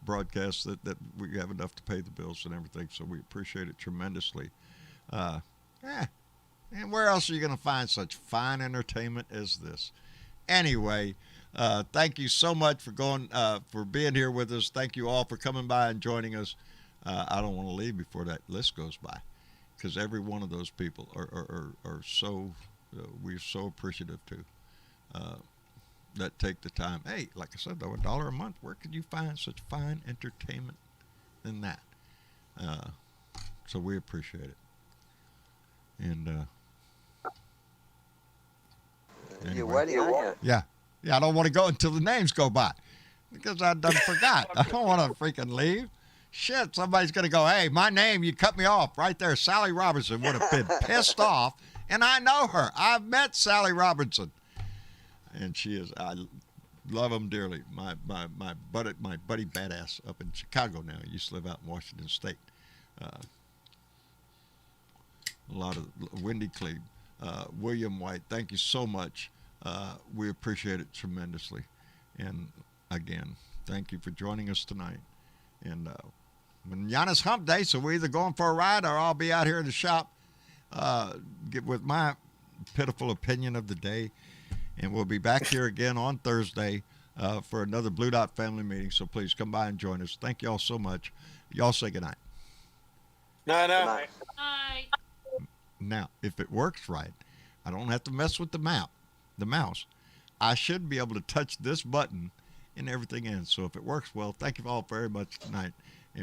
broadcast, that we have enough to pay the bills and everything. So we appreciate it tremendously. And where else are you going to find such fine entertainment as this? Anyway, thank you so much for being here with us. Thank you all for coming by and joining us. I don't want to leave before that list goes by, because every one of those people are so, we're so appreciative to, that take the time. Hey, like I said, though, $1 a month, where could you find such fine entertainment than that? So we appreciate it. And You're anyway. waiting, aren't you? Yeah, I don't want to go until the names go by, because I done forgot. I don't want to freaking leave. Shit, somebody's going to go, hey, my name, you cut me off right there. Sally Robertson would have been pissed off, and I know her. I've met Sally Robertson, and she is, I love him dearly. My buddy badass up in Chicago now. He used to live out in Washington State. A lot of Wendy Cleve, William White, thank you so much. We appreciate it tremendously. And again, thank you for joining us tonight. And Manana's hump day, so we're either going for a ride or I'll be out here in the shop with my pitiful opinion of the day. And we'll be back here again on Thursday for another Blue Dot family meeting. So please come by and join us. Thank you all so much. Y'all say goodnight. No. Bye. Now, if it works right, I don't have to mess with the mouse. I should be able to touch this button and everything ends. So if it works well, thank you all very much tonight.